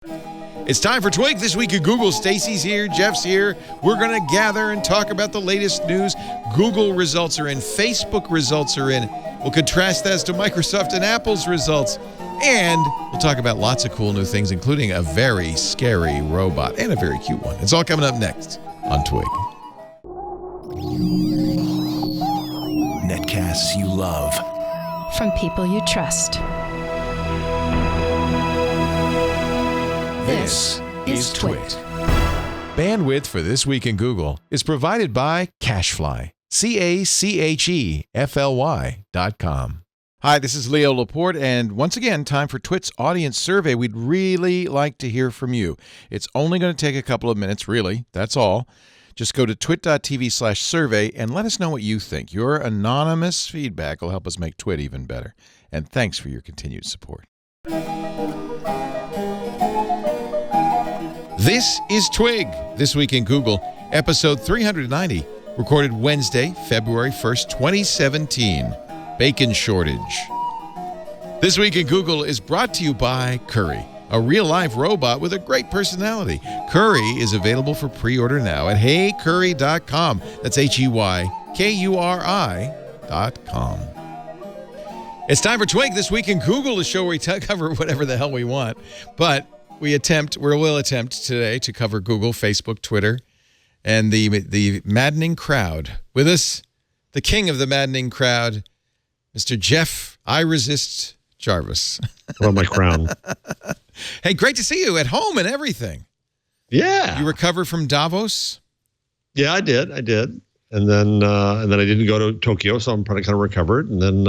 It's time for Twig This Week at Google. Stacy's here, Jeff's here. We're going to gather and talk about the latest news. Google results are in, Facebook results are in. We'll contrast that to Microsoft and Apple's results. And we'll talk about lots of cool new things, including a very scary robot and a very cute one. It's all coming up next on Twig. Netcasts you love. From people you trust. This is Twit. Bandwidth for This Week in Google is provided by Cachefly. CACHEFLY.com. Hi, this is Leo Laporte, and once again, time for Twit's audience survey. We'd really like to hear from you. It's only going to take a couple of minutes, really. That's all. Just go to twit.tv/survey and let us know what you think. Your anonymous feedback will help us make Twit even better. And thanks for your continued support. This is Twig, This Week in Google, episode 390, recorded Wednesday, February 1st, 2017. Bacon shortage. This Week in Google is brought to you by Curry, a real-life robot with a great personality. Curry is available for pre-order now at heycurry.com. That's HEYKURI.com. It's time for Twig This Week in Google, the show where we cover whatever the hell we we will attempt today to cover Google, Facebook, Twitter, and the maddening crowd. With us, the king of the maddening crowd, Mr. Jeff, I Resist Jarvis. Well, my crown. Hey, great to see you at home and everything. Yeah. You recovered from Davos? Yeah, I did. And then I didn't go to Tokyo, so I'm probably kind of recovered. And then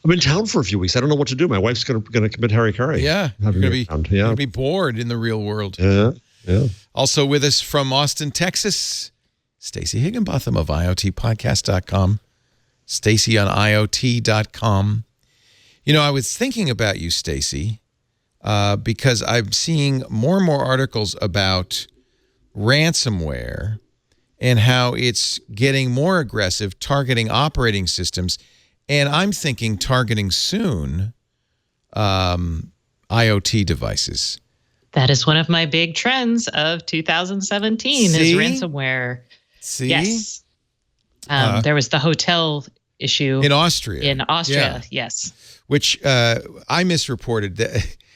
I'm in town for a few weeks. I don't know what to do. My wife's going to commit harikari. Yeah. You're going to be bored in the real world. Yeah. Also with us from Austin, Texas, Stacy Higginbotham of IoTpodcast.com. Stacy on IoT.com. You know, I was thinking about you, Stacy, because I'm seeing more and more articles about ransomware and how it's getting more aggressive, targeting operating systems. And I'm thinking targeting soon IoT devices. That is one of my big trends of 2017 is ransomware. See? Yes. There was the hotel issue. In Austria. Yeah. Yes. Which I misreported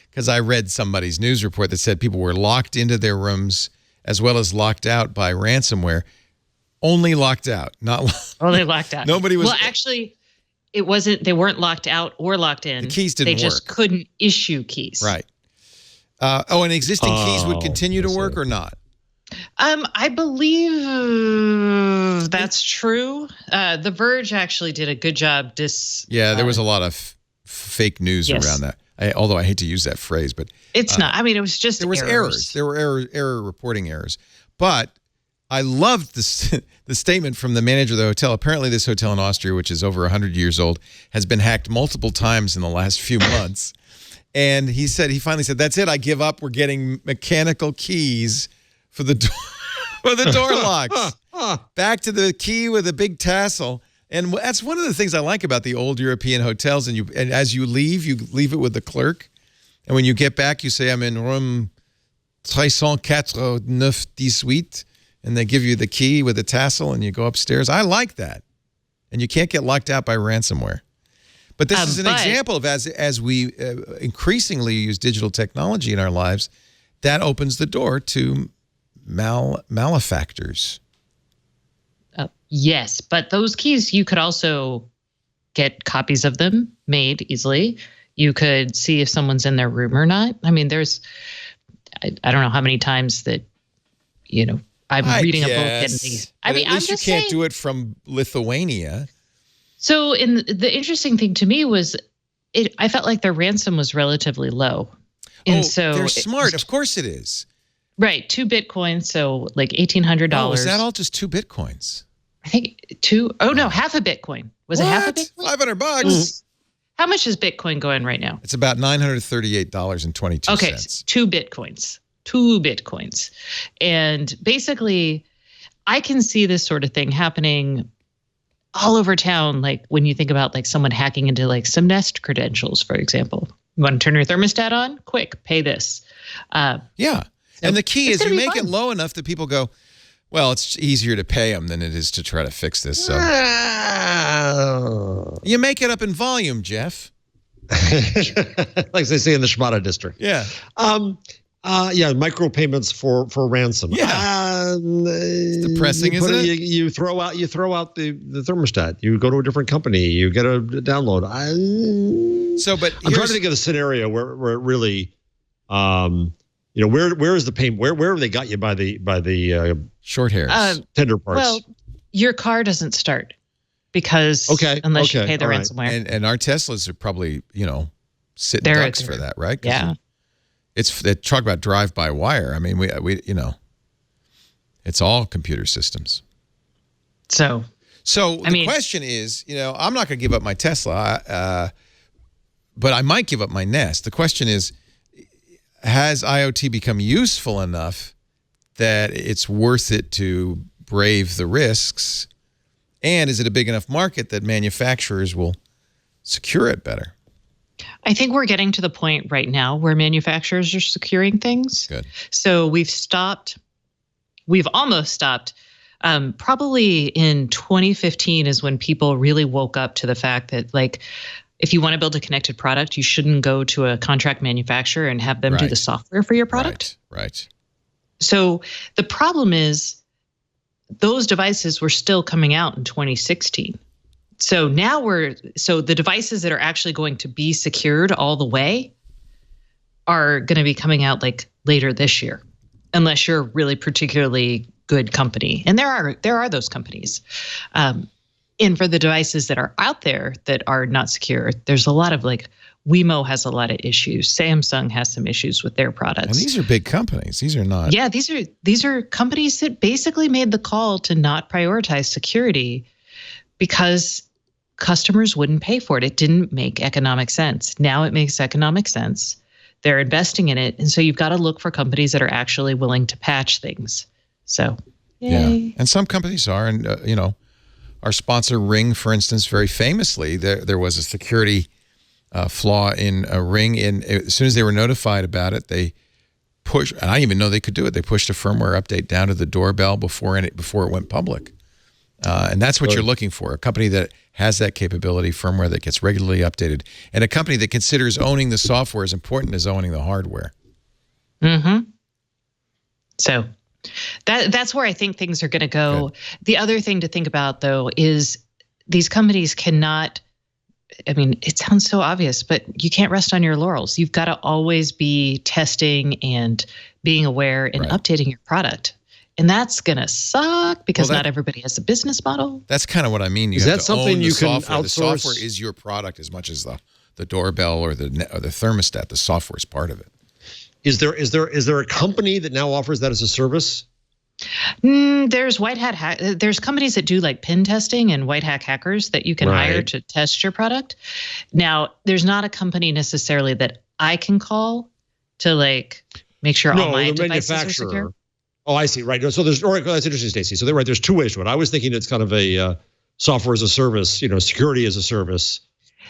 because I read somebody's news report that said people were locked into their rooms as well as locked out by ransomware. Only locked out, not only locked out. Nobody was. Well, actually, it wasn't. They weren't locked out or locked in. The keys didn't work. They just couldn't issue keys. Right. And existing keys would continue to work or not? I believe that's true. The Verge actually did a good job. There was a lot of fake news around that. Although I hate to use that phrase, but it's not. I mean, it was just there was errors. There were error reporting errors. But I loved the statement from the manager of the hotel. Apparently, this hotel in Austria, which is over 100 years old, has been hacked multiple times in the last few months. And he finally said, "That's it. I give up. We're getting mechanical keys for the door, for the door locks. Back to the key with a big tassel." And that's one of the things I like about the old European hotels. And as you leave it with the clerk. And when you get back, you say, "I'm in room 304 918." And they give you the key with a tassel and you go upstairs. I like that. And you can't get locked out by ransomware. But this is an example of as we increasingly use digital technology in our lives, that opens the door to malefactors. Yes, but those keys, you could also get copies of them made easily. You could see if someone's in their room or not. I mean, I don't know how many times that, I'm reading a book. At least you can't do it from Lithuania. So the interesting thing to me was I felt like their ransom was relatively low. And so they're smart. Of course it is. Right. 2 Bitcoins. So like $1,800. Oh, is that all just 2 Bitcoins? I think half a Bitcoin. Was it half a Bitcoin? $500. How much is Bitcoin going right now? It's about $938.22. Okay. 2 Bitcoins. 2 Bitcoins. And basically, I can see this sort of thing happening all over town. Like when you think about like someone hacking into like some Nest credentials, for example, You want to turn your thermostat on? Quick, pay this. Yeah. And the key is you make it fun. low enough that people go, well, it's easier to pay them than it is to try to fix this. So you make it up in volume, Jeff. Like they say in the Shmata district. Yeah. Micropayments for ransom. Yeah. It's depressing, isn't it? You throw out the thermostat. You go to a different company. You get a download. I'm trying to think of a scenario where it really, where is the payment? Where have they got you by the short hairs, tender parts? Well, your car doesn't start unless you pay the ransomware. And our Teslas are probably sitting ducks for that, right? Yeah. They talk about drive-by-wire. I mean, we it's all computer systems. So the question is, I'm not going to give up my Tesla, but I might give up my Nest. The question is, has IoT become useful enough that it's worth it to brave the risks? And is it a big enough market that manufacturers will secure it better? I think we're getting to the point right now where manufacturers are securing things. Good. So we've almost stopped. Probably in 2015 is when people really woke up to the fact that, like, if you want to build a connected product, you shouldn't go to a contract manufacturer and have them do the software for your product. Right. So the problem is those devices were still coming out in 2016. So now the devices that are actually going to be secured all the way are going to be coming out like later this year, unless you're a really particularly good company. And there are those companies. And for the devices that are out there that are not secure, there's a lot of Wemo has a lot of issues. Samsung has some issues with their products. And these are big companies. These are not. Yeah, these are companies that basically made the call to not prioritize security because customers wouldn't pay for it. It didn't make economic sense. Now it makes economic sense. They're investing in it. And so you've got to look for companies that are actually willing to patch things. So, yay. Yeah. And some companies are. And, our sponsor Ring, for instance, very famously, there was a security flaw in a Ring. And as soon as they were notified about it, they pushed, and I didn't even know they could do it. They pushed a firmware update down to the doorbell before it went public. And that's what you're looking for, a company that has that capability, firmware that gets regularly updated, and a company that considers owning the software as important as owning the hardware. Mm-hmm. So that's where I think things are going to go. Good. The other thing to think about, though, is these companies cannot, it sounds so obvious, but you can't rest on your laurels. You've got to always be testing and being aware and updating your product. And that's going to suck because not everybody has a business model. That's kind of what I mean. Is that something you can outsource? The software is your product as much as the doorbell or the thermostat. The software is part of it. Is there a company that now offers that as a service? There's white hat. There's companies that do like pen testing and white hat hackers that you can hire to test your product. Now, there's not a company necessarily that I can call to make sure all my devices are secure. Oh, I see. Right. So that's interesting, Stacy. So there's two ways to it. I was thinking it's kind of a software as a service, security as a service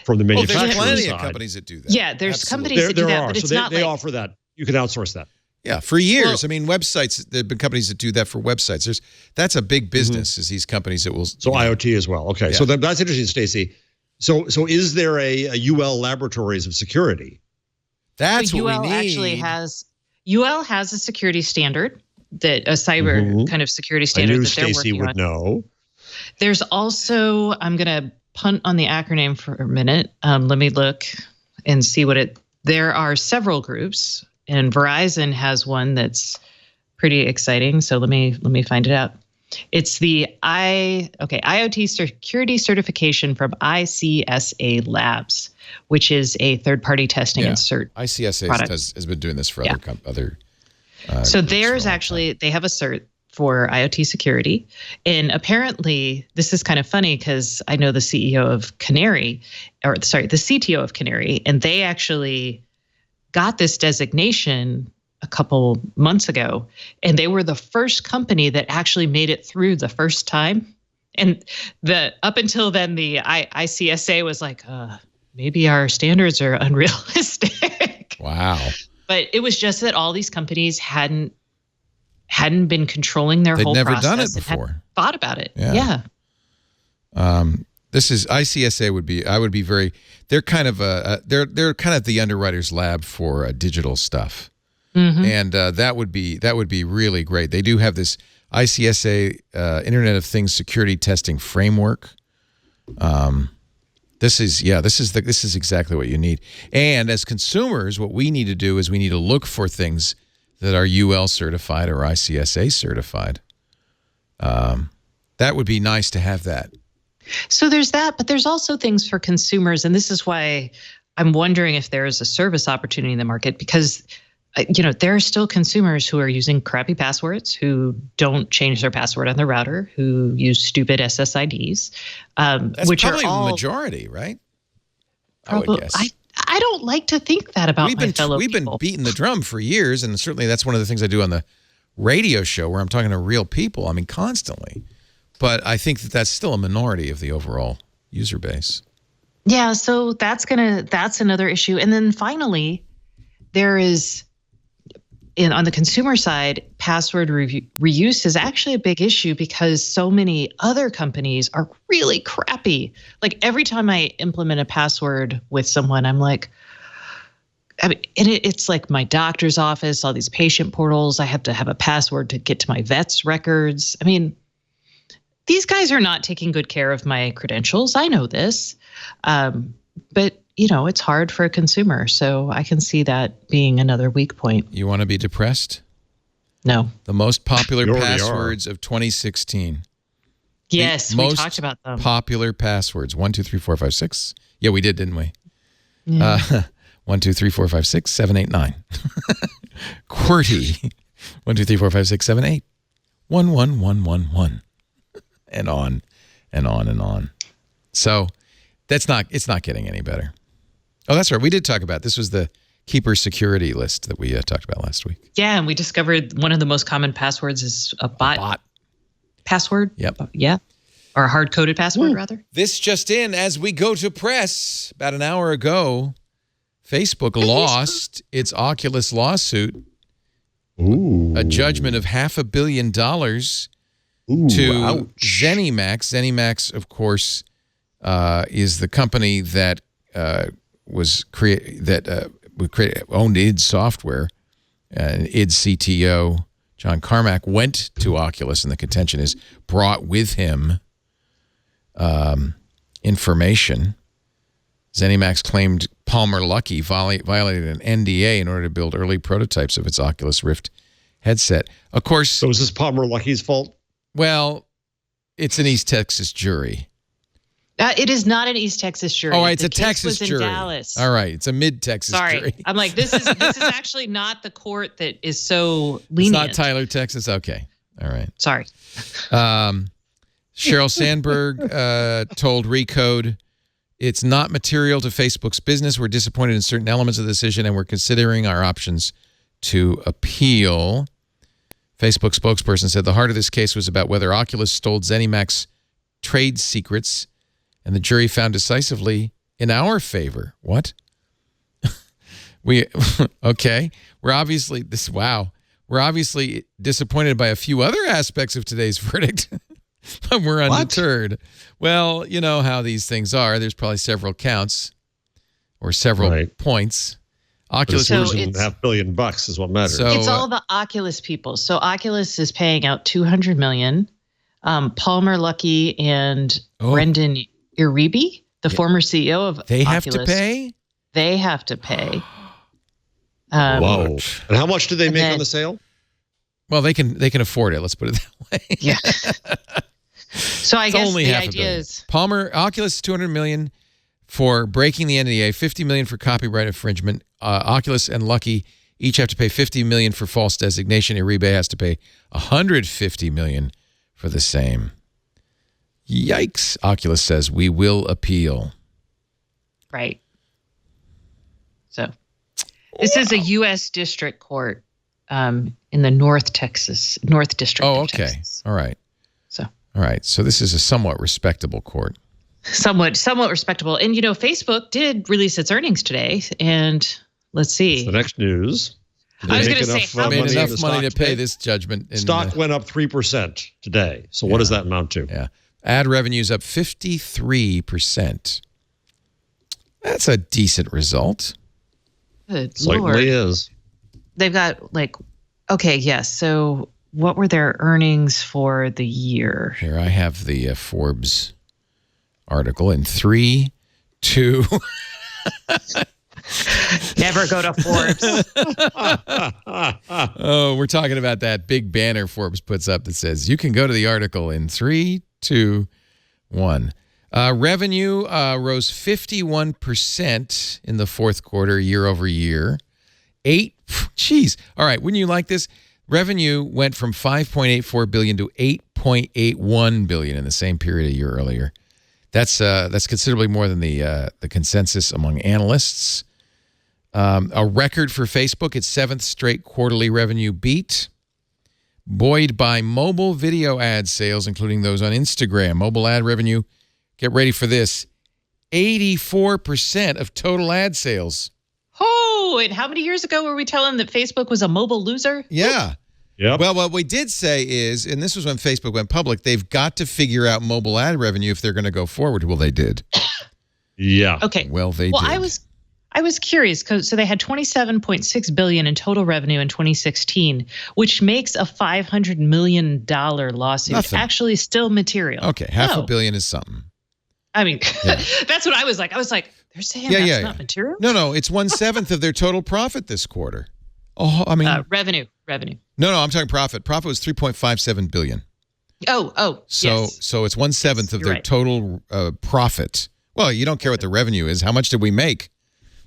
from the manufacturer side. There's plenty of companies that do that. Yeah, there's companies that do that, but it's not they offer that. You can outsource that. Yeah, for years. Websites, there have been companies that do that for websites. That's a big business, is these companies that will. So IoT as well. Okay. Yeah. So that's interesting, Stacy. So is there a UL Laboratories of Security? That's what UL we need. Actually UL has a security standard, that a cyber kind of security standard that they're Stacy working on. would know. There's also, I'm going to punt on the acronym for a minute. Let me look and see there are several groups, and Verizon has one that's pretty exciting. So let me find it out. It's the IoT security certification from ICSA Labs, which is a third-party testing and cert. ICSA has been doing this for other. So there's actually, they have a cert for IoT security. And apparently, this is kind of funny because I know the CEO of Canary, the CTO of Canary, and they actually got this designation a couple months ago. And they were the first company that actually made it through the first time. And up until then, the ICSA was like, maybe our standards are unrealistic. Wow. But it was just that all these companies hadn't been controlling their They'd whole never process done it and before. hadn't thought about it. Yeah. Yeah. This is ICSA would be. I would be very. They're kind of they're kind of the underwriters lab for digital stuff, and that would be really great. They do have this ICSA Internet of Things security testing framework. This is exactly what you need. And as consumers, what we need to do is we need to look for things that are UL certified or ICSA certified. That would be nice to have that. So there's that, but there's also things for consumers. And this is why I'm wondering if there is a service opportunity in the market, because, there are still consumers who are using crappy passwords, who don't change their password on their router, who use stupid SSIDs. That's which probably are all the majority, right? Probably, I would guess. I don't like to think that about my fellow We've people. been beating the drum for years, and certainly that's one of the things I do on the radio show where I'm talking to real people, constantly. But I think that that's still a minority of the overall user base. Yeah, so that's another issue. And then finally, there is, on the consumer side, password reuse is actually a big issue because so many other companies are really crappy. Like every time I implement a password with someone, I'm like, it's like my doctor's office, all these patient portals. I have to have a password to get to my vet's records. These guys are not taking good care of my credentials. I know this. But, it's hard for a consumer. So I can see that being another weak point. You want to be depressed? No. The most popular You already passwords of 2016. Yes, we talked about them. Popular passwords. 1, 2, 3, 4, 5, 6. Yeah, we did, didn't we? Yeah. 1, 2, 3, 4, 5, 6, 7, 8, 9. QWERTY. 1, 2, 3, 4, 5, 6, 7, 8. 1, 1, 1, 1, 1. And on and on and on. So it's not getting any better. Oh, that's right. We did talk about this. Was the Keeper security list that we talked about last week. Yeah, and we discovered one of the most common passwords is a bot password. Yep. Yeah. Or a hard-coded password, rather. This just in, as we go to press, about an hour ago, Facebook lost its Oculus lawsuit. Ooh. A judgment of $500 million to ZeniMax. ZeniMax, of course, is the company that owned id Software. And id CTO John Carmack went to Oculus, and the contention is brought with him information. ZeniMax claimed Palmer Luckey violated an NDA in order to build early prototypes of its Oculus Rift headset. Of course. So is this Palmer Luckey's fault? Well, it's an East Texas jury. It is not an East Texas jury. Oh, it's the a Texas case was jury. In Dallas. All right, it's a mid-Texas jury. Sorry, I'm like, this is actually not the court that is so lenient. It's not Tyler, Texas. Okay, all right. Sorry. Sheryl Sandberg told Recode, "It's not material to Facebook's business. We're disappointed in certain elements of the decision, and we're considering our options to appeal." Facebook spokesperson said the heart of this case was about whether Oculus stole ZeniMax trade secrets, and the jury found decisively in our favor. What? Okay. We're obviously disappointed by a few other aspects of today's verdict, but we're undeterred. Well, you know how these things are. There's probably several counts or several points. Oculus, So $4.5 billion is what matters. So, it's all the Oculus people. So Oculus is paying out $200 million. Palmer Luckey and Brendan Iribe, the former CEO of they have Oculus, to pay? They have to pay. Whoa. And how much do they make on the sale? Well, they can afford it. Let's put it that way. Yeah. So I guess the idea is Oculus $200 million for breaking the NDA, $50 million for copyright infringement. Oculus and Luckey each have to pay $50 million for false designation. Iribe has to pay $150 million for the same. Yikes! Oculus says we will appeal. right. So this is a U.S. district court in the North District. Oh, of okay. Texas. All right. So All right. So this is a somewhat respectable court. somewhat respectable. And Facebook did release its earnings today, and let's see. The next news. I was going to say, how made enough money to pay this judgment. Stock went up 3% today. So what does that amount to? Yeah. Ad revenue's up 53%. That's a decent result. Good Certainly Lord. is. They've got okay, yes. So what were their earnings for the year? Here, I have the Forbes article in 3, 2. Never go to Forbes. Oh, we're talking about that big banner Forbes puts up that says you can go to the article in 3, 2, 1. Revenue rose 51% in the fourth quarter, year over year. All right, wouldn't you like this? Revenue went from $5.84 billion to $8.81 billion in the same period a year earlier. That's considerably more than the consensus among analysts. A record for Facebook, its 7th straight quarterly revenue beat, buoyed by mobile video ad sales, including those on Instagram. Mobile ad revenue, get ready for this, 84% of total ad sales. Oh, and how many years ago were we telling that Facebook was a mobile loser? Yeah. Yep. Well, what we did say is, and this was when Facebook went public, they've got to figure out mobile ad revenue if they're going to go forward. Well, they did. Yeah. Okay. Well, they did. I was curious so they had $27.6 billion in total revenue in 2016, which makes a $500 million lawsuit actually still material. Okay, $500 million is something. I mean, that's what I was like. I was like, they're saying that's not material? No, it's 1/7 of their total profit this quarter. Oh, I mean, revenue. No, I'm talking profit. Profit was $3.57 billion. Oh, so it's 1/7 of their total profit. Well, you don't care what the revenue is. How much did we make?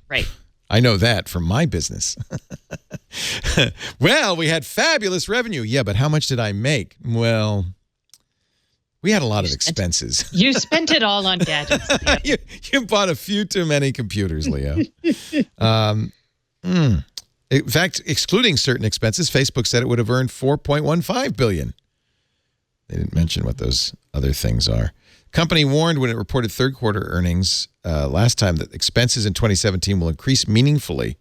Right. I know that from my business. Well, we had fabulous revenue. Yeah, but how much did I make? Well, we had a lot of expenses. You spent it all on gadgets. You bought a few too many computers, Leo. In fact, excluding certain expenses, Facebook said it would have earned $4.15 billion. They didn't mention what those other things are. Company warned when it reported third quarter earnings last time that expenses in 2017 will increase meaningfully.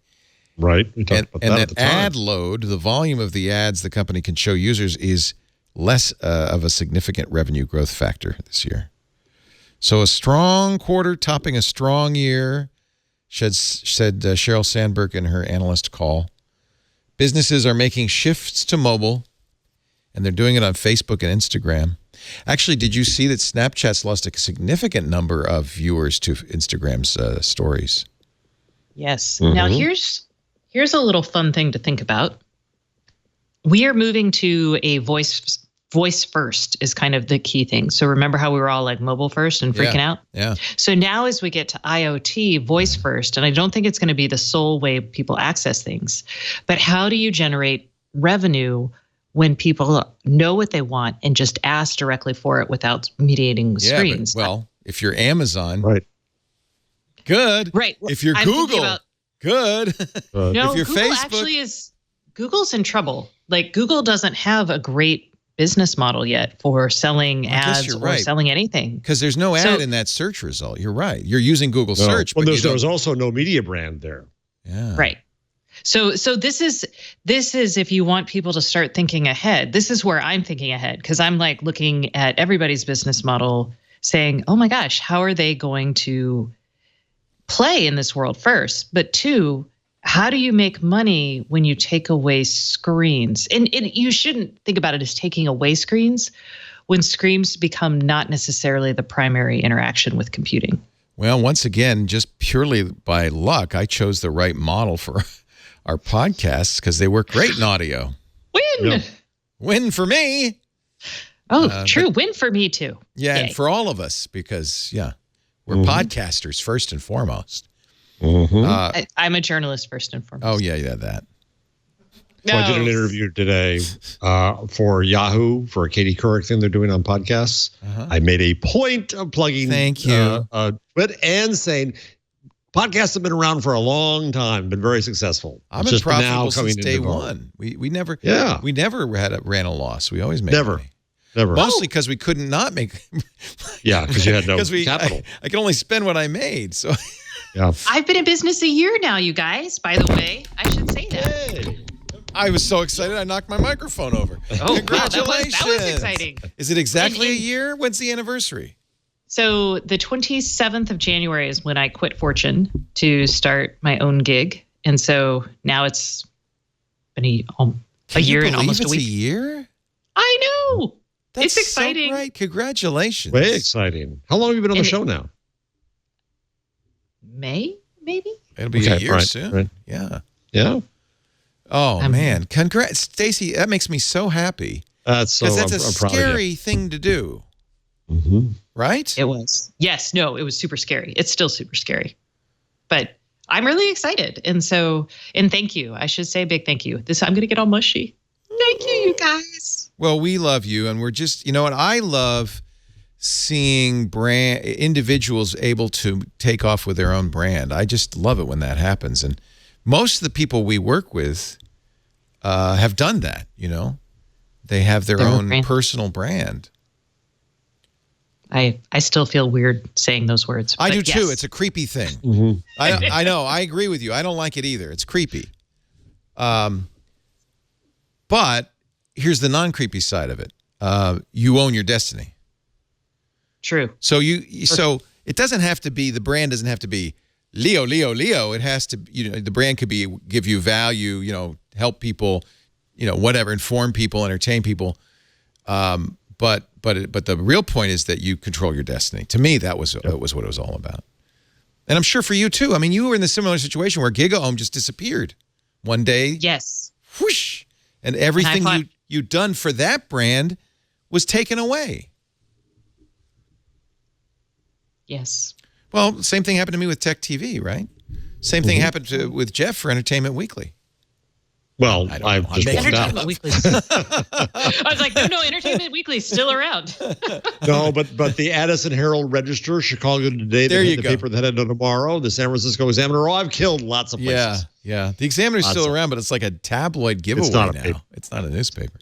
Right. We talked about that at the time. Ad load, the volume of the ads the company can show users, is less of a significant revenue growth factor this year. So a strong quarter topping a strong year, said Sheryl Sandberg in her analyst call. Businesses are making shifts to mobile, and they're doing it on Facebook and Instagram. Actually, did you see that Snapchat's lost a significant number of viewers to Instagram's stories? Yes. Mm-hmm. Now, here's a little fun thing to think about. We are moving to a voice first is kind of the key thing. So remember how we were all like mobile first and freaking out? Yeah. So now as we get to IoT, voice first, and I don't think it's going to be the sole way people access things, but how do you generate revenue when people know what they want and just ask directly for it without mediating screens? Well, if you're Amazon, right, good. Right. If you're Google, good. No, if you're Google Facebook, Google's in trouble. Like Google doesn't have a great business model yet for selling ads or selling anything. Because there's no ad in that search result. You're right. You're using Google search. Well, there's also no media brand there. Yeah. Right. So this is if you want people to start thinking ahead. This is where I'm thinking ahead, because I'm like looking at everybody's business model saying, oh my gosh, how are they going to play in this world first? But two, how do you make money when you take away screens? And you shouldn't think about it as taking away screens when screens become not necessarily the primary interaction with computing. Well, once again, just purely by luck, I chose the right model for our podcasts because they work great in audio. Win! Yeah. Win for me. Oh, true. Win for me too. Yeah, Yay. and for all of us because, we're podcasters first and foremost. Mm-hmm. I'm a journalist first and foremost. Oh, yeah, that. So I did an interview today for Yahoo for a Katie Couric thing they're doing on podcasts. I made a point of plugging Thank you. And saying podcasts have been around for a long time, been very successful. I've been profitable since day one. We never ran a loss. We always made money. Never. Mostly because we couldn't not make. Yeah, because you had no capital. I could only spend what I made. So. Yeah. I've been in business a year now, you guys. By the way, I should say that. Hey. I was so excited I knocked my microphone over. Oh, Congratulations. Wow, that was exciting. Is it exactly a year? When's the anniversary? So the 27th of January is when I quit Fortune to start my own gig. And so now it's been a year and almost a week. It's a year? I know. That's it's exciting. So great. Congratulations. Way exciting. How long have you been on the show now? May, maybe? It'll be a year soon. Right. Yeah. Yeah. Oh, man. Congrats. Stacy, that makes me so happy. That's a I'm proud of you. scary thing to do. Mm-hmm. Right? It was. Yes. No, it was super scary. It's still super scary. But I'm really excited. And thank you. I should say a big thank you. I'm going to get all mushy. Thank you, you guys. Well, we love you. And we're just, you know what? I love seeing individuals able to take off with their own brand. I just love it when that happens. And most of the people we work with have done that, you know. They have their own personal brand. I still feel weird saying those words. I do too. It's a creepy thing. Mm-hmm. I know. I agree with you. I don't like it either. It's creepy. But here's the non-creepy side of it. You own your destiny. True. So so it doesn't have to be, the brand doesn't have to be Leo. It has to, the brand could be give you value, help people, whatever, inform people, entertain people. But the real point is that you control your destiny. To me, that was what it was all about. And I'm sure for you too. I mean, you were in the similar situation where GigaOM just disappeared one day. Yes. Whoosh, and everything you'd done for that brand was taken away. Yes. Well, same thing happened to me with Tech TV, right? Same thing happened with Jeff for Entertainment Weekly. Well, I've just walked out. Entertainment Weekly. I was like, no, Entertainment Weekly's still around. No, but the Addison Herald Register, Chicago Today, the paper that had tomorrow, the San Francisco Examiner. Oh, I've killed lots of places. Yeah. The Examiner's still around, but it's like a tabloid giveaway now. It's not a newspaper.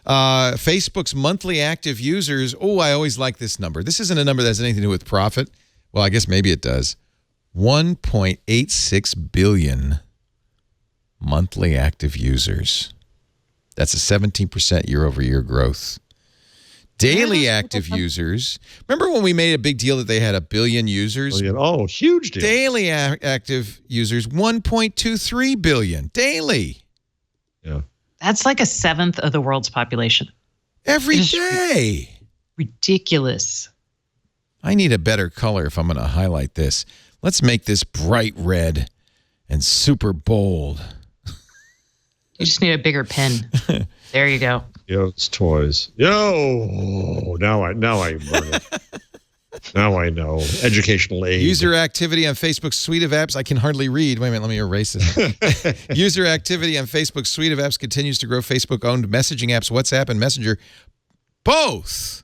Facebook's monthly active users. Oh, I always like this number. This isn't a number that has anything to do with profit. Well, I guess maybe it does. 1.86 billion monthly active users. That's a 17% year-over-year growth. Daily active users. Remember when we made a big deal that they had 1 billion users? Oh, huge deal. Daily active users, 1.23 billion. Daily. Yeah. That's like 1/7 of the world's population. Every day. Ridiculous. I need a better color if I'm going to highlight this. Let's make this bright red and super bold. You just need a bigger pen. There you go. Yo, it's toys. Yo, now I learn it. Now I know. Educational aid. User activity on Facebook's suite of apps. I can hardly read. Wait a minute, let me erase this. User activity on Facebook's suite of apps continues to grow. Facebook-owned messaging apps, WhatsApp and Messenger, both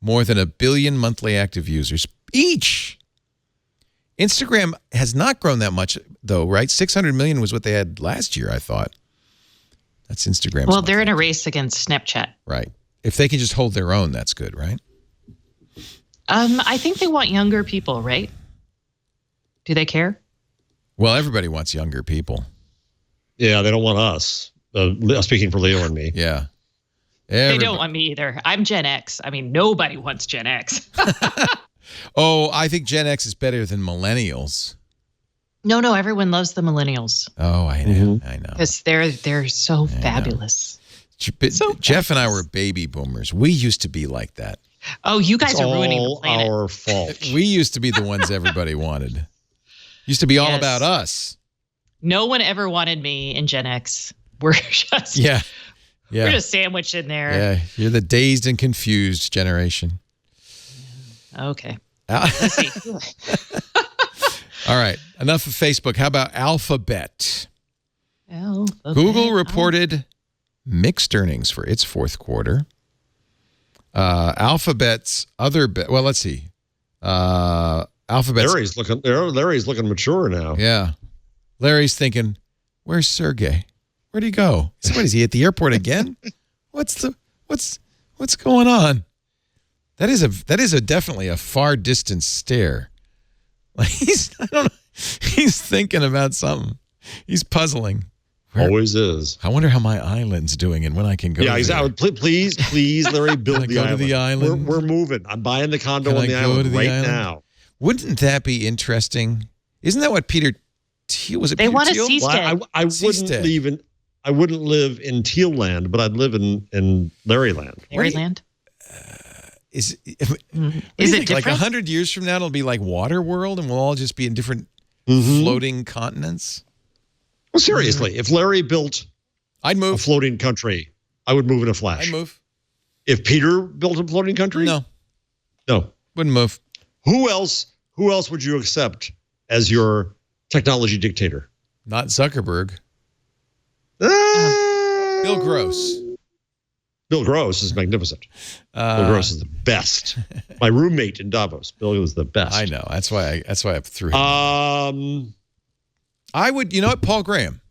more than 1 billion monthly active users each. Instagram has not grown that much, though, right? 600 million was what they had last year, I thought. That's Instagram. Well, they're in a race against Snapchat. Right. If they can just hold their own, that's good, right? I think they want younger people, right? Do they care? Well, everybody wants younger people. Yeah, they don't want us. Speaking for Leo and me. Yeah. They don't want me either. I'm Gen X. I mean, nobody wants Gen X. Oh, I think Gen X is better than millennials. No, everyone loves the millennials. Oh, I know. I know. Because they're so fabulous. Jeff and I were baby boomers. We used to be like that. Oh, you guys are ruining the planet. It's all our fault. We used to be the ones everybody wanted. Used to be all about us. No one ever wanted me in Gen X. We're just we're just sandwiched in there. Yeah, you're the dazed and confused generation. Okay. Let's see. All right, enough of Facebook. How about Alphabet? Google reported mixed earnings for its fourth quarter. Alphabet's other well, let's see. Alphabet's Larry's looking mature now. Yeah. Larry's thinking, where's Sergey? Where'd he go? What is he at the airport again? What's What's going on? That is definitely a far distance stare. Like I don't know. He's thinking about something. He's puzzling. Always is. I wonder how my island's doing and when I can go. Yeah, exactly. Please, Larry, build the island. To the island. We're moving. I'm buying the condo on the island right now. Wouldn't that be interesting? Isn't that what Peter Thiel was? It they Peter want a Thiel? seastead. Well, I wouldn't live in Teal land, but I'd live in Larry land. Larry land. Is it different? Like 100 years from now, it'll be like Water World, and we'll all just be in different floating continents. Well, seriously, if Larry built I'd move. a floating country, I would move in a flash. I'd move. If Peter built a floating country? No. Wouldn't move. Who else would you accept as your technology dictator? Not Zuckerberg. Bill Gross. Bill Gross is magnificent. Bill Gross is the best. My roommate in Davos. Bill was the best. I know. That's why I threw him. I would, you know what, Paul Graham.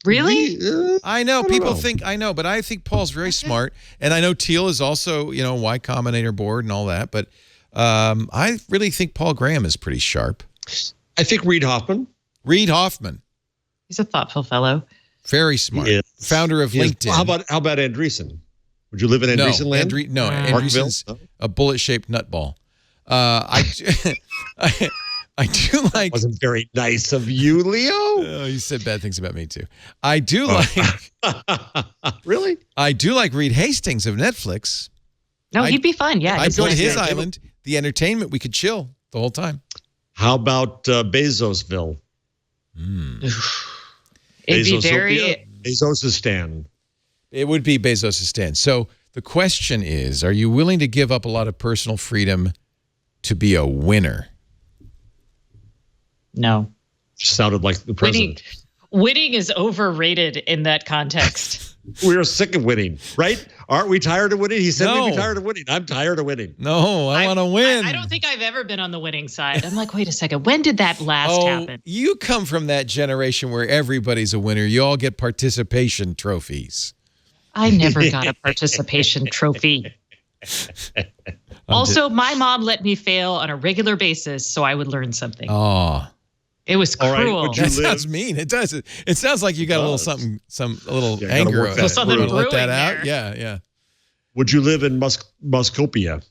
Really? I know. People think, I know, but I think Paul's very smart. And I know Thiel is also, Y Combinator board and all that. But I really think Paul Graham is pretty sharp. I think Reid Hoffman. He's a thoughtful fellow. Very smart. Founder of LinkedIn. Well, how about Andreessen? Would you live in Andreessen land? Andreessen's a bullet-shaped nutball. I do like. That wasn't very nice of you, Leo. Oh, you said bad things about me too. I do like. Really? I do like Reed Hastings of Netflix. No, he'd be fun. Yeah, I'd go to his island. The entertainment, we could chill the whole time. How about Bezosville? It'd be very Bezosistan. It would be Bezosistan. So the question is, are you willing to give up a lot of personal freedom to be a winner? No. Just sounded like the president. Winning is overrated in that context. We're sick of winning, right? Aren't we tired of winning? He said we'd be tired of winning. I'm tired of winning. No, I want to win. I don't think I've ever been on the winning side. I'm like, wait a second. When did that last happen? You come from that generation where everybody's a winner. You all get participation trophies. I never got a participation trophy. Also, my mom let me fail on a regular basis so I would learn something. Oh. It was cruel. That sounds mean. It does. It sounds like you got a little something, a little anger. Something brewing let that there. out. Yeah. Would you live in Muskopia?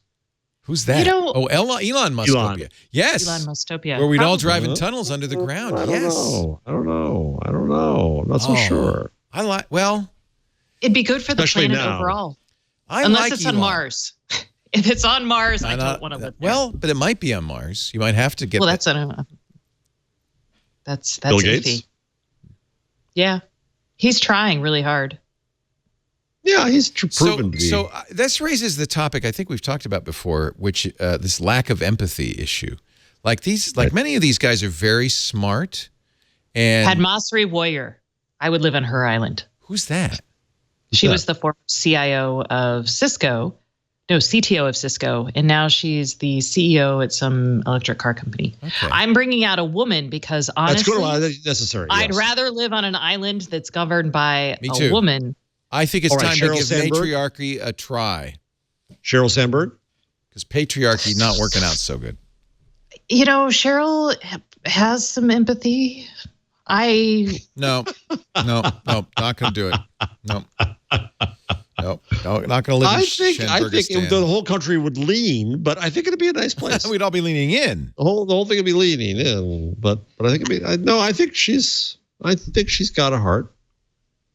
Who's that? Elon Muskopia. Yes. Elon Muskopia. Where we'd all drive in tunnels under the ground. I don't know. I'm not so sure. It'd be good for the planet overall. Unless it's on Mars. If it's on Mars, I don't want to live there. Well, but it might be on Mars. You might have to get. Well, that's Bill iffy. Gates? Yeah. He's trying really hard. Yeah, he's proven to be. So this raises the topic I think we've talked about before, which this lack of empathy issue. Like many of these guys are very smart. And Padmasree Warrior. I would live on her island. Who's that? She was the former CIO of Cisco. No, CTO of Cisco, and now she's the CEO at some electric car company. Okay. I'm bringing out a woman because honestly, that's necessary. I'd rather live on an island that's governed by a woman. I think it's time to give Sandberg. matriarchy a try. Sheryl Sandberg? Because patriarchy not working out so good. Sheryl has some empathy. No, not going to do it. No, not going to live in Sandbergistan. I think the whole country would lean, but I think it'd be a nice place. We'd all be leaning in. The whole thing would be leaning in, but I think it'd be. I think she's got a heart.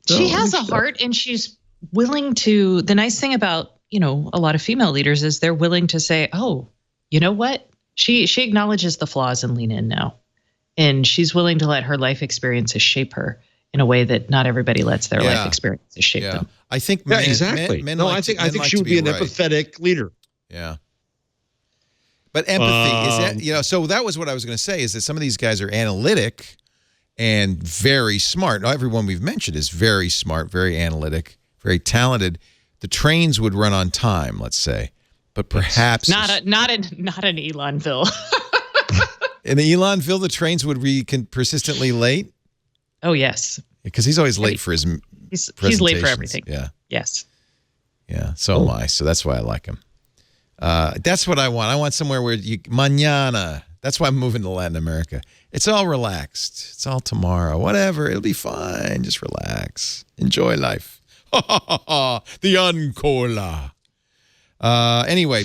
She has a heart, and she's willing to. The nice thing about a lot of female leaders is they're willing to say, "Oh, you know what?" She acknowledges the flaws and lean in now. And she's willing to let her life experiences shape her in a way that not everybody lets their life experiences shape them. I think exactly. I think she would be an empathetic leader. Yeah. But empathy is that, so that was what I was going to say, is that some of these guys are analytic and very smart. Now, everyone we've mentioned is very smart, very analytic, very talented. The trains would run on time, let's say, but perhaps not in Elonville. In the Elonville, the trains would be persistently late? Oh, yes. Because he's always late for his He's late for everything. Yeah. Yes. Yeah, so am I. So that's why I like him. That's what I want. I want somewhere where mañana. That's why I'm moving to Latin America. It's all relaxed. It's all tomorrow. Whatever. It'll be fine. Just relax. Enjoy life. The Ancola. Anyway.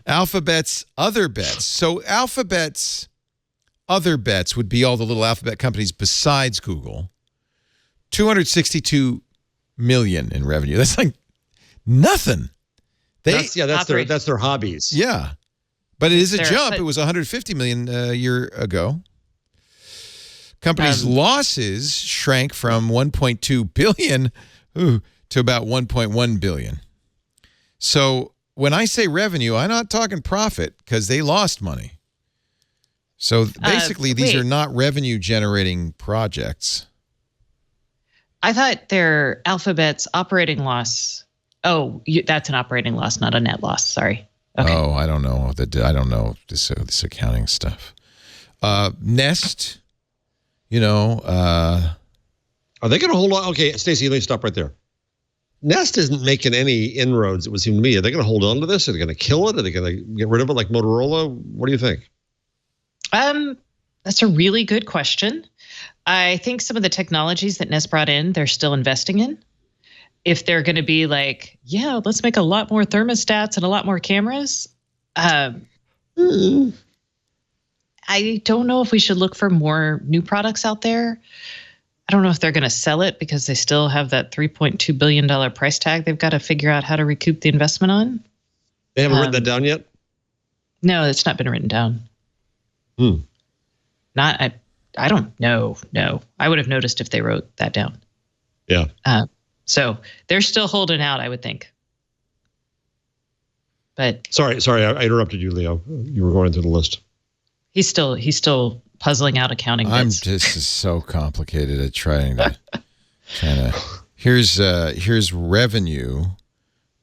Alphabet's other bets. So Alphabet's other bets would be all the little alphabet companies besides Google. 262 million in revenue. That's like nothing. That's their hobbies. Yeah. But it is a jump. It was 150 million a year ago. Company's losses shrank from 1.2 billion to about 1.1 billion. So when I say revenue, I'm not talking profit because they lost money. So basically, these are not revenue generating projects. I thought their Alphabet's operating loss. Oh, that's an operating loss, not a net loss. Sorry. Okay. Oh, I don't know. I don't know this accounting stuff. Nest, Are they going to hold on? Okay, Stacy, let me stop right there. Nest isn't making any inroads, it would seem to me. Are they going to hold on to this? Are they going to kill it? Are they going to get rid of it like Motorola? What do you think? That's a really good question. I think some of the technologies that Nest brought in, they're still investing in. If they're going to be like, yeah, let's make a lot more thermostats and a lot more cameras. I don't know if we should look for more new products out there. I don't know if they're going to sell it because they still have that $3.2 billion price tag they've got to figure out how to recoup the investment on. They haven't written that down yet? No, it's not been written down. I don't know. No, I would have noticed if they wrote that down. Yeah. So they're still holding out, I would think. But sorry, I interrupted you, Leo. You were going through the list. He's still puzzling out accounting bits. This is so complicated at trying to. Here's revenue.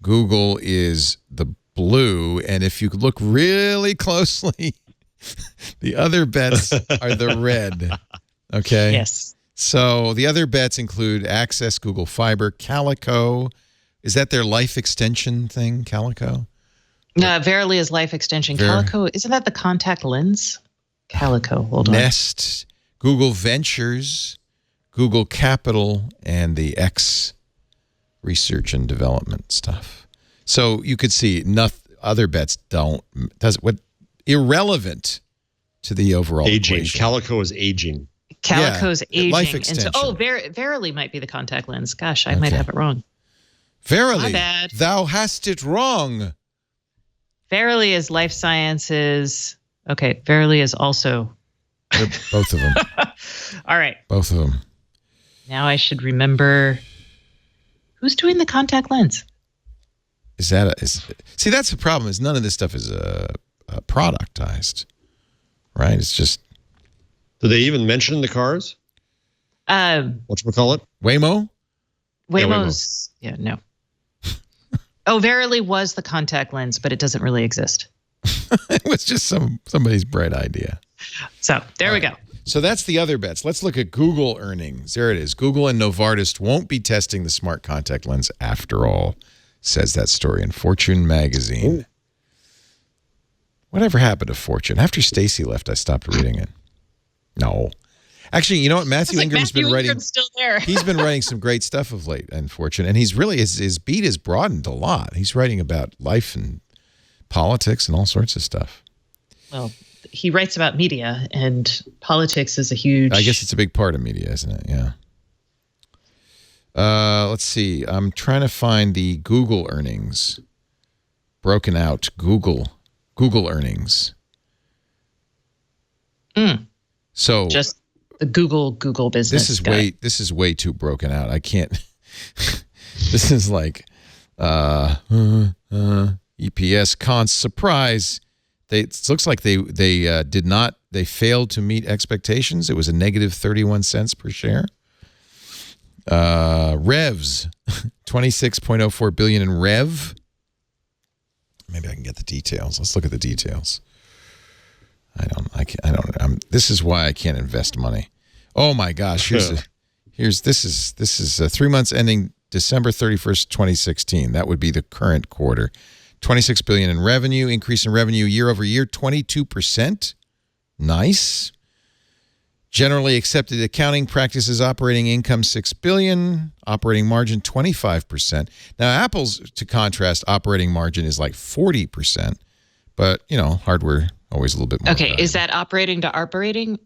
Google is the blue, and if you look really closely, the other bets are the red. Okay. Yes. So the other bets include Access, Google Fiber, Calico. Is that their life extension thing, Calico? No, Verily is life extension. Calico, isn't that the contact lens? Calico, hold on. Nest, Google Ventures, Google Capital, and the X research and development stuff. So you could see other bets irrelevant to the overall aging. Equation. Calico is aging. Calico's aging. Life extension. And so, Verily might be the contact lens. Gosh, I might have it wrong. Verily, my bad. Thou hast it wrong. Verily is life sciences. Okay, Verily is also. Both of them. All right. Both of them. Now I should remember who's doing the contact lens. See, that's the problem. Is none of this stuff is productized, right? It's just. Do they even mention the cars? Whatchamacallit? Waymo? Waymo's, no. Oh, Verily was the contact lens, but it doesn't really exist. It was just somebody's bright idea. So there we go. So that's the other bets. Let's look at Google earnings. There it is. Google and Novartis won't be testing the smart contact lens after all, says that story in Fortune magazine. Ooh. Whatever happened to Fortune? After Stacy left, I stopped reading it. No. Actually, you know what? Matthew Ingram's been writing. Still there. He's been writing some great stuff of late in Fortune, and he's really his beat has broadened a lot. He's writing about life and politics and all sorts of stuff. Well, he writes about media, and politics is a huge. I guess it's a big part of media, isn't it? Yeah. Let's see. I'm trying to find the Google earnings broken out. Google earnings. So just the Google business. This is way too broken out. I can't. This is like EPS cons surprise. It looks like they failed to meet expectations. It was a negative 31 cents per share. Revs, 26.04 billion in rev. Maybe I can get the details. Let's look at the details. This is why I can't invest money. Oh my gosh! This is 3 months ending December 31st, 2016. That would be the current quarter. $26 billion in revenue, increase in revenue year over year, 22%. Nice. Generally accepted accounting practices, operating income $6 billion, operating margin 25%. Now, Apple's, to contrast, operating margin is like 40%, but hardware always a little bit more. Okay, valuable. is that operating to operating?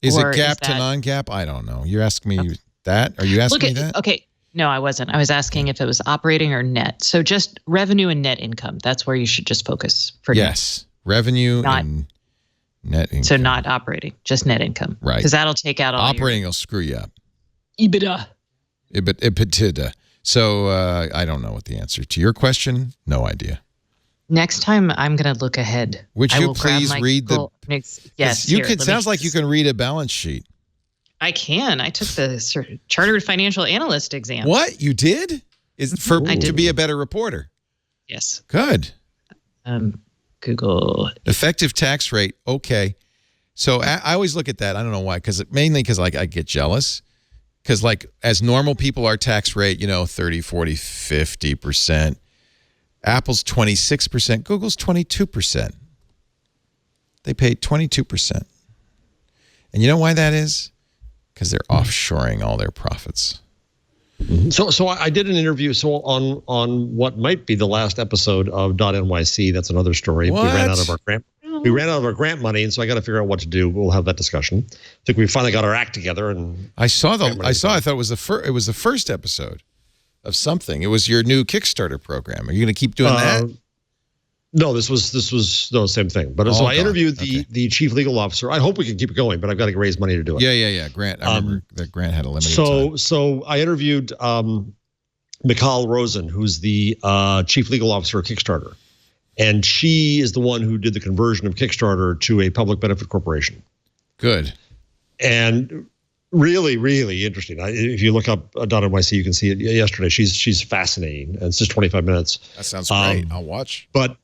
Is it or GAAP is to that- non-GAAP? I don't know. You're asking me that? Are you asking me that? Okay, no, I wasn't. I was asking if it was operating or net. So just revenue and net income. That's where you should just focus for now. Yes, revenue and net income. So not operating, just net income. Right. Because that'll take out all operating will screw you up. EBITDA. EBITDA. So I don't know what the answer to your question. No idea. Next time, I'm going to look ahead. Would I you will grab please my read Google Yes. You here, could. let me- Sounds like you can read a balance sheet. I can. I took the Chartered Financial Analyst exam. What you did is I did. to be a better reporter. Yes. Good. Google. Effective tax rate. Okay. So I always look at that. I don't know why. Mainly because I get jealous. Because as normal people, our tax rate, 30, 40, 50%. Apple's 26%. Google's 22%. They paid 22%. And you know why that is? Because they're offshoring all their profits. So I did an interview. So on what might be the last episode of .nyc. That's another story. What? We ran out of our grant. We ran out of our grant money, and so I got to figure out what to do. We'll have that discussion. I think we finally got our act together. And I thought it was the first episode of something. It was your new Kickstarter program. Are you going to keep doing that? No, this was no same thing. But so I interviewed the chief legal officer. I hope we can keep it going, but I've got to raise money to do it. Yeah. Grant. I remember that Grant had a limited time. So I interviewed Mikal Rosen, who's the chief legal officer of Kickstarter. And she is the one who did the conversion of Kickstarter to a public benefit corporation. Good. And really, really interesting. If you look up .nyc, you can see it yesterday. She's fascinating. And it's just 25 minutes. That sounds great. I'll watch. But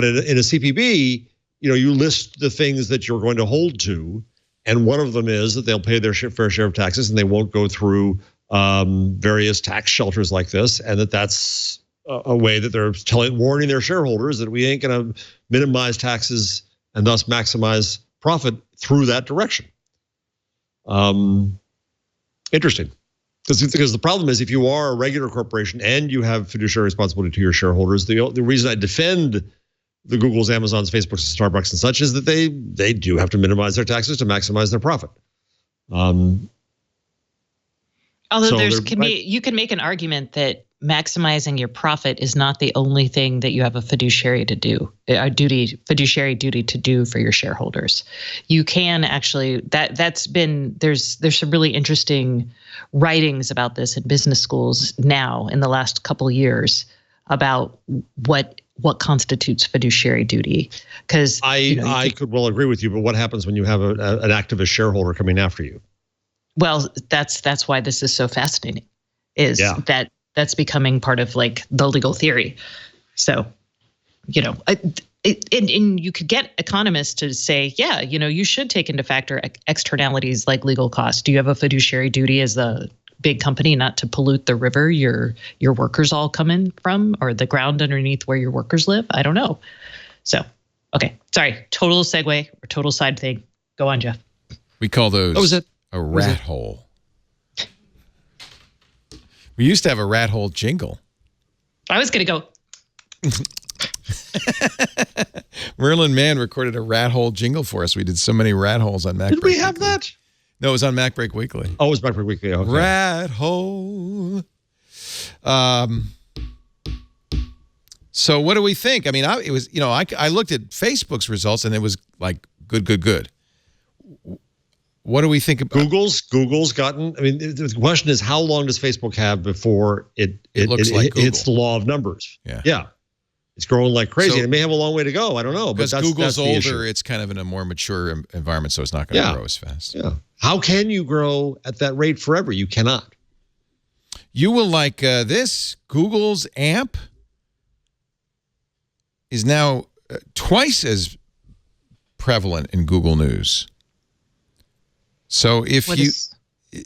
in a CPB, you list the things that you're going to hold to. And one of them is that they'll pay their fair share of taxes and they won't go through various tax shelters like this. And that's a way that they're warning their shareholders that we ain't going to minimize taxes and thus maximize profit through that direction. Interesting. Because the problem is if you are a regular corporation and you have fiduciary responsibility to your shareholders, the reason I defend the Googles, Amazons, Facebooks, Starbucks and such is that they do have to minimize their taxes to maximize their profit. Although you can make an argument that maximizing your profit is not the only thing that you have a fiduciary to do, fiduciary duty to do for your shareholders. You can actually, there's some really interesting writings about this in business schools now in the last couple of years about what constitutes fiduciary duty. Because I could well agree with you, but what happens when you have an activist shareholder coming after you? Well, that's why this is so fascinating. That's becoming part of the legal theory. So, and you could get economists to say, you should take into factor externalities like legal costs. Do you have a fiduciary duty as a big company not to pollute the river your workers all come in from, or the ground underneath where your workers live? I don't know. So, okay, sorry, total segue or total side thing. Go on, Jeff. We call those a rat hole. We used to have a rat hole jingle. I was going to go. Merlin Mann recorded a rat hole jingle for us. We did so many rat holes on Mac Did Break we have Weekly. that? No, it was on Mac Break Weekly. Oh, it was Mac Break Weekly. Okay. Rat hole. So what do we think? I mean, I looked at Facebook's results and it was like good. What do we think about Google's gotten? I mean, the question is, how long does Facebook have before it looks like Google. hits the law of numbers? Yeah. It's growing like crazy. So, and it may have a long way to go. I don't know. Because but Google's that's older, issue. it's kind of in a more mature environment, so it's not going to grow as fast. Yeah. How can you grow at that rate forever? You cannot. You will like this. Google's AMP is now twice as prevalent in Google News. So if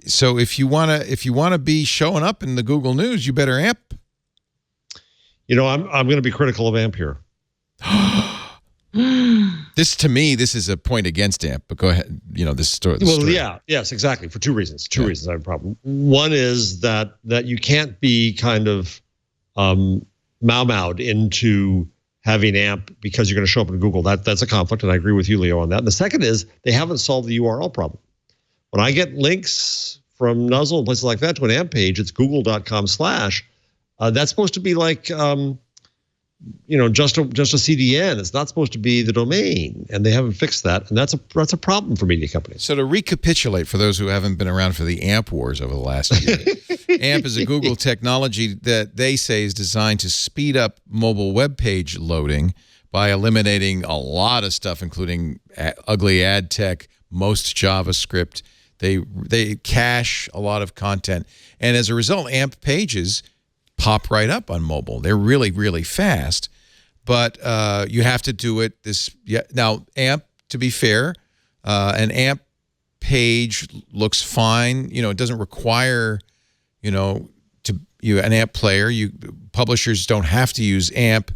So if you wanna be showing up in the Google News, you better AMP. I'm going to be critical of AMP here. To me, this is a point against AMP. But go ahead. This story. Yes, exactly. For two reasons. Two reasons I have a problem. One is that you can't be kind of mau-mau'd into having AMP because you're going to show up in Google. That's a conflict, and I agree with you, Leo, on that. And the second is they haven't solved the URL problem. When I get links from Nuzzle and places like that to an AMP page, it's google.com/. That's supposed to be like, just a CDN. It's not supposed to be the domain, and they haven't fixed that, and that's a problem for media companies. So to recapitulate for those who haven't been around for the AMP wars over the last year, AMP is a Google technology that they say is designed to speed up mobile web page loading by eliminating a lot of stuff, including ugly ad tech, most JavaScript. They cache a lot of content, and as a result, AMP pages pop right up on mobile. They're really, really fast, but you have to do it now. AMP, to be fair, an AMP page looks fine. It doesn't require, an AMP player. Publishers don't have to use AMP,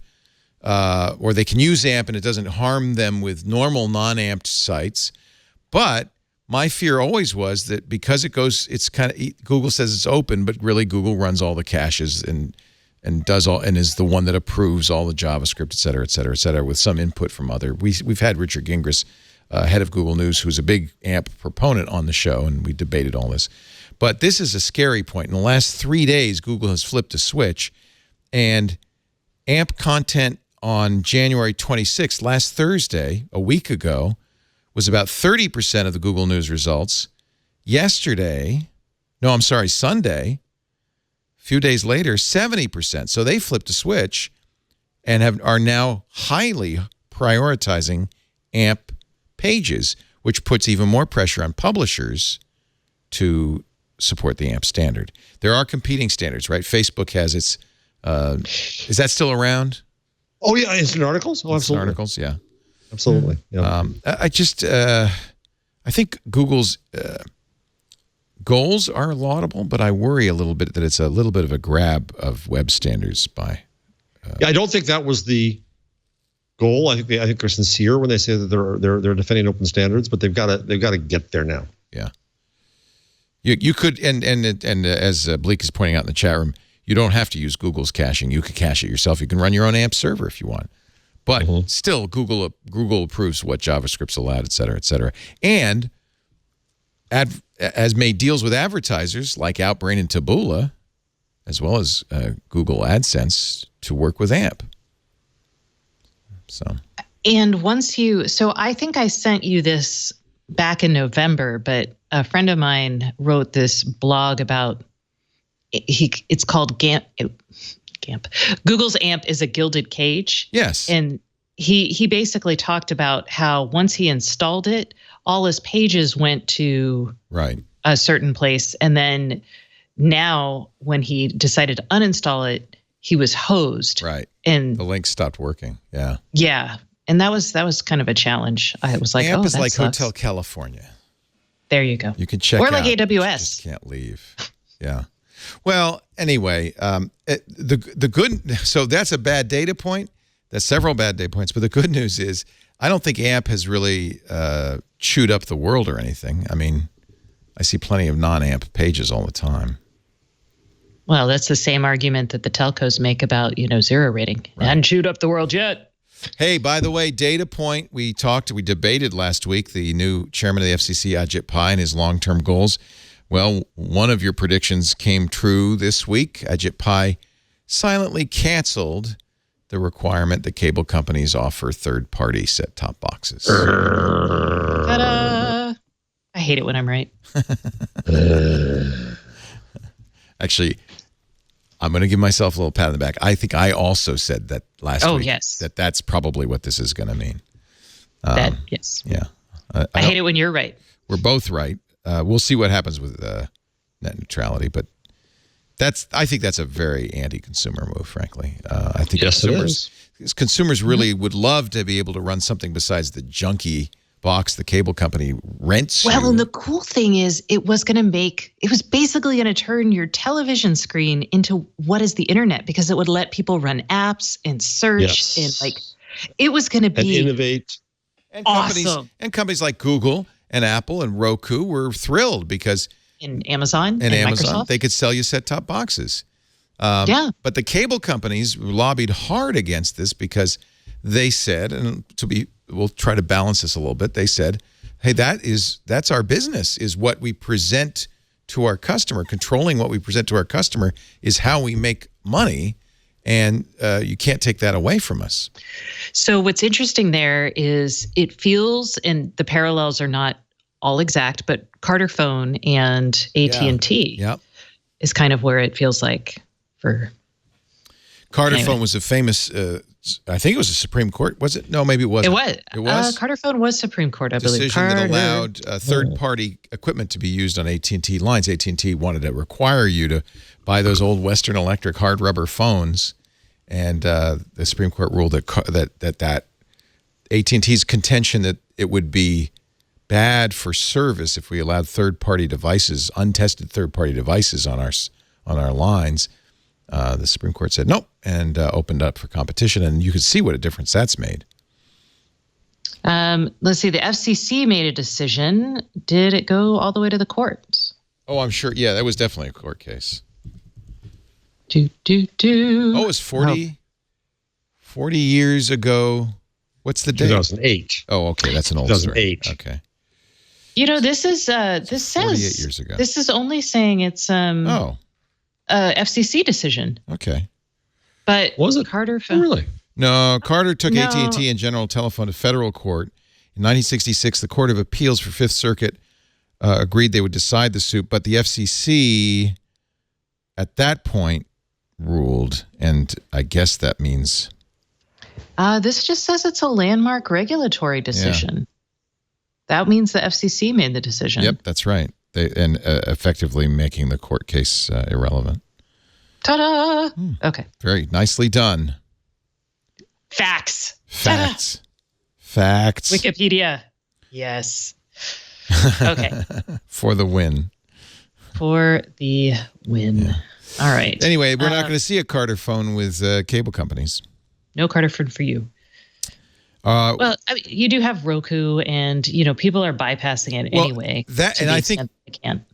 or they can use AMP and it doesn't harm them with normal non-AMPed sites. But my fear always was that because it's kind of, Google says it's open, but really Google runs all the caches and does all, and is the one that approves all the JavaScript, et cetera, et cetera, et cetera, with some input from other. We've had Richard Gingras, head of Google News, who's a big AMP proponent on the show, and we debated all this. But this is a scary point. In the last 3 days, Google has flipped a switch, and AMP content on January 26th, last Thursday, a week ago, was about 30% of the Google News results. Sunday, a few days later, 70%. So they flipped a switch and are now highly prioritizing AMP pages, which puts even more pressure on publishers to support the AMP standard. There are competing standards, right? Facebook has its, is that still around? Oh, yeah, instant articles? Oh, Instant absolutely. articles, yeah. Absolutely. Yeah. I think Google's goals are laudable, but I worry a little bit that it's a little bit of a grab of web standards by. I don't think that was the goal. I think they're sincere when they say that they're defending open standards, but they've got to get there now. Yeah. You could and as Bleak is pointing out in the chat room, you don't have to use Google's caching. You could cache it yourself. You can run your own AMP server if you want. But still, Google approves what JavaScript's allowed, et cetera, and has made deals with advertisers like Outbrain and Taboola, as well as Google AdSense, to work with AMP. So, and so I think I sent you this back in November, but a friend of mine wrote this blog about it's called GAMP. Google's AMP is a gilded cage. Yes. And he basically talked about how once he installed it, all his pages went to a certain place. And then now when he decided to uninstall it, he was hosed. Right. And the link stopped working. Yeah. Yeah. And that was kind of a challenge. I was like, AMP is like sucks. Hotel California. There you go. You can check or out. like AWS. You just can't leave. Yeah. Well, anyway, so that's a bad data point. That's several bad data points. But the good news is I don't think AMP has really chewed up the world or anything. I mean, I see plenty of non-AMP pages all the time. Well, that's the same argument that the telcos make about, zero rating. Right. Hadn't chewed up the world yet. Hey, by the way, data point, we debated last week the new chairman of the FCC, Ajit Pai, and his long-term goals. Well, one of your predictions came true this week. Ajit Pai silently canceled the requirement that cable companies offer third-party set-top boxes. Ta-da! I hate it when I'm right. Actually, I'm going to give myself a little pat on the back. I think I also said that last week. Yes. That's probably what this is going to mean. Yes. Yeah. I hate it when you're right. We're both right. We'll see what happens with net neutrality, but I think that's a very anti-consumer move, frankly. I think consumers really would love to be able to run something besides the junky box the cable company rents Well, you. and the cool thing is it was basically going to turn your television screen into what is the internet, because it would let people run apps and search and it was going to be and innovate. And awesome. Companies like Google and Apple and Roku were thrilled because and Amazon and Amazon, Microsoft. they could sell you set-top boxes. But the cable companies lobbied hard against this because they said, and we'll try to balance this a little bit. They said, hey, that's our business, is what we present to our customer. Controlling what we present to our customer is how we make money, and you can't take that away from us. So what's interesting there is it feels, and the parallels are not all exact, but Carter Phone and AT&T is kind of where it feels like for Carter Phone was a famous, I think it was a Supreme Court, was it? No, maybe it wasn't. It was. Carter Phone was Supreme Court, I believe. Decision that allowed third-party equipment to be used on AT&T lines. AT&T wanted to require you to buy those old Western Electric hard rubber phones, and the Supreme Court ruled that AT&T's contention that it would be bad for service if we allowed third-party devices, untested third-party devices on our lines. The Supreme Court said nope and opened up for competition, and you could see what a difference that's made. Let's see. The FCC made a decision. Did it go all the way to the courts? Oh, I'm sure. Yeah, that was definitely a court case. Oh, it was 40 years ago. What's the date? 2008. Oh, okay. That's an old 2008. story. Okay. You know, this is this says 48 years ago. This is only saying it's FCC decision. Okay. But was it Carter? Really? No, Carter took AT&T and General Telephone to federal court. In 1966, the Court of Appeals for Fifth Circuit agreed they would decide the suit, but the FCC at that point ruled, and I guess that means... this just says it's a landmark regulatory decision. Yeah. That means the FCC made the decision. Yep, that's right. And effectively making the court case irrelevant. Ta-da! Okay. Very nicely done. Facts. Wikipedia. Yes. Okay. For the win. For the win. Yeah. All right. Anyway, we're not going to see a Carter phone with cable companies. No Carter phone for you. Well, I mean, you do have Roku, and people are bypassing it anyway. I think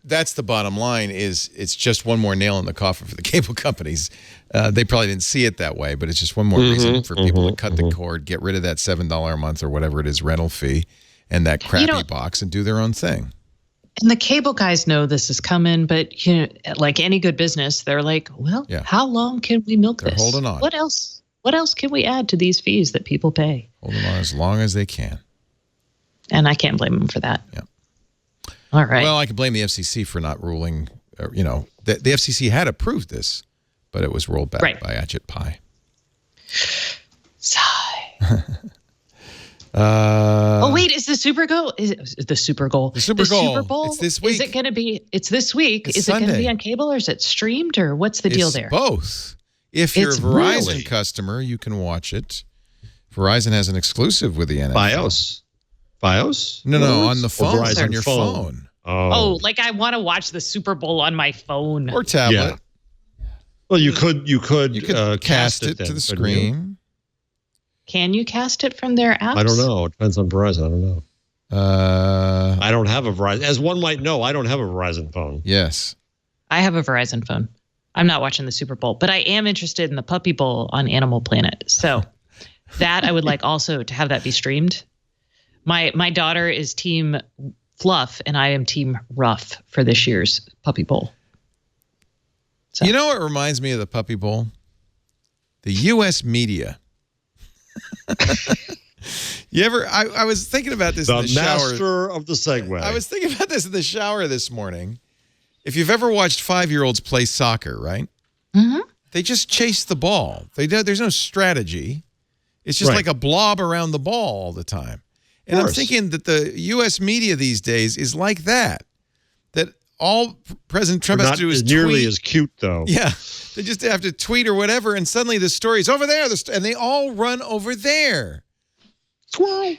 that's the bottom line. Is it's just one more nail in the coffin for the cable companies. They probably didn't see it that way, but it's just one more reason for people to cut the cord, get rid of that $7 a month or whatever it is rental fee, and that crappy box, and do their own thing. And the cable guys know this is coming, but like any good business, they're like, well, how long can we milk this? They're holding on. What else can we add to these fees that people pay? Holding on as long as they can. And I can't blame them for that. Yeah. All right. Well, I can blame the FCC for not ruling. The FCC had approved this, but it was rolled back by Ajit Pai. Sigh. Oh wait, is the Super Bowl? Is the Super Bowl? The Super Bowl. It's this week. Is it going to be? It's this week. It's is Sunday. It going to be on cable, or is it streamed, or what's the deal there? Both. If you're a Verizon customer, you can watch it. Verizon has an exclusive with the NFL. BIOS? No, on the phone. On your phone. Oh, like I want to watch the Super Bowl on my phone or tablet. Yeah. Well, you could cast it to the screen. Can you cast it from their apps? I don't know. It depends on Verizon. I don't know. I don't have a Verizon. As one might know, I don't have a Verizon phone. Yes. I have a Verizon phone. I'm not watching the Super Bowl, but I am interested in the Puppy Bowl on Animal Planet. So that I would like also to have that be streamed. My daughter is team Fluff, and I am team Rough for this year's Puppy Bowl. So. You know what reminds me of the Puppy Bowl? The U.S. media. You ever? I was thinking about this in the shower. The master of the segue. I was thinking about this in the shower this morning. If you've ever watched 5-year-olds play soccer, right? Mm-hmm. They just chase the ball. There's no strategy. It's just like a blob around the ball all the time. And I'm thinking that the U.S. media these days is like that. That all President Trump has to do is tweet. Nearly as cute, though. Yeah. They just have to tweet or whatever, and suddenly the story's over there, and they all run over there. Squirrel.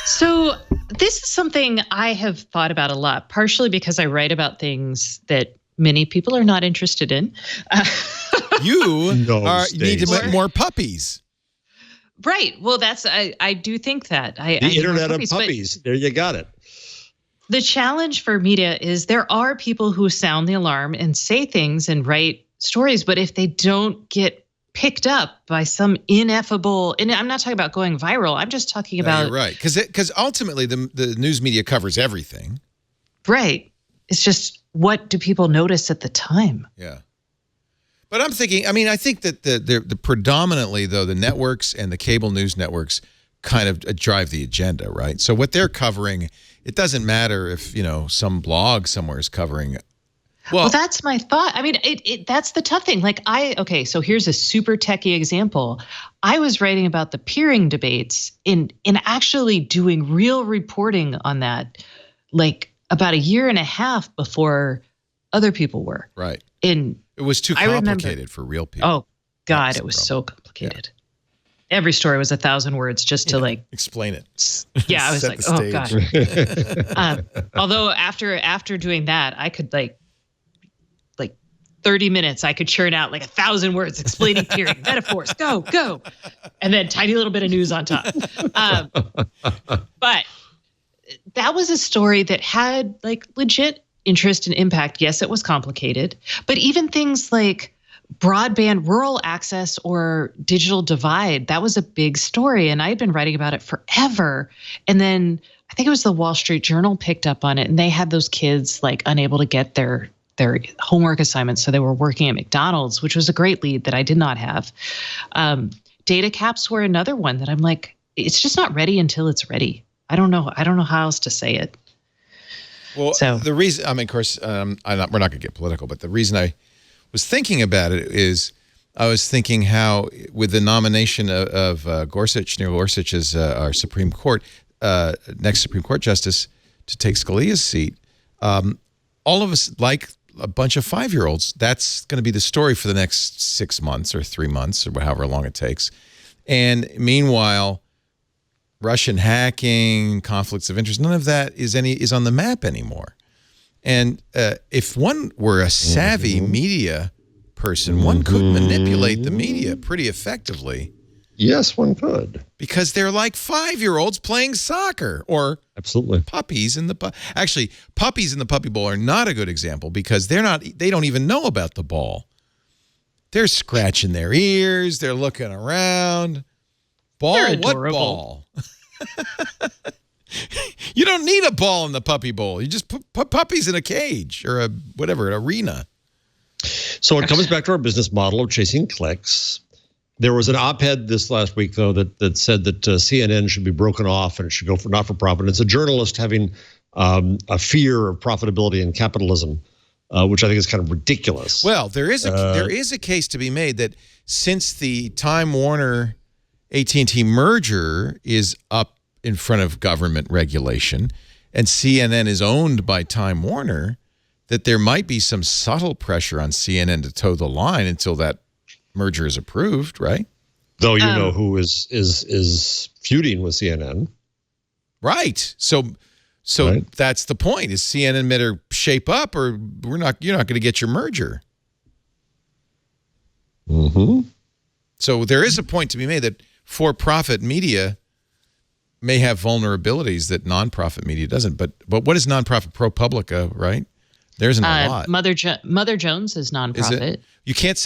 So This is something I have thought about a lot, partially because I write about things that many people are not interested in. You need to make more puppies. Right. Well, I do think that. The internet of puppies. There you got it. The challenge for media is there are people who sound the alarm and say things and write stories, but if they don't get picked up by some ineffable, and I'm not talking about going viral, I'm just talking about. You're right. Because ultimately the news media covers everything. Right. It's just, what do people notice at the time? Yeah. But I'm thinking, I think that the predominantly, though, the networks and the cable news networks kind of drive the agenda, right? So what they're covering, it doesn't matter if, some blog somewhere is covering. Well, that's my thought. That's the tough thing. So here's a super techie example. I was writing about the peering debates in actually doing real reporting on that, about a year and a half before other people were. Right. It was too complicated for real people. Oh, God, it was so complicated. Yeah. Every story was 1,000 words just to explain it. Yeah, I was like, oh, God. Although after doing that, I could 30 minutes, I could churn out 1,000 words explaining peering, metaphors, go. And then tiny little bit of news on top. But that was a story that had legit interest and impact. Yes, it was complicated, but even things like broadband rural access or digital divide, that was a big story. And I had been writing about it forever. And then I think it was the Wall Street Journal picked up on it, and they had those kids unable to get their homework assignments. So they were working at McDonald's, which was a great lead that I did not have. Data caps were another one that I'm it's just not ready until it's ready. I don't know how else to say it. Well, the reason, of course, we're not going to get political, but the reason I was thinking about it is I was thinking how with the nomination of Gorsuch, Neil Gorsuch as our Supreme Court, next Supreme Court justice to take Scalia's seat, all of us like a bunch of 5-year-olds. That's going to be the story for the next 6 months or 3 months or however long it takes. And meanwhile, Russian hacking, conflicts of interest, none of that is on the map anymore. And if one were a savvy media person, one could manipulate the media pretty effectively. Yes, one could. Because they're like 5-year-olds playing soccer or absolutely puppies in the actually puppies in the puppy bowl are not a good example because they don't even know about the ball. They're scratching their ears, they're looking around. Ball, what ball? You don't need a ball in the puppy bowl. You just put puppies in a cage or an arena. So it comes back to our business model of chasing clicks. There was an op-ed this last week, though, that said that CNN should be broken off and it should go for not-for-profit. It's a journalist having a fear of profitability and capitalism, which I think is kind of ridiculous. Well, there is a case to be made that since the Time Warner AT&T merger is up in front of government regulation and CNN is owned by Time Warner, that there might be some subtle pressure on CNN to toe the line until that merger is approved, right? Though you know who is feuding with CNN. Right. So right. That's the point. Is CNN better shape up or you're not going to get your merger. Mm-hmm. So there is a point to be made that for-profit media may have vulnerabilities that nonprofit media doesn't. But what is nonprofit? ProPublica, right? There isn't a lot. Mother Jones is nonprofit. Is it? You can't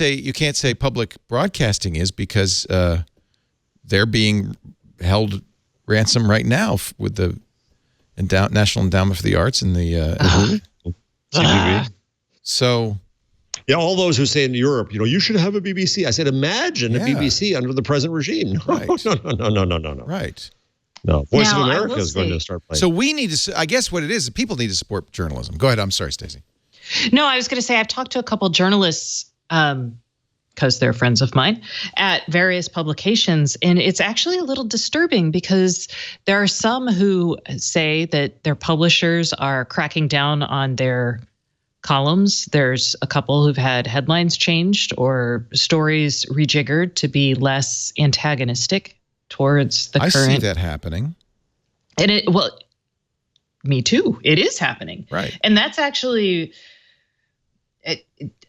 say public broadcasting is because they're being held ransom right now with the National Endowment for the Arts and the CPB. So. Yeah, all those who say in Europe, you should have a BBC. I said, imagine a BBC under the present regime. No, right. No. Right. No, Voice of America is going to start playing. So we need to, I guess what it is, people need to support journalism. Go ahead. I'm sorry, Stacy. No, I was going to say I've talked to a couple journalists because they're friends of mine at various publications. And it's actually a little disturbing because there are some who say that their publishers are cracking down on their columns. There's a couple who've had headlines changed or stories rejiggered to be less antagonistic towards the current. I see that happening. And me too. It is happening. Right. And that's actually,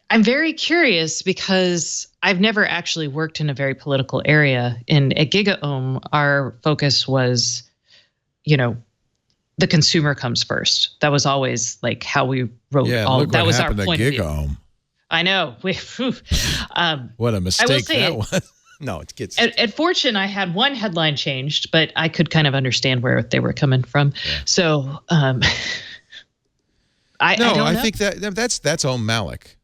I'm very curious because I've never actually worked in a very political area. And at GigaOM, our focus was, the consumer comes first. That was always like how we wrote all. Look That what was our happened point at of view. GigaOM. I know. What a mistake that say was. No, it gets. At Fortune, I had one headline changed, but I could kind of understand where they were coming from. Yeah. So, I don't know. think that's Om Malik.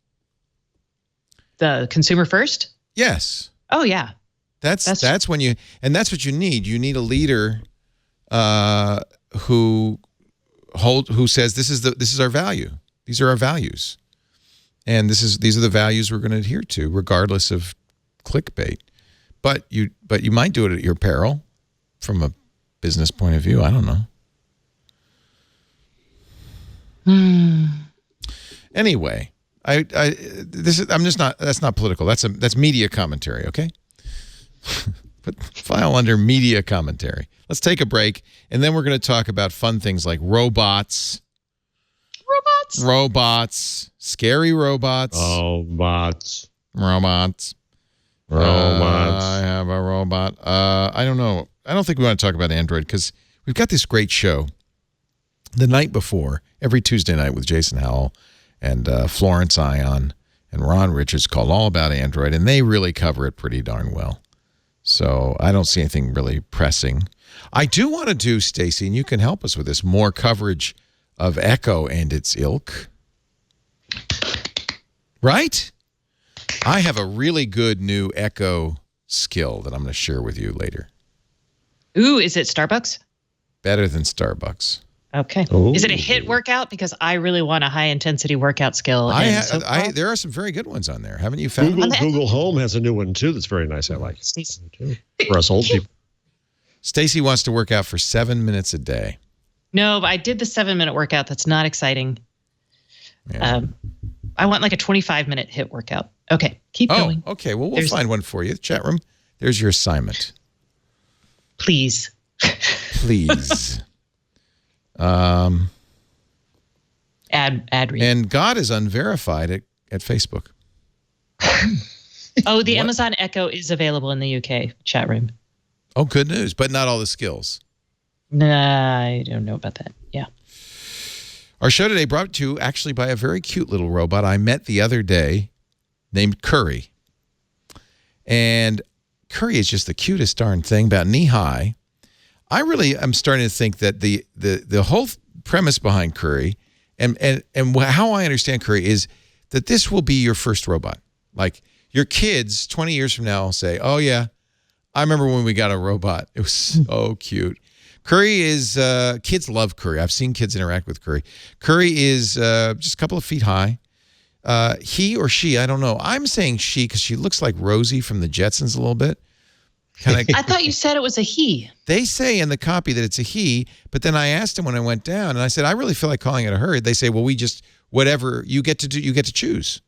The consumer first. Yes. Oh yeah. That's when you, and that's what you need. You need a leader who says this is our value. These are our values, and these are the values we're going to adhere to, regardless of clickbait. But you might do it at your peril, from a business point of view. I don't know. Anyway, that's not political. That's media commentary. Okay. File under media commentary. Let's take a break, and then we're going to talk about fun things like robots, scary robots. Robots. I have a robot. I don't know. I don't think we want to talk about Android because we've got this great show the night before, every Tuesday night with Jason Howell and Florence Ion and Ron Richards, called All About Android, and they really cover it pretty darn well. So I don't see anything really pressing. I do want to do, Stacy, and you can help us with this, more coverage of Echo and its ilk. Right? I have a really good new Echo skill that I'm going to share with you later. Ooh, is it Starbucks? Better than Starbucks. Okay. Ooh. Is it a HIIT workout? Because I really want a high-intensity workout skill. There are some very good ones on there. Haven't you found them? Google Home has a new one, too, that's very nice. I like it, too, for us old people. Stacy wants to work out for 7 minutes a day. No, but I did the 7-minute workout. That's not exciting. Yeah. I want like a 25-minute HIIT workout. Okay, keep going. Okay. Well, we'll find one for you. Chat room, there's your assignment. Please. Ad read. And God is unverified at Facebook. Oh, the Amazon Echo is available in the UK chat room. Oh, good news, but not all the skills. Nah, I don't know about that. Yeah. Our show today brought to you actually by a very cute little robot I met the other day named Curry. And Curry is just the cutest darn thing, about knee-high. I really am starting to think that the whole premise behind Curry and how I understand Curry is that this will be your first robot. Like your kids 20 years from now will say, oh, yeah, I remember when we got a robot. It was so cute. Curry is, kids love Curry. I've seen kids interact with Curry. Curry is just a couple of feet high. He or she, I don't know. I'm saying she because she looks like Rosie from the Jetsons a little bit. I thought you said it was a he. They say in the copy that it's a he, but then I asked him when I went down, and I said, I really feel like calling it a her. They say, well, we just, whatever you get to do, you get to choose.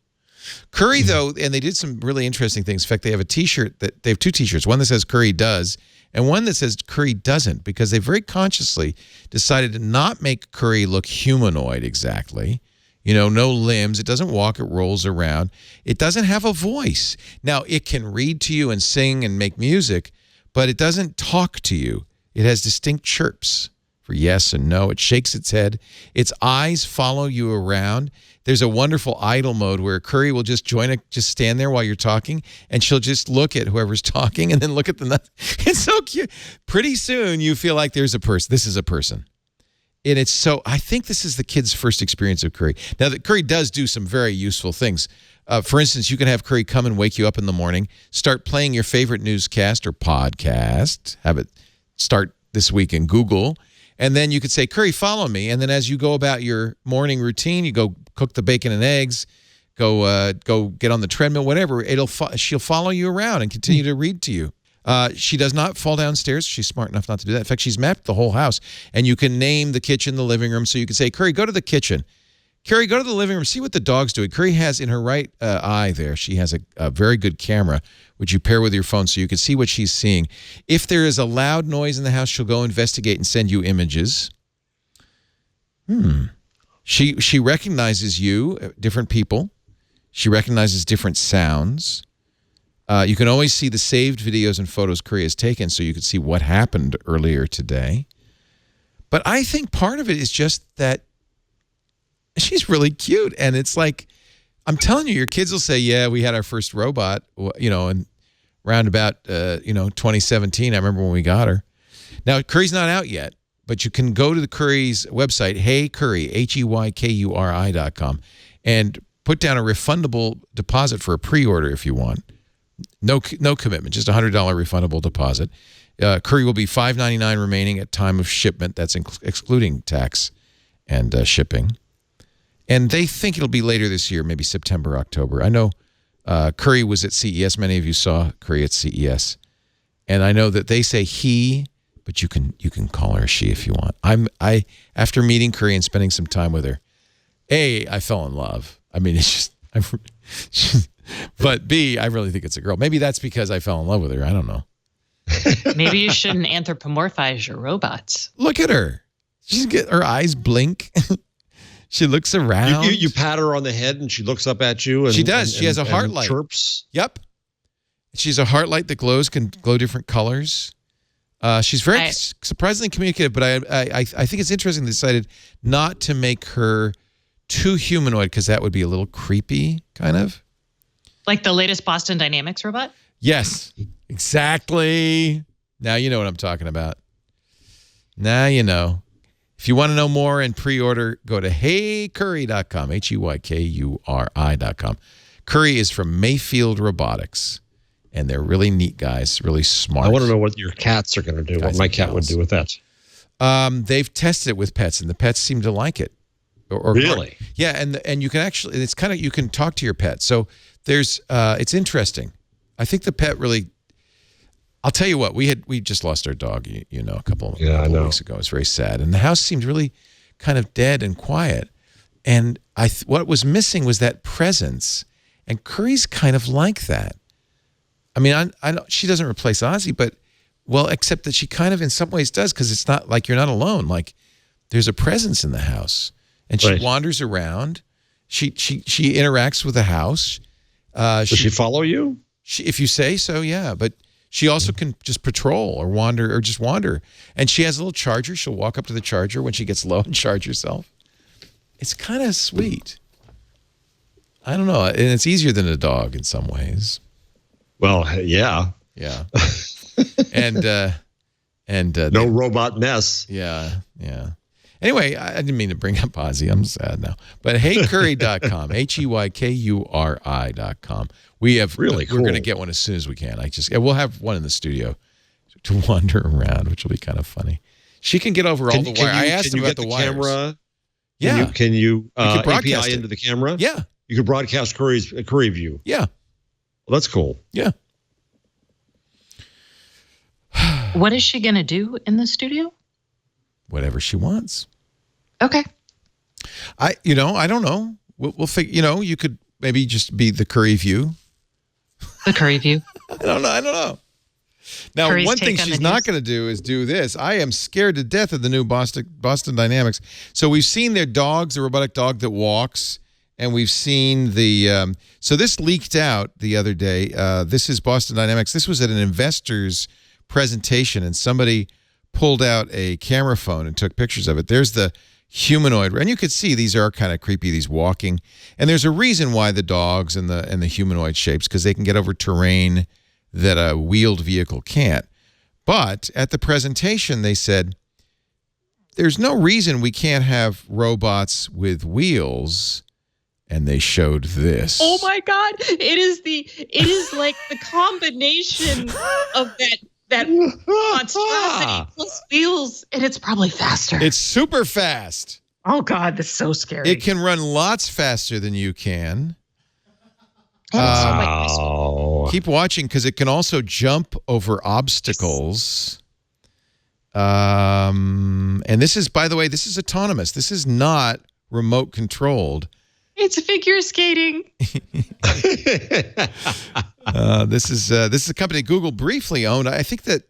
Curry, though, and they did some really interesting things. In fact, they have a T-shirt they have two T-shirts, one that says Curry does, and one that says Curry doesn't, because they very consciously decided to not make Curry look humanoid exactly. You know, no limbs. It doesn't walk. It rolls around. It doesn't have a voice. Now, it can read to you and sing and make music, but it doesn't talk to you. It has distinct chirps for yes and no. It shakes its head. Its eyes follow you around. There's a wonderful idle mode where Curry will just just stand there while you're talking, and she'll just look at whoever's talking and then look at the. It's so cute. Pretty soon, you feel like there's a person. This is a person. And it's so, I think this is the kid's first experience of Curry. Now, that Curry does do some very useful things. For instance, you can have Curry come and wake you up in the morning, start playing your favorite newscast or podcast, have it start this week in Google, and then you could say, Curry, follow me. And then as you go about your morning routine, you go cook the bacon and eggs, go get on the treadmill, whatever, she'll follow you around and continue to read to you. She does not fall downstairs. She's smart enough not to do that. In fact, she's mapped the whole house. And you can name the kitchen, the living room. So you can say, Curry, go to the kitchen. Curry, go to the living room. See what the dog's doing. Curry has in her right eye there, she has a very good camera, which you pair with your phone so you can see what she's seeing. If there is a loud noise in the house, she'll go investigate and send you images. She recognizes you, different people. She recognizes different sounds. You can always see the saved videos and photos Curry has taken, so you can see what happened earlier today. But I think part of it is just that she's really cute, and it's like, I'm telling you, your kids will say, "Yeah, we had our first robot," and around about 2017. I remember when we got her. Now Curry's not out yet, but you can go to the Curry's website, HeyCurry, HeyCurry.com, and put down a refundable deposit for a pre-order if you want. No commitment, just a $100 refundable deposit. Curry will be $5.99 remaining at time of shipment. That's excluding tax and shipping. And they think it'll be later this year, maybe September, October. I know Curry was at CES. Many of you saw Curry at CES. And I know that they say he, but you can call her she if you want. I after meeting Curry and spending some time with her, I fell in love. I mean, it's just, but B, I really think it's a girl. Maybe that's because I fell in love with her. I don't know. Maybe you shouldn't anthropomorphize your robots. Look at her. Her eyes blink. She looks around. You pat her on the head and she looks up at you. And, she does. She has a heart light. Chirps. Yep. She's a heart light that glows, can glow different colors. She's very surprisingly communicative, but I think it's interesting they decided not to make her too humanoid because that would be a little creepy, kind of. Like the latest Boston Dynamics robot? Yes, exactly. Now you know what I'm talking about. Now you know. If you want to know more and pre-order, go to HeyCurry.com, HeyKuri.com. Curry is from Mayfield Robotics, and they're really neat guys, really smart. I want to know what your cats are going to do, what my cat would do with that. They've tested it with pets, and the pets seem to like it. Really? Yeah, and you can actually, it's kind of, you can talk to your pet. So there's, it's interesting. I think the pet really, I'll tell you what, we just lost our dog, a couple of weeks ago. It's very sad. And the house seemed really kind of dead and quiet. And what was missing was that presence. And Curry's kind of like that. I mean, she doesn't replace Ozzy, but, well, except that she kind of in some ways does, because it's not like you're not alone. Like, there's a presence in the house. And she wanders around. She interacts with the house. Does she follow you? If you say so, yeah. But she also can just patrol or just wander. And she has a little charger. She'll walk up to the charger when she gets low and charge herself. It's kind of sweet. I don't know. And it's easier than a dog in some ways. Well, yeah. Yeah. and no robot mess. Yeah. Anyway, I didn't mean to bring up Ozzy. I'm sad now. But HeyCurry.com, HeyKuri.com. We're going to get one as soon as we can. We'll have one in the studio to wander around, which will be kind of funny. She can get over all the wires. I asked her about the wires. Camera? Yeah. Can you broadcast API into the camera? Yeah. You could broadcast Curry view. Yeah. Well, that's cool. Yeah. What is she going to do in the studio? Whatever she wants. Okay. I don't know. We'll figure. You could maybe just be the Curry view. The Curry view. I don't know. Now, Curry's one thing she's not going to do is do this. I am scared to death of the new Boston Dynamics. So we've seen their dogs, the robotic dog that walks, and we've seen the. So this leaked out the other day. This is Boston Dynamics. This was at an investor's presentation, and somebody pulled out a camera phone and took pictures of it. There's the humanoid, and you could see these are kind of creepy, these walking. And there's a reason why the dogs and the humanoid shapes, because they can get over terrain that a wheeled vehicle can't. But at the presentation, they said, there's no reason we can't have robots with wheels. And they showed this. Oh my God. It is like the combination of that monstrosity plus wheels, and it's probably faster. It's super fast. Oh God, that's so scary. It can run lots faster than you can. Keep watching, because it can also jump over obstacles. And this is, by the way, this is autonomous. This is not remote controlled. It's figure skating. This is a company Google briefly owned. I think that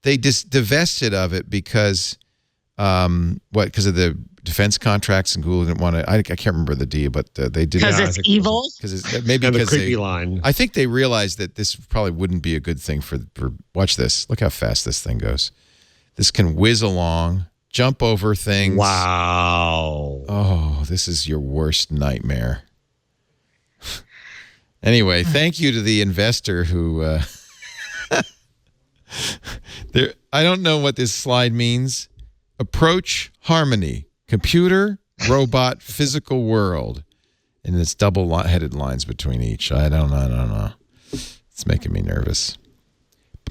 they divested of it because of the defense contracts, and Google didn't want to. I can't remember the deal, but they did Because it's evil. Maybe And the because creepy line. I think they realized that this probably wouldn't be a good thing for. Watch this. Look how fast this thing goes. This can whiz along, jump over things. Wow. Oh, this is your worst nightmare. Anyway, thank you to the investor who. I don't know what this slide means. Approach harmony, computer, robot, physical world, and it's double-headed lines between each. I don't know. It's making me nervous.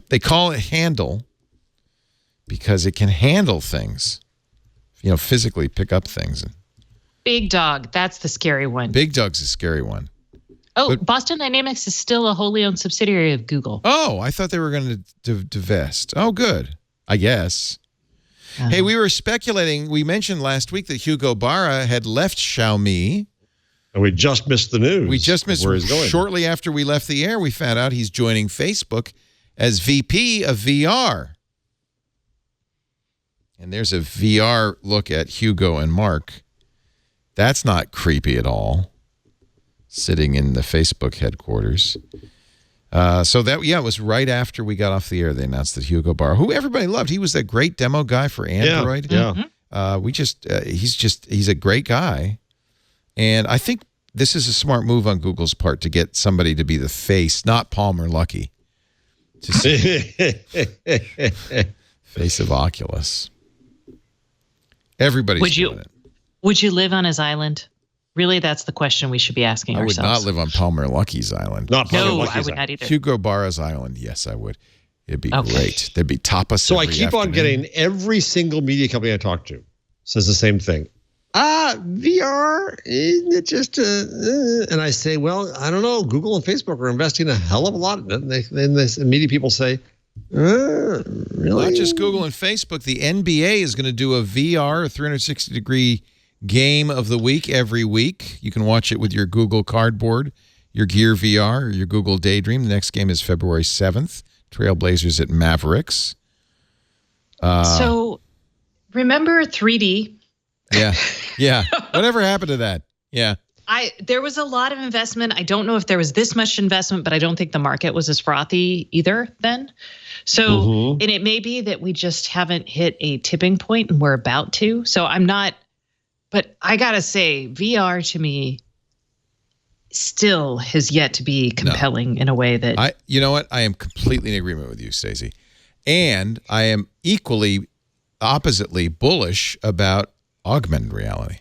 They call it handle because it can handle things. Physically pick up things. Big Dog, that's the scary one. Big Dog's a scary one. Oh, But- Boston Dynamics is still a wholly owned subsidiary of Google. Oh, I thought they were going to divest. Oh, good. I guess. Hey, we were speculating. We mentioned last week that Hugo Barra had left Xiaomi. And we just missed the news. We just missed where he's going. Shortly after we left the air, we found out he's joining Facebook as VP of VR. And there's a VR look at Hugo and Mark. That's not creepy at all. Sitting in the Facebook headquarters. It was right after we got off the air. They announced that Hugo Barra, who everybody loved, he was that great demo guy for Android. Yeah. He's a great guy. And I think this is a smart move on Google's part to get somebody to be the face, not Palmer Luckey. Face of Oculus. Everybody's doing it. Would you live on his island? Really, that's the question we should be asking ourselves. I would not live on Palmer Luckey's island. Not Palmer No, Luckey's I would island. not either. Hugo Barra's island, yes, I would. It'd be great. There'd be tapas. So I every keep on afternoon. getting every single media company I talk to says the same thing. VR, isn't it just and I say, well, I don't know. Google and Facebook are investing a hell of a lot in it. And the media people say, really? Not just Google and Facebook. The NBA is going to do a VR, a 360-degree game of the week every week. You can watch it with your Google Cardboard, your Gear VR, or your Google Daydream. The next game is February 7th. Trailblazers at Mavericks. So remember 3D? Yeah. Whatever happened to that? Yeah. There was a lot of investment. I don't know if there was this much investment, but I don't think the market was as frothy either then. So, and it may be that we just haven't hit a tipping point and we're about to. So but I gotta say, VR to me still has yet to be compelling in a way that you know what? I am completely in agreement with you, Stacey. And I am equally oppositely bullish about augmented reality.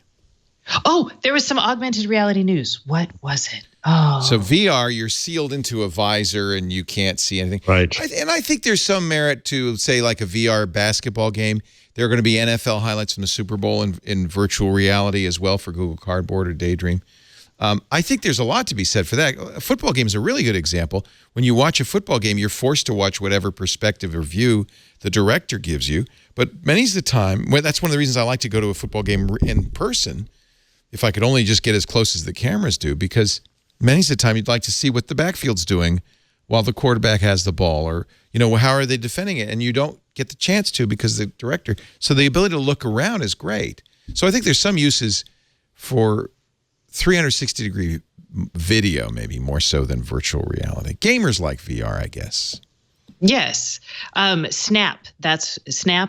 Oh, there was some augmented reality news. What was it? Oh. So VR, you're sealed into a visor and you can't see anything. Right. And I think there's some merit to, say, like a VR basketball game. There are going to be NFL highlights from the Super Bowl in virtual reality as well for Google Cardboard or Daydream. I think there's a lot to be said for that. A football game is a really good example. When you watch a football game, you're forced to watch whatever perspective or view the director gives you. But many of the time, that's one of the reasons I like to go to a football game in person, if I could only just get as close as the cameras do, because many of the time you'd like to see what the backfield's doing while the quarterback has the ball, or, how are they defending it? And you don't get the chance to because the director. So the ability to look around is great. So I think there's some uses for 360-degree video, maybe more so than virtual reality. Gamers like VR, I guess. Yes. Snap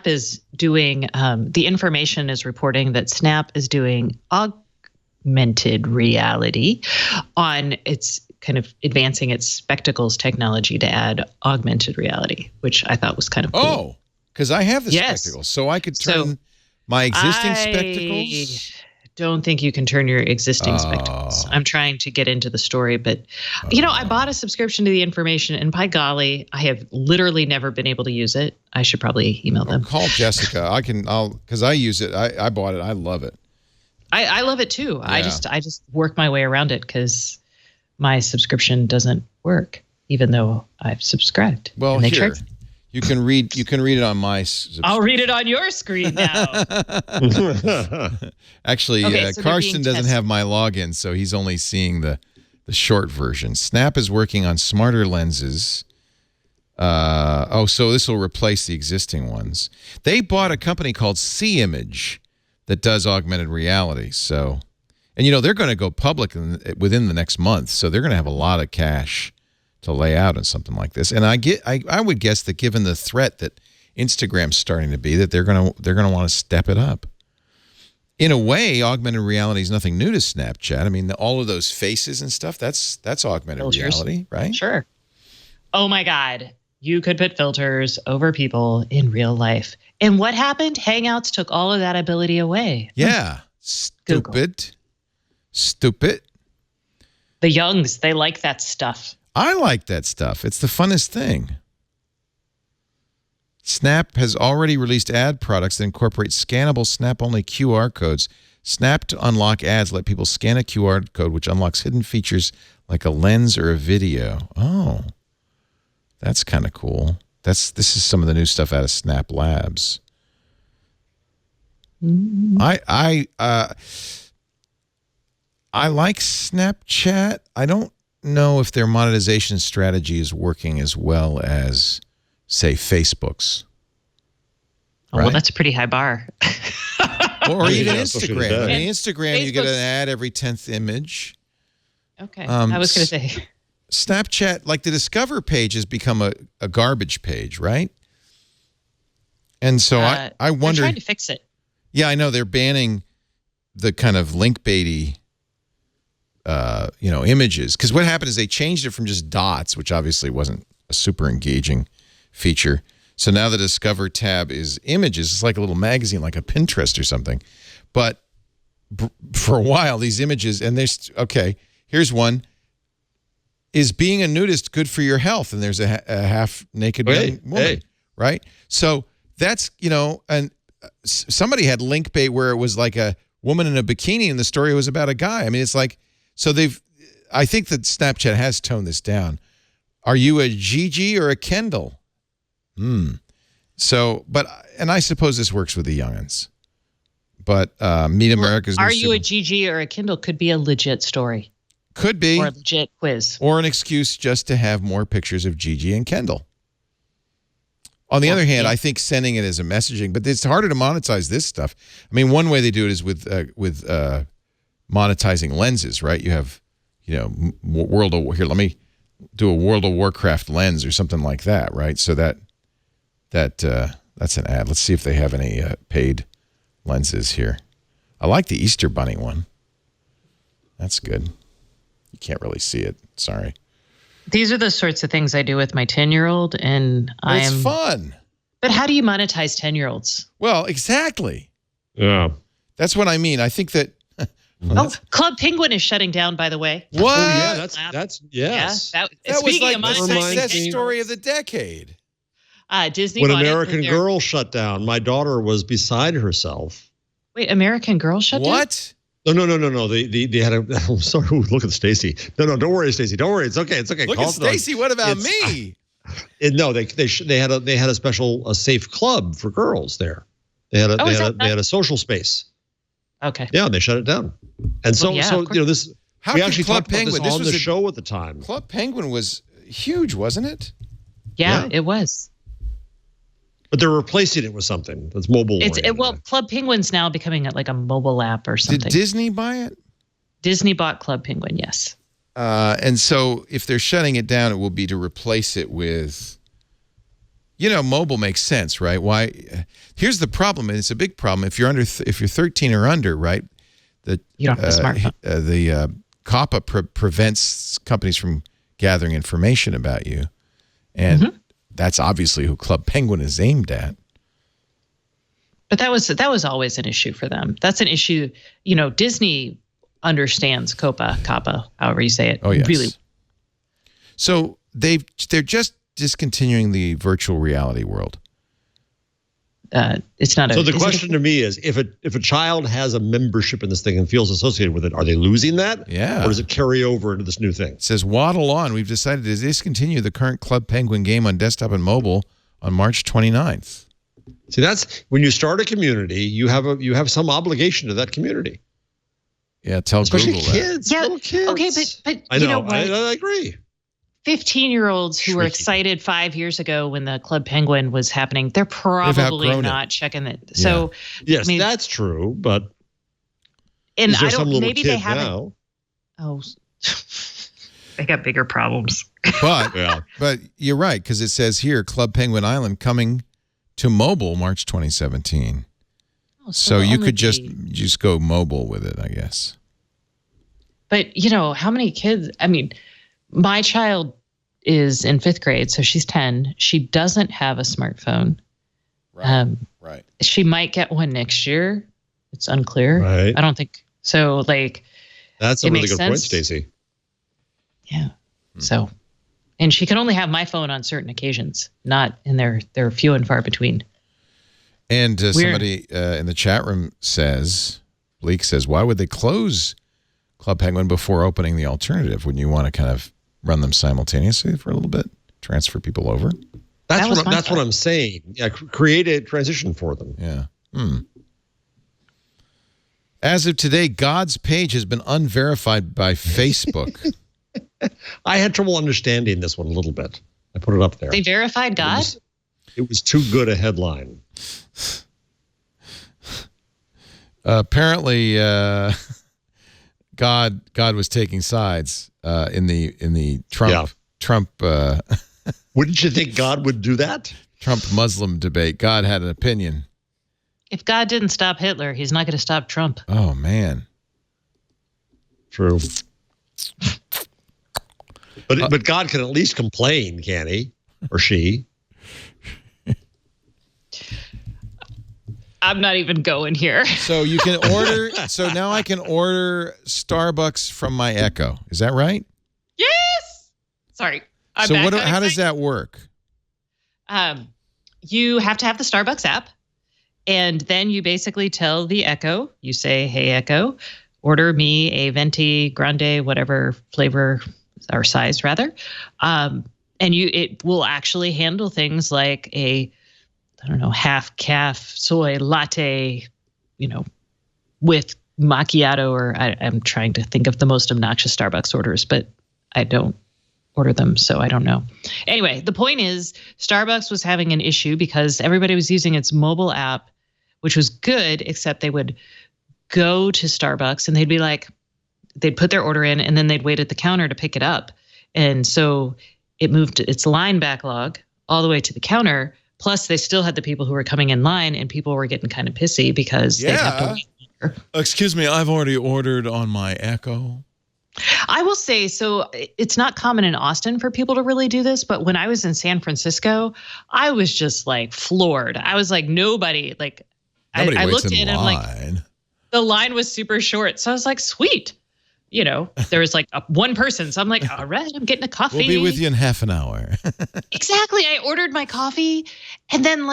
is doing, the information is reporting that Snap is doing augmented reality on its kind of advancing its spectacles technology to add augmented reality, which I thought was kind of cool. Oh, because I have the Yes. spectacles, so I could turn my existing spectacles. Don't think you can turn your existing spectacles. I'm trying to get into the story, but I bought a subscription to the information, and by golly, I have literally never been able to use it. I should probably email them. Call Jessica. Because I use it. I bought it. I love it. I love it too. Yeah. I just work my way around it because my subscription doesn't work, even though I've subscribed. Well, and they here. charge- You can read it on my I'll read it on your screen now. Actually, Okay, so they're Karsten being doesn't tested. have my login, so he's only seeing the short version. Snap is working on smarter lenses. So this will replace the existing ones. They bought a company called C-Image that does augmented reality. So, and they're going to go public within the next month, so they're going to have a lot of cash to lay out on something like this. And I would guess that given the threat that Instagram's starting to be, that they're going to want to step it up. In a way, augmented reality is nothing new to Snapchat. I mean, all of those faces and stuff, that's augmented reality, right? Sure. Oh my God. You could put filters over people in real life. And what happened? Hangouts took all of that ability away. Yeah. Stupid. The youngs, they like that stuff. I like that stuff. It's the funnest thing. Snap has already released ad products that incorporate scannable Snap-only QR codes. Snap to unlock ads let people scan a QR code, which unlocks hidden features like a lens or a video. Oh, that's kind of cool. This is some of the new stuff out of Snap Labs. I like Snapchat. I don't know if their monetization strategy is working as well as, say, Facebook's. Oh, well, that's a pretty high bar. Or even Instagram. I mean, Instagram, Facebook's, you get an ad every 10th image. Okay. I was going to say. Snapchat, like the Discover page has become a garbage page, right? And so I wonder. They're trying to fix it. Yeah, I know. They're banning the kind of link baity images. Because what happened is they changed it from just dots, which obviously wasn't a super engaging feature. So now the Discover tab is images. It's like a little magazine, like a Pinterest or something. But for a while, these images, and there's, okay, here's one. Is being a nudist good for your health? And there's a half-naked young woman, right? So that's, and somebody had link bait where it was like a woman in a bikini and the story was about a guy. I mean, it's like, so I think that Snapchat has toned this down. Are you a Gigi or a Kendall? So, and I suppose this works with the youngins. But Meet America's Are you a Gigi or a Kindle could be a legit story. Could be. Or a legit quiz. Or an excuse just to have more pictures of Gigi and Kendall. On the other hand, I think sending it as a messaging, but it's harder to monetize this stuff. I mean, one way they do it is with monetizing lenses, right? You have, World of, here, let me do a World of Warcraft lens or something like that, right? So that's an ad. Let's see if they have any paid lenses here. I like the Easter Bunny one. That's good. You can't really see it. Sorry. These are the sorts of things I do with my 10-year-old, and it's fun. But how do you monetize 10-year-olds? Well, exactly. Yeah. That's what I mean. I think that. Club Penguin is shutting down, by the way. What? Oh, yeah, that's yes. Yeah, that was like the success me. story of the decade. Disney. When American Girl shut down, my daughter was beside herself. Wait, American Girl shut down? What? No. They had a. I'm sorry. Look at Stacy. No. Don't worry, Stacy. Don't worry. It's okay. It's okay. Look at Stacy. What about me? No, they had a special safe club for girls there. They had a social space. Okay. Yeah, they shut it down. And this. How we actually Club talked about Penguin? this on the show at the time. Club Penguin was huge, wasn't it? Yeah, it was. But they're replacing it with something that's mobile. Club Penguin's now becoming like a mobile app or something. Did Disney buy it? Disney bought Club Penguin, yes. And so if they're shutting it down, it will be to replace it with, mobile makes sense, right? Why? Here's the problem, and it's a big problem. If you're 13 or under, right? You don't have a smartphone. The COPPA prevents companies from gathering information about you, and that's obviously who Club Penguin is aimed at. But that was always an issue for them. That's an issue. Disney understands COPPA, however you say it. Oh yes. Really. So they're just discontinuing the virtual reality world. It's not. So the question to me is, if a child has a membership in this thing and feels associated with it, are they losing that? Yeah. Or does it carry over into this new thing? It says, waddle on. We've decided to discontinue the current Club Penguin game on desktop and mobile on March 29th. See, that's when you start a community, you have some obligation to that community. Yeah, tell Especially Google kids, that. little kids. Okay, but I know. I agree. 15-year-olds who were Shrieking. excited 5 years ago when the Club Penguin was happening, they're probably outgrown not checking it. So, Yes, I mean, that's true. But and is there I some don't. little Maybe kid they haven't. now? Oh, they got bigger problems. But Yeah. but you're right, because it says here, Club Penguin Island coming to mobile March 2017. Oh, So they'll you only could just be- go mobile with it, I guess. But how many kids? I mean, my child is in 5th grade, so she's 10. She doesn't have a smartphone. Right. She might get one next year. It's unclear. Right. I don't think so. Like, That's a It really makes good point, sense. Stacey. yeah. So, and she can only have my phone on certain occasions. Not in they're few and far between. And somebody in the chat room says, Bleak says, why would they close Club Penguin before opening the alternative? Wouldn't you want to kind of run them simultaneously for a little bit, transfer people over? That's was what my that's what thought. I'm saying. Yeah, create a transition for them. Yeah. As of today, God's page has been unverified by Facebook. I had trouble understanding this one a little bit. I put it up there. They verified God. It was too good a headline. Apparently, God was taking sides in the Trump Wouldn't you think God would do that? Trump Muslim debate. God had an opinion. If God didn't stop Hitler, he's not going to stop Trump. Oh man. True. But God can at least complain, can he? Or she? I'm not even going here. So you can order. So now I can order Starbucks from my Echo. Is that right? Yes. Sorry. I'm So back on how does excitement. that work? You have to have the Starbucks app, and then you basically tell the Echo. You say, "Hey Echo, order me a venti grande, whatever flavor or size rather," and it will actually handle things like a, I don't know, half calf soy latte, with macchiato, or I'm trying to think of the most obnoxious Starbucks orders, but I don't order them, so I don't know. Anyway, the point is Starbucks was having an issue because everybody was using its mobile app, which was good, except they would go to Starbucks and they'd put their order in and then they'd wait at the counter to pick it up. And so it moved its line backlog all the way to the counter. Plus, they still had the people who were coming in line, and people were getting kind of pissy because they'd have to wait longer. Excuse me, I've already ordered on my Echo. I will say, so it's not common in Austin for people to really do this, but when I was in San Francisco, I was just like floored. I was like, nobody I waits looked in in and I'm like, line. the line was super short. So I was like, sweet. There was like one person. So I'm like, all right, I'm getting a coffee. We'll be with you in half an hour. Exactly. I ordered my coffee, and then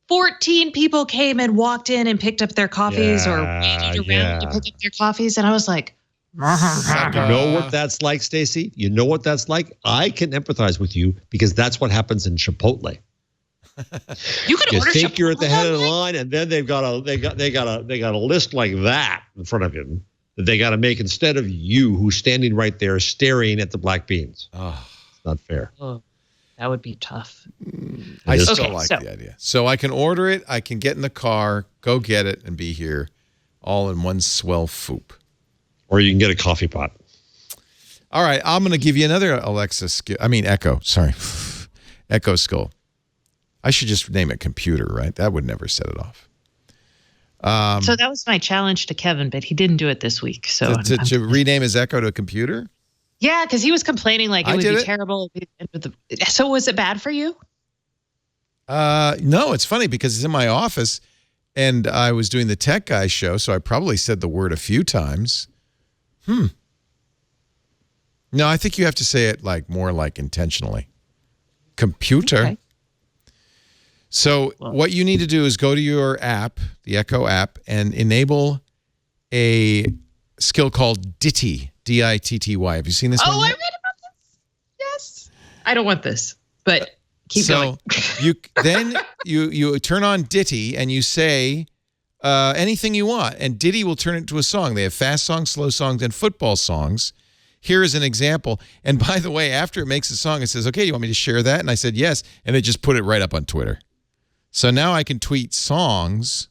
14 people came and walked in and picked up their coffees or waited around to pick up their coffees. And I was like, You know what that's like, Stacey? You know what that's like? I can empathize with you because that's what happens in Chipotle. you could You order think you're at the head of the Chipotle? line, and then they got a list like that in front of you that they got to make instead of you, who's standing right there staring at the black beans. Oh, It's not fair. Oh, that would be tough. I is. still Okay, like so- the idea. So I can order it, I can get in the car, go get it, and be here all in one swell foop. Or you can get a coffee pot. All right, I'm going to give you another Echo. Sorry. Echo skill. I should just name it computer, right? That would never set it off. So that was my challenge to Kevin, but he didn't do it this week. So To rename his Echo to computer? yeah, because he was complaining it I would did be it. terrible. So was it bad for you? No, it's funny because it's in my office and I was doing the Tech Guy show, so I probably said the word a few times. No, I think you have to say it more intentionally. Computer. Okay. So what you need to do is go to your app, the Echo app, and enable a skill called Ditty, D-I-T-T-Y. Have you seen this one Oh, I yet? read about this. Yes. I don't want this, but keep going. you turn on Ditty and you say anything you want, and Ditty will turn it into a song. They have fast songs, slow songs, and football songs. here is an example. And by the way, after it makes a song, it says, okay, you want me to share that? And I said, yes. And it just put it right up on Twitter. So now I can tweet songs.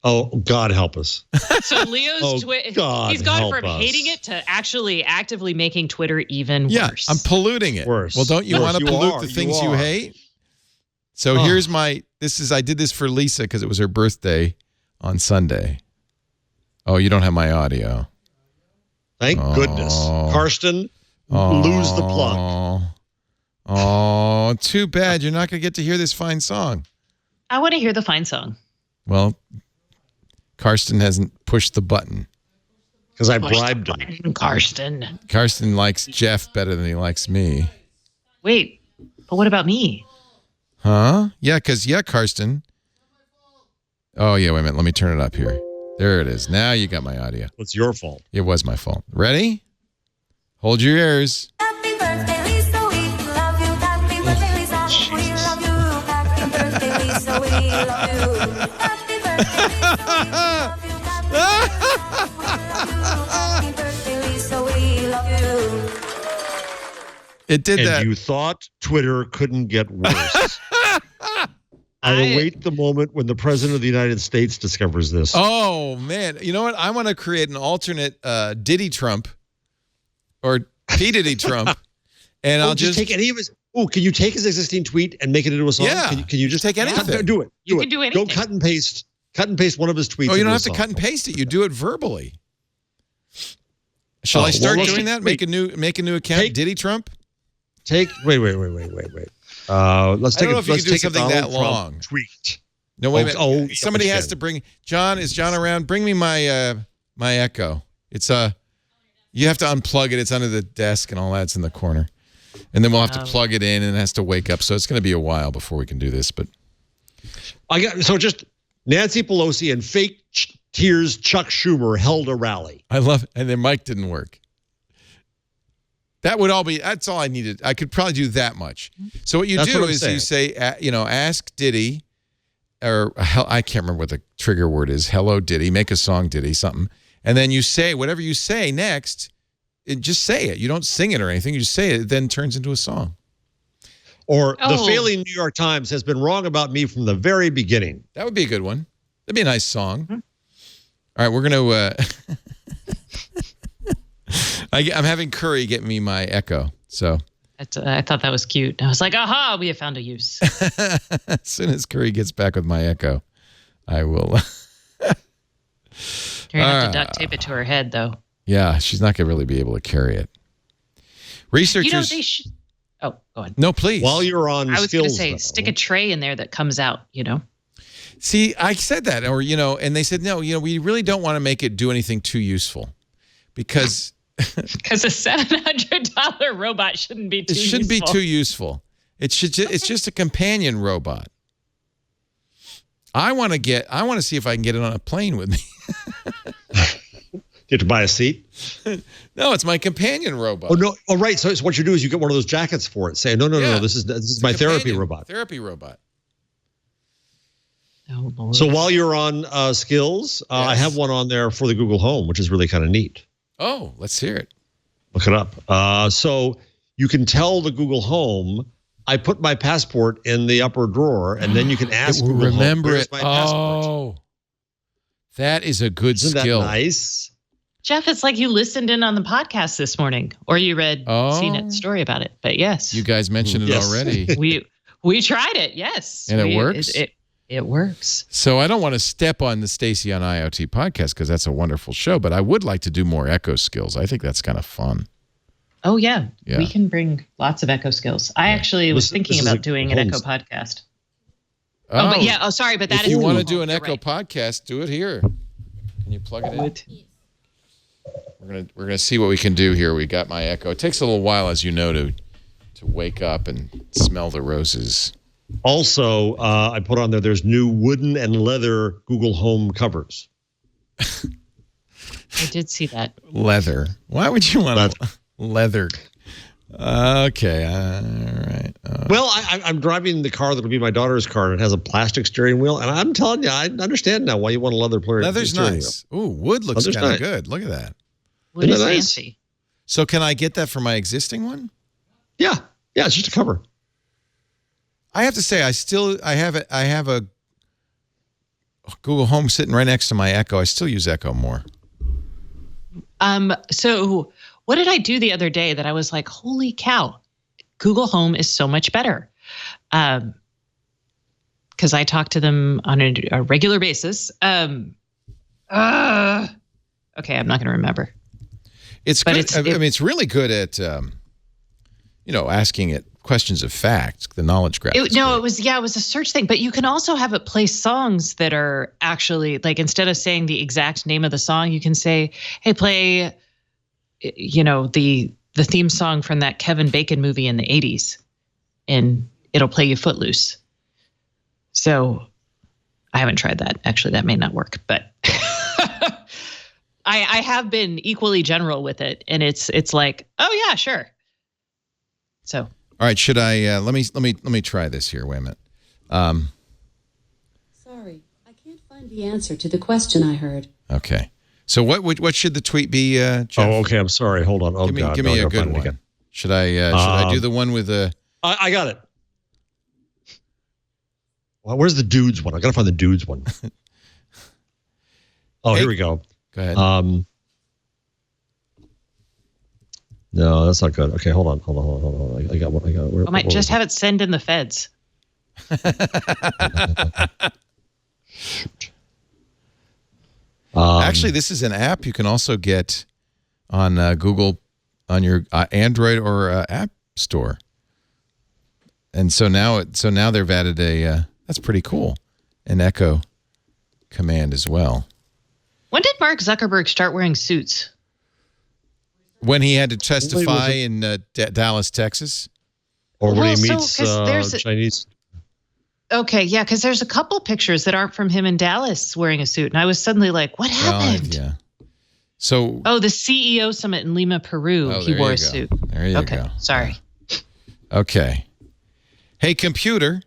Oh, God help us. So Leo's he's gone from hating it to actually actively making Twitter even worse. Yeah, I'm polluting it. Worse. Well, don't you want to pollute the you things you are. hate? So here's I did this for Lisa because it was her birthday on Sunday. Oh, you don't have my audio. Thank goodness. Karsten, lose the plug. Oh, too bad. You're not going to get to hear this fine song. I want to hear the fine song. Well, Karsten hasn't pushed the button. Because I bribed him. Karsten likes Jeff better than he likes me. Wait, but what about me? Huh? Yeah, Karsten. Oh, yeah, wait a minute. Let me turn it up here. There it is. Now you got my audio. It's your fault. It was my fault. Ready? Hold your ears. Happy birthday, Lisa, we love you. Happy birthday, Lisa, we love you. Happy birthday, Lisa, we love you. Happy birthday, Lisa, we love you. Happy birthday, Lisa, we love you. It did that. And you thought Twitter couldn't get worse. I await the moment when the president of the United States discovers this. Oh, man. You know what? I want to create an alternate Diddy Trump or P. Diddy Trump. And I'll just take any of his. Oh, can you take his existing tweet and make it into a song? Yeah. Can you just take anything? Do it. You can do anything. Go cut and paste one of his tweets. Oh, you don't have into to a cut and song. paste it. You do it verbally. Shall I start doing that? Make a new account. Diddy Trump? Wait. Let's take I don't know if you let's can do take a something that Donald Trump long. tweet. No, wait a minute. Oh, Somebody has to bring John. Is John around? Bring me my my Echo. It's you have to unplug it. It's under the desk and all that. It's in the corner. And then we'll have to plug it in and it has to wake up. So it's going to be a while before we can do this, but just Nancy Pelosi and fake tears Chuck Schumer held a rally. I love it. And their mic didn't work. That's all I needed. I could probably do that much. So what you do is you say, ask Diddy, or I can't remember what the trigger word is. Hello, Diddy. Make a song, Diddy, something. And then you say whatever you say next, just say it. You don't sing it or anything. You just say it. It then turns into a song. Or the failing New York Times has been wrong about me from the very beginning. That would be a good one. That'd be a nice song. Mm-hmm. All right, we're going to... I'm having Curry get me my Echo. So I thought that was cute. I was like, aha, we have found a use. As soon as Curry gets back with my Echo, I will. You're going to have to duct tape it to her head, though. Yeah, she's not going to really be able to carry it. Researchers. They should. Oh, go ahead. No, please. While you're on I was going to skills, say, stick a tray in there that comes out, See, I said that, or, and they said, no, we really don't want to make it do anything too useful because a $700 robot shouldn't be too useful. It shouldn't be too useful. It's just a companion robot. I want to see if I can get it on a plane with me. You have to buy a seat? No, it's my companion robot. Oh, no. Oh, right. So what you do is you get one of those jackets for it. Say, no, this is my therapy robot. Therapy robot. Oh, Lord. So while you're on skills, I have one on there for the Google Home, which is really kind of neat. Oh, let's hear it. Look it up. So you can tell the Google Home, I put my passport in the upper drawer, and then you can ask Google remember Home, it. my passport? Oh, that is a good Isn't skill. That nice? Jeff, it's like you listened in on the podcast this morning, or you read CNET's story about it. But yes, you guys mentioned it already. we tried it. Yes, and it works. It works. So I don't want to step on the Stacy on IoT podcast because that's a wonderful show, but I would like to do more Echo skills. I think that's kind of fun. Oh, yeah. We can bring lots of Echo skills. I actually was thinking about doing an Echo podcast. Oh, but yeah. Oh, sorry, but that is. If you want to do an Echo podcast, do it here. Can you plug it in? We're gonna see what we can do here. We got my Echo. It takes a little while, as you know, to wake up and smell the roses. Also, I put on there's new wooden and leather Google Home covers. I did see that. Leather. Why would you want leather? Okay. All right. Well, I'm driving the car that'll be my daughter's car, and it has a plastic steering wheel. And I'm telling you, I understand now why you want a leather steering wheel. Leather's nice. Ooh, wood looks kind of good. Look at that. Wood is nice? fancy. So can I get that for my existing one? Yeah, it's just a cover. I have to say, I have a Google Home sitting right next to my Echo. I still use Echo more. So what did I do the other day that I was like, holy cow, Google Home is so much better. Because I talk to them on a regular basis. Okay, I'm not going to remember. It's good. It's really good at, asking it questions of fact, the knowledge graph. It was a search thing, but you can also have it play songs that are actually like, instead of saying the exact name of the song, you can say, hey, play, the theme song from that Kevin Bacon movie in the 80s, and it'll play you Footloose. So I haven't tried that. Actually, that may not work, but I have been equally general with it, and it's like, oh yeah, sure. So. All right, should I let me try this here. Wait a minute. Sorry, I can't find the answer to the question I heard. Okay. So what should the tweet be, Jeff? Oh, okay. I'm sorry. Hold on. Oh, give me a good one. Again. Should I do the one with the? I got it. Well, where's the dudes one? I gotta find the dudes one. Oh, hey, here we go. Go ahead. No, that's not good. Okay, hold on. I got one. I might just have it send in the feds. Shoot. Actually, this is an app you can also get on Google, on your Android or App Store. And so now they've added that's pretty cool, an Echo command as well. When did Mark Zuckerberg start wearing suits? When he had to testify in Dallas, Texas? Or when he meets Chinese? Okay, yeah, because there's a couple pictures that aren't from him in Dallas wearing a suit. And I was suddenly like, what happened? Yeah. So. Oh, the CEO summit in Lima, Peru, he wore a suit. There you go. Okay, sorry. Okay. Hey, computer,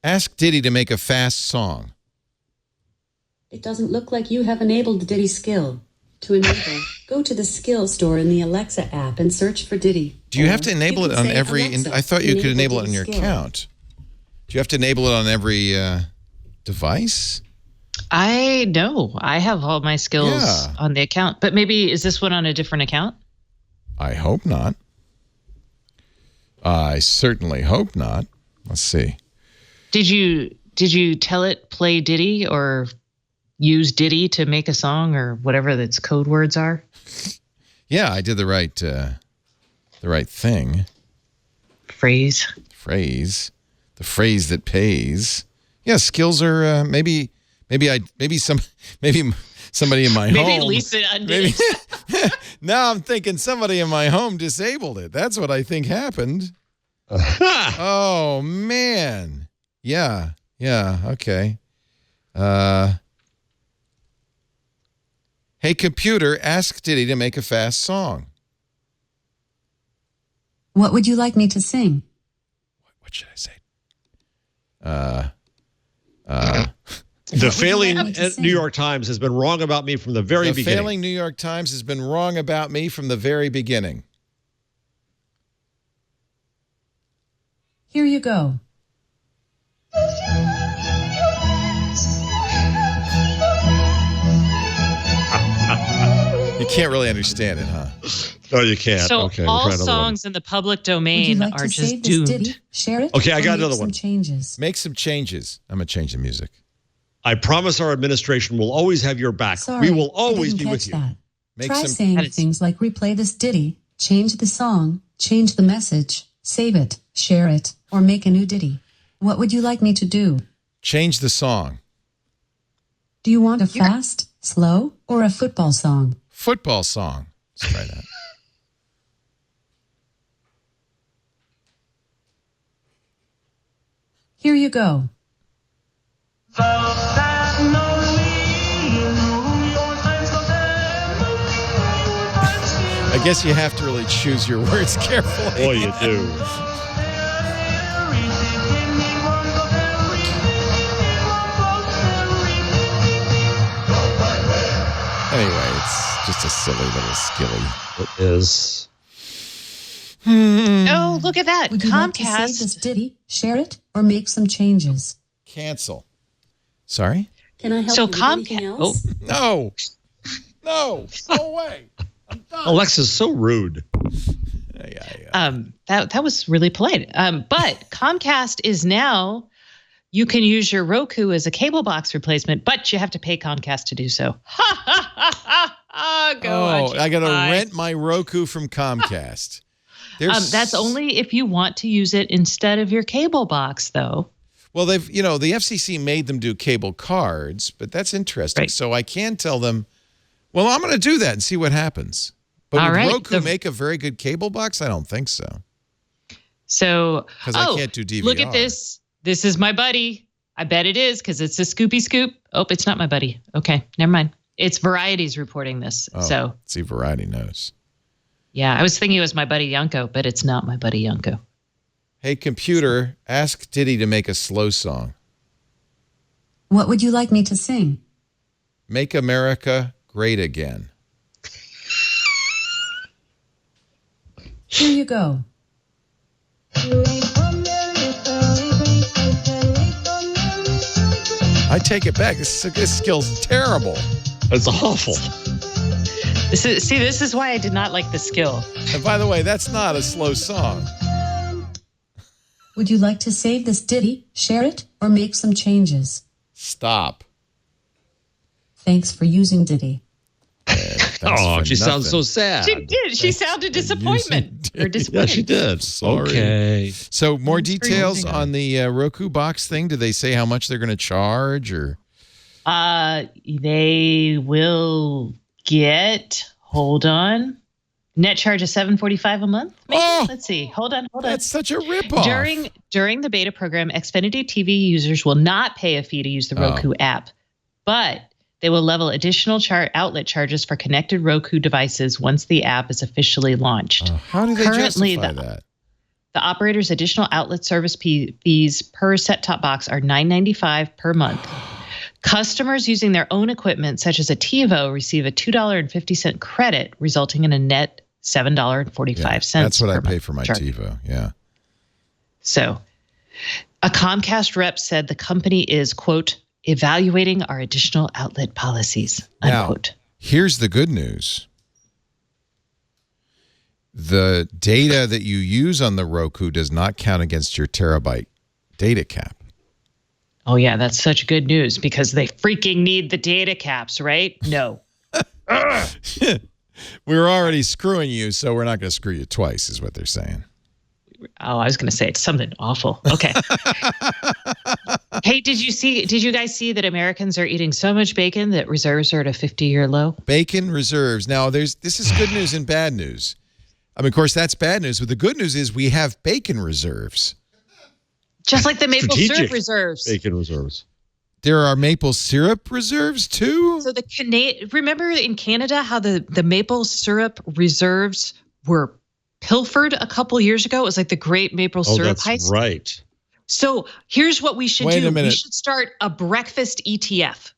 ask Diddy to make a fast song. It doesn't look like you have enabled the Diddy skill. To enable, go to the skill store in the Alexa app and search for Diddy. Do you have to enable it on every? Alexa, I thought you could enable it on your skill. account. Do you have to enable it on every device? I know. I have all my skills on the account. But maybe, is this one on a different account? I hope not. I certainly hope not. Let's see. Did you tell it play Diddy or use Diddy to make a song or whatever its code words are? Yeah, I did the right thing. Phrase. The phrase that pays. Yeah, skills are maybe somebody in my home. Maybe Lisa undid it. Now I'm thinking somebody in my home disabled it. That's what I think happened. Oh man. Yeah. Okay. Hey, computer, ask Diddy to make a fast song. What would you like me to sing? What should I say? The failing New York Times has been wrong about me from the very beginning. The failing New York Times has been wrong about me from the very beginning. Here you go. You can't really understand it, huh? No, you can't. So okay, all songs in the public domain Would you like are to just save this doomed. Diddy? Share it. Okay, I got or make another some one. Changes. Make some changes. I'm going to change the music. I promise our administration will always have your back. Sorry, we will always I be didn't with catch you. that. Make Try some- saying things like replay this Diddy, change the song, change the message, save it, share it, or make a new Diddy. What would you like me to do? Change the song. Do you want a fast, slow, or a football song? Football song. Let's try that. Here you go. I guess you have to really choose your words carefully. Boy, you do. Anyway, it's just a Silly little skilly. It is. Oh, look at that. Would you like to save this Comcast. ditty, share it, or make some changes? Cancel. Sorry? Can I help So you with anything Comcast. else? No. No. Go away. I'm done. Alexa's so rude. That was really polite. But Comcast is now, you can use your Roku as a cable box replacement, but you have to pay Comcast to do so. Ha ha ha ha ha! Go on. I got to Bye. rent my Roku from Comcast. There's- That's only if you want to use it instead of your cable box, though. Well, the FCC made them do cable cards, but that's interesting. Right. So I can tell them, well, I'm going to do that and see what happens. But All would right. Roku make a very good cable box? I don't think so. So, 'Cause I can't do DVR. Look at this. This is my buddy. I bet it is because it's a Scoopy Scoop. Oh, it's not my buddy. Okay, never mind. It's Variety's reporting this. Oh, So, see, Variety knows. yeah, I was thinking it was my buddy Yanko, but it's not my buddy Yanko. Hey, computer, ask Diddy to make a slow song. What would you like me to sing? Make America Great Again. Here you go. I take it back. This skill's terrible. It's awful. This is why I did not like the skill. And by the way, that's not a slow song. Would you like to save this ditty, share it, or make some changes? Stop. Thanks for using ditty. Thanks Oh, for she sounds nothing. so sad. She did. She sounded disappointment. Or Yeah, disappointed. she did. Sorry. Okay. So more Thanks for details using on the Roku box thing? Did they say how much they're going to charge or? They will get. Hold on. Net charge of $745 a month. Maybe? Oh! Let's see. Hold on. That's such a ripoff. During the beta program, Xfinity TV users will not pay a fee to use the Roku app, but they will level additional outlet charges for connected Roku devices once the app is officially launched. How do they Currently, justify that? The operator's additional outlet service fees per set-top box are $9.95 per month. Customers using their own equipment, such as a TiVo, receive a $2.50 credit, resulting in a net $7.45. Yeah, that's what I per pay month for my charge. TiVo. Yeah. So, a Comcast rep said the company is, quote, evaluating our additional outlet policies, unquote. Now, here's the good news. The data that you use on the Roku does not count against your terabyte data cap. Oh, yeah, that's such good news because they freaking need the data caps, right? No. We were already screwing you, so we're not going to screw you twice, is what they're saying. Oh, I was going to say it's something awful. Okay. Hey, did you guys see that Americans are eating so much bacon that reserves are at a 50-year low? Bacon reserves. Now, this is good news and bad news. I mean, of course, that's bad news, but the good news is we have bacon reserves. Just like the maple Strategic syrup reserves. Bacon reserves. There are maple syrup reserves, too? So remember in Canada how the maple syrup reserves were pilfered a couple years ago? It was like the great maple Oh, syrup that's heist. right. So here's what we should Wait do. a minute. We should start a breakfast ETF.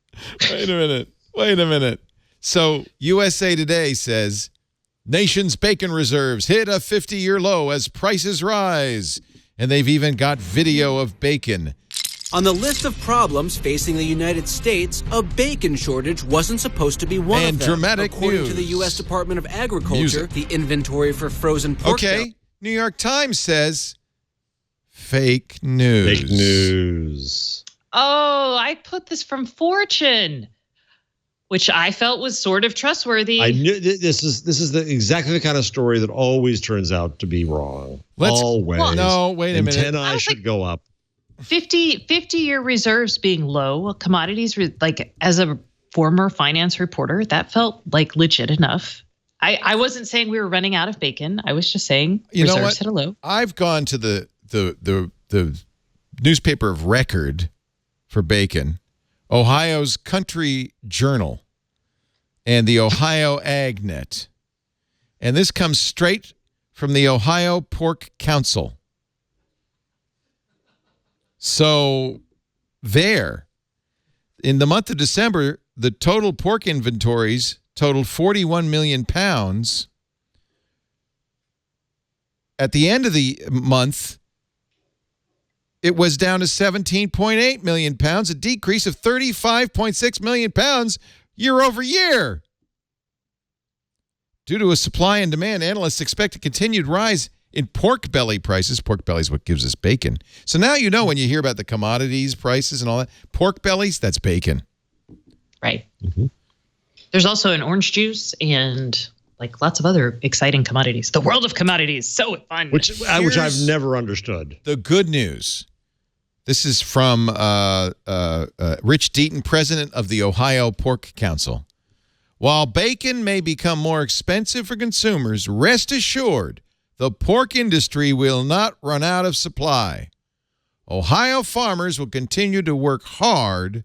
Wait a minute. So USA Today says, nation's bacon reserves hit a 50-year low as prices rise. And they've even got video of bacon. On the list of problems facing the United States, a bacon shortage wasn't supposed to be one And of them. dramatic According to the news. U.S. Department of Agriculture, Music. the inventory for frozen pork Okay, New York Times says, fake news. Fake news. Oh, I put this from Fortune, which I felt was sort of trustworthy. I knew this is exactly the kind of story that always turns out to be wrong. Always. Well, no, wait a minute. Antennae I was should go up. 50-year reserves being low, commodities, like as a former finance reporter, that felt like legit enough. I wasn't saying we were running out of bacon. I was just saying You know reserves what? hit a low. I've gone to the newspaper of record for bacon, Ohio's Country Journal, and the Ohio AgNet. And this comes straight from the Ohio Pork Council. So there, in the month of December, the total pork inventories totaled 41 million pounds. At the end of the month, it was down to 17.8 million pounds, a decrease of 35.6 million pounds year over year. Due to a supply and demand, analysts expect a continued rise in pork belly prices. Pork belly is what gives us bacon. So now you know when you hear about the commodities prices and all that, pork bellies, that's bacon. Right. There's also an orange juice and like lots of other exciting commodities. The world of commodities, so fun. Which I've never understood. The good news. This is from Rich Deaton, president of the Ohio Pork Council. While bacon may become more expensive for consumers, rest assured, the pork industry will not run out of supply. Ohio farmers will continue to work hard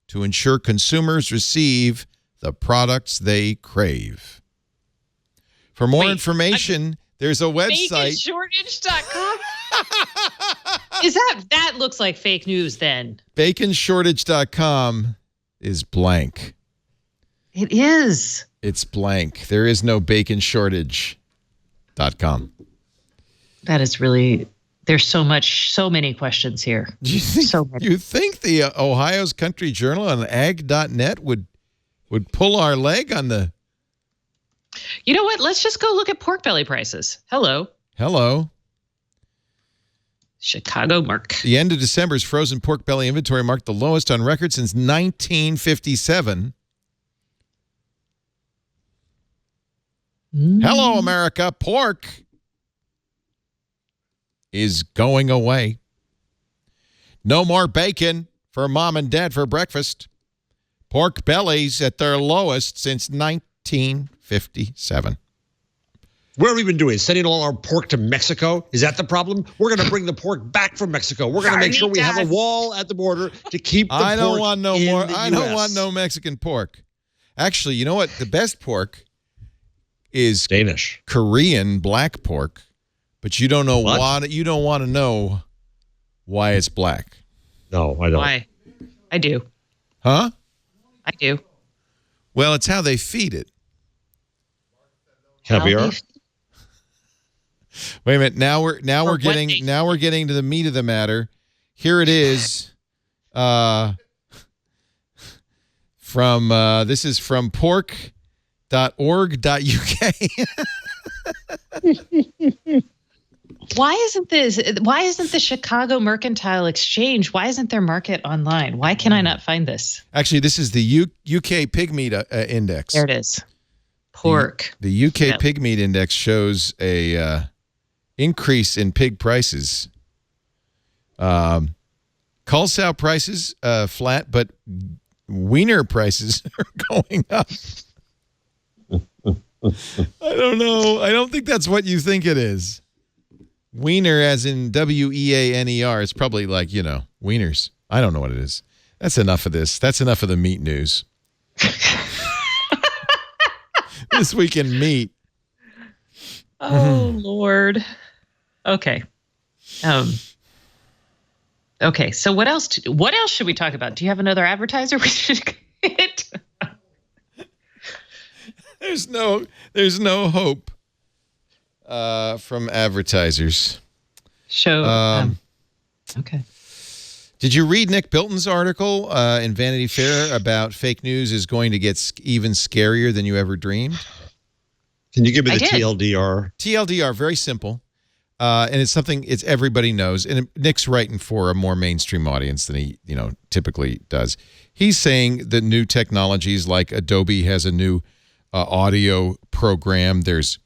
to ensure consumers receive the products they crave. For more information, there's a website. Baconshortage.com? That looks like fake news then. Baconshortage.com is blank. It is. It's blank. There is no baconshortage.com. That is really, there's so many questions here. Do you think, so many. You think the Ohio's Country Journal and ag.net would pull our leg on the... You know what? Let's just go look at pork belly prices. Hello. Chicago Merc. The end of December's frozen pork belly inventory marked the lowest on record since 1957. Hello, America. Pork is going away. No more bacon for mom and dad for breakfast. Pork bellies at their lowest since 1957. What have we been doing? Sending all our pork to Mexico? Is that the problem? We're going to bring the pork back from Mexico. We're going to make sure we have a wall at the border to keep the pork I don't want no in more. the I US. don't want no Mexican pork. Actually, you know what? The best pork is Danish, Korean black pork, but you don't know What? why. You don't want to know why it's black. No, I don't. Why? I do. Huh? I do. Well, it's how they feed it. Caviar. Wait a minute. Now we're getting they- to the meat of the matter. Here it is. This is from pork.org.uk. Why isn't the Chicago Mercantile Exchange? Why isn't their market online? Why can I not find this? Actually, this is the UK pig meat index. There it is. Pork. The UK pig meat index shows a increase in pig prices. Cull sow prices flat, but wiener prices are going up. I don't know. I don't think that's what you think it is. Wiener, as in WEANER. It's probably like, wieners. I don't know what it is. That's enough of this. That's enough of the meat news. This week in meat. Oh, Lord. Okay. Okay. So what else should we talk about? Do you have another advertiser we should hit? There's no hope from advertisers. Okay. Did you read Nick Bilton's article in Vanity Fair about fake news is going to get even scarier than you ever dreamed? Can you give me the did. TLDR? TLDR, very simple. And it's something everybody knows. And Nick's writing for a more mainstream audience than he, typically does. He's saying that new technologies like Adobe has a new audio program. There's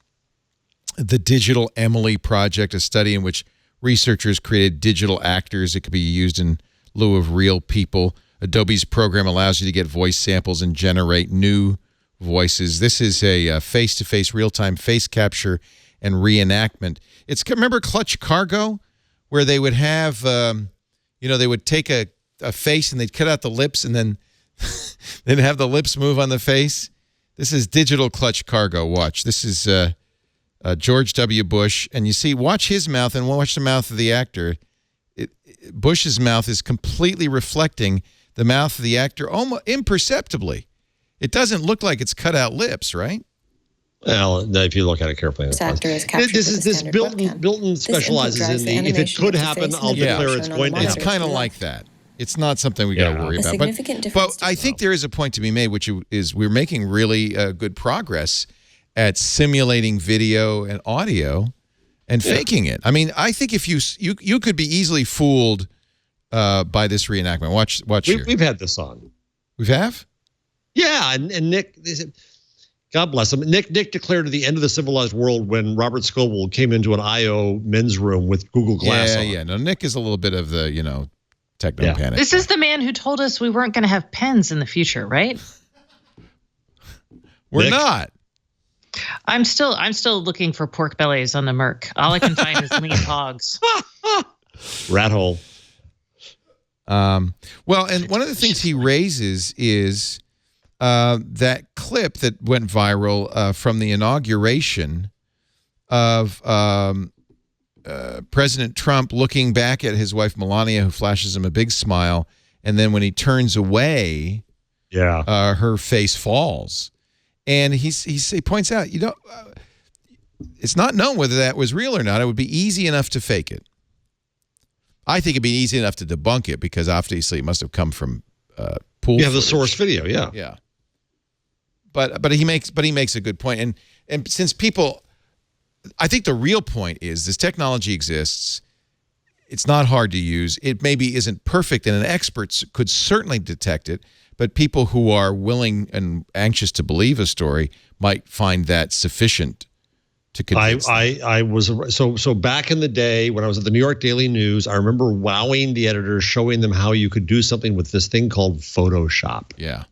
the Digital Emily Project, a study in which researchers created digital actors that could be used in lieu of real people. Adobe's program allows you to get voice samples and generate new voices. This is a face-to-face, real-time face capture and reenactment. Remember Clutch Cargo, where they would have, they would take a face and they'd cut out the lips and then they'd have the lips move on the face. This is digital Clutch Cargo. Watch. This is George W. Bush. And you see, watch his mouth and watch the mouth of the actor. Bush's mouth is completely reflecting the mouth of the actor almost imperceptibly. It doesn't look like it's cut out lips, right? Well, if you look at it carefully, This actor is captured this with is a this standard Bilton. webcam. Bilton This input specializes drives in the the if it animation could of the happen, face and I'll the video declare shown it's on going the to It's happen. kind of like that. It's not something we got to worry A about. But, significant difference but I think there is a point to be made, which is we're making really good progress at simulating video and audio and faking it. I mean, I think if you could be easily fooled by this reenactment. Watch here. We've had this on. We have? Yeah, and Nick, God bless him. Nick declared at the end of the civilized world when Robert Scoble came into an IO men's room with Google Glass on. Yeah. No, Nick is a little bit of the, techno panic. This is the man who told us we weren't going to have pens in the future, right? We're Nick? not. I'm still looking for pork bellies on the Merc. All I can find is lean hogs. Rat hole. Well, and one of the things he raises is that clip that went viral from the inauguration of President Trump looking back at his wife Melania, who flashes him a big smile, and then when he turns away, her face falls, and he points out, it's not known whether that was real or not. It would be easy enough to fake it. I think it'd be easy enough to debunk it because obviously it must have come from pool. You have the footage. source video, yeah. Yeah. But he makes a good point. And since people, I think the real point is this technology exists. It's not hard to use. It maybe isn't perfect, and an expert could certainly detect it. But people who are willing and anxious to believe a story might find that sufficient to convince them. I was so back in the day when I was at the New York Daily News, I remember wowing the editors, showing them how you could do something with this thing called Photoshop. Yeah.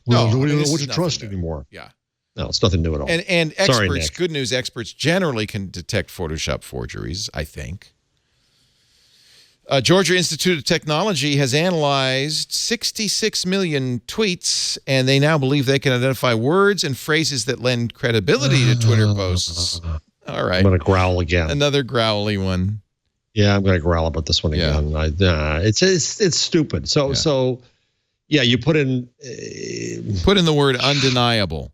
Well, No, we don't this know what is to trust nothing new. anymore. Yeah. No, it's nothing new at all. And Sorry, experts, Nick. good news, experts generally can detect Photoshop forgeries, I think. Georgia Institute of Technology has analyzed 66 million tweets, and they now believe they can identify words and phrases that lend credibility to Twitter posts. All right. I'm going to growl again. Another growly one. Yeah, I'm going to growl about this one Yeah. again. It's stupid. So you put in the word undeniable,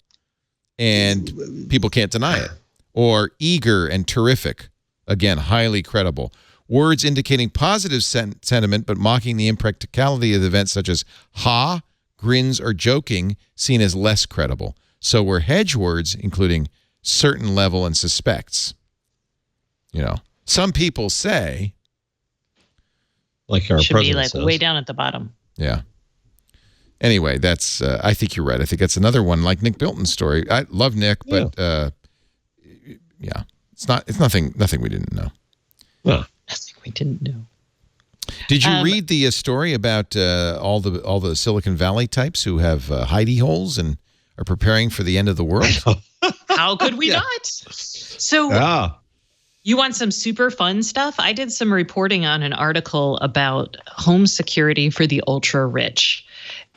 and people can't deny it. Or eager and terrific. Again, highly credible. Words indicating positive sentiment but mocking the impracticality of the event, such as ha, grins, or joking, seen as less credible. So were hedge words, including certain level and suspects. Some people say, like our Should be president like says. way down at the bottom. yeah. Anyway, that's. I think you're right. I think that's another one like Nick Bilton's story. I love Nick, but yeah, it's nothing we didn't know. Well, Nothing we didn't know. Did you read the story about all the Silicon Valley types who have hidey holes and are preparing for the end of the world? How could we not? So you want some super fun stuff? I did some reporting on an article about home security for the ultra rich.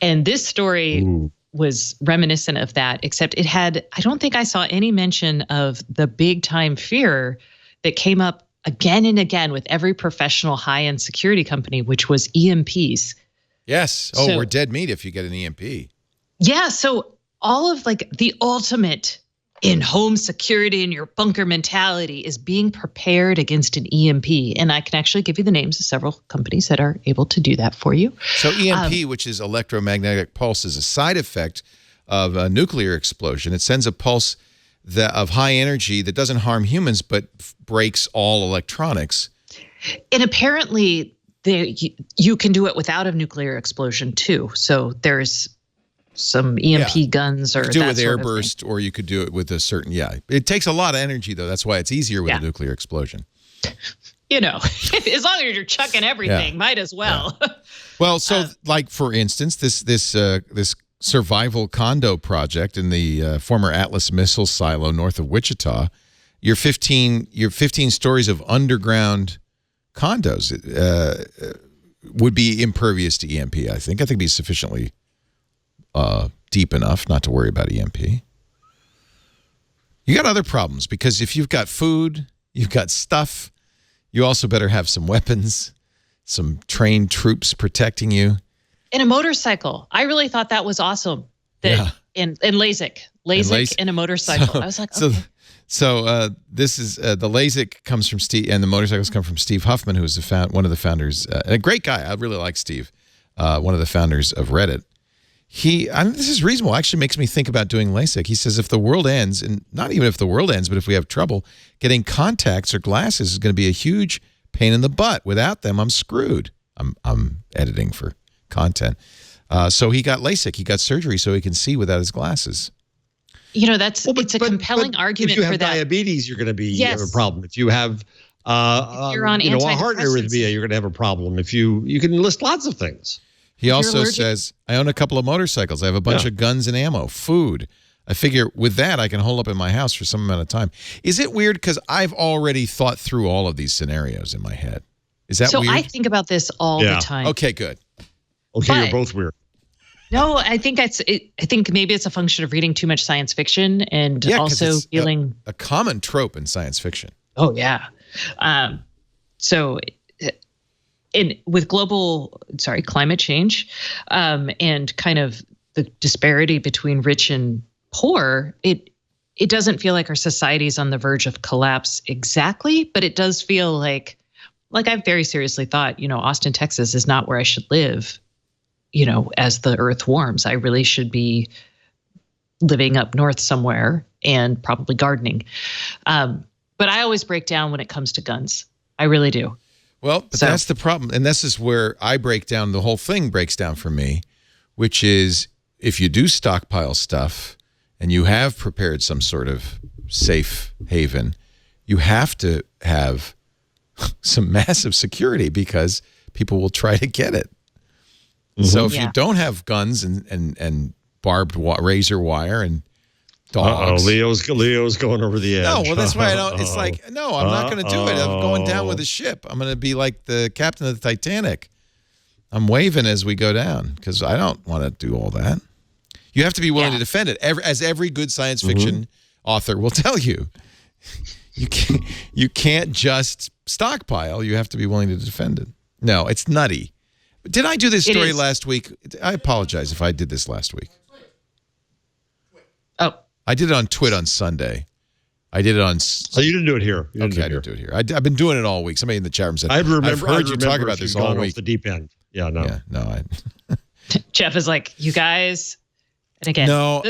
And this story was reminiscent of that, except it had, I don't think I saw any mention of the big time fear that came up again and again with every professional high-end security company, which was EMPs. Yes. Oh, we're dead meat if you get an EMP. Yeah. So all of like the ultimate in home security and your bunker mentality is being prepared against an EMP. And I can actually give you the names of several companies that are able to do that for you. So EMP, which is electromagnetic pulse, is a side effect of a nuclear explosion. It sends a pulse of high energy that doesn't harm humans but breaks all electronics. And apparently you can do it without a nuclear explosion too. So there's some EMP guns or you could do it that with sort of airburst, or you could do it with a certain, it takes a lot of energy though. That's why it's easier with a nuclear explosion. As long as you're chucking everything, might as well. Yeah. Well, so like for instance, this survival condo project in the former Atlas missile silo north of Wichita, your 15 stories of underground condos would be impervious to EMP. I think it'd be sufficiently deep enough not to worry about EMP. You got other problems because if you've got food, you've got stuff, you also better have some weapons, some trained troops protecting you. And a motorcycle. I really thought that was awesome. That and LASIK and a motorcycle. I was like, okay. So this is the LASIK comes from Steve, and the motorcycles come from Steve Huffman, who is one of the founders, and a great guy. I really like Steve, one of the founders of Reddit. This is reasonable. Actually, makes me think about doing LASIK. He says if the world ends, and not even if the world ends, but if we have trouble getting contacts or glasses, is going to be a huge pain in the butt. Without them, I'm screwed. I'm editing for content. So he got LASIK. He got surgery so he can see without his glasses. It's a compelling argument if you have for that. Diabetes, you're going to have a problem. If you have if you're on a heart arrhythmia, you're going to have a problem. If you can list lots of things. He also says, I own a couple of motorcycles. I have a bunch of guns and ammo, food. I figure with that, I can hold up in my house for some amount of time. Is it weird? Because I've already thought through all of these scenarios in my head. Is that weird? So I think about this all the time. Okay, good. Okay, you're both weird. No, I think I think maybe it's a function of reading too much science fiction and also feeling a common trope in science fiction. Oh yeah. So with climate change, and kind of the disparity between rich and poor, it doesn't feel like our society is on the verge of collapse exactly, but it does feel like I've very seriously thought, Austin, Texas is not where I should live, as the earth warms. I really should be living up north somewhere and probably gardening. But I always break down when it comes to guns. I really do. Well, but that's the problem. And this is where I break down, the whole thing breaks down for me, which is if you do stockpile stuff and you have prepared some sort of safe haven, you have to have some massive security because people will try to get it. Mm-hmm. So if you don't have guns and barbed razor wire and dogs. Leo's going over the edge. No, well, that's why I don't. It's like, no, I'm not going to do it. I'm going down with the ship. I'm going to be like the captain of the Titanic. I'm waving as we go down because I don't want to do all that. You have to be willing to defend it. As every good science fiction author will tell you, you can't just stockpile. You have to be willing to defend it. No, it's nutty. Did I do this story last week? I apologize if I did this last week. Oh. I did it on Twit on Sunday. I did it on... Oh, you didn't do it here. I didn't do it here. I've been doing it all week. Somebody in the chat room said, I've heard you talk about this all week. Off the deep end. Yeah, no. Yeah, no. Jeff is like, you guys... And again... No,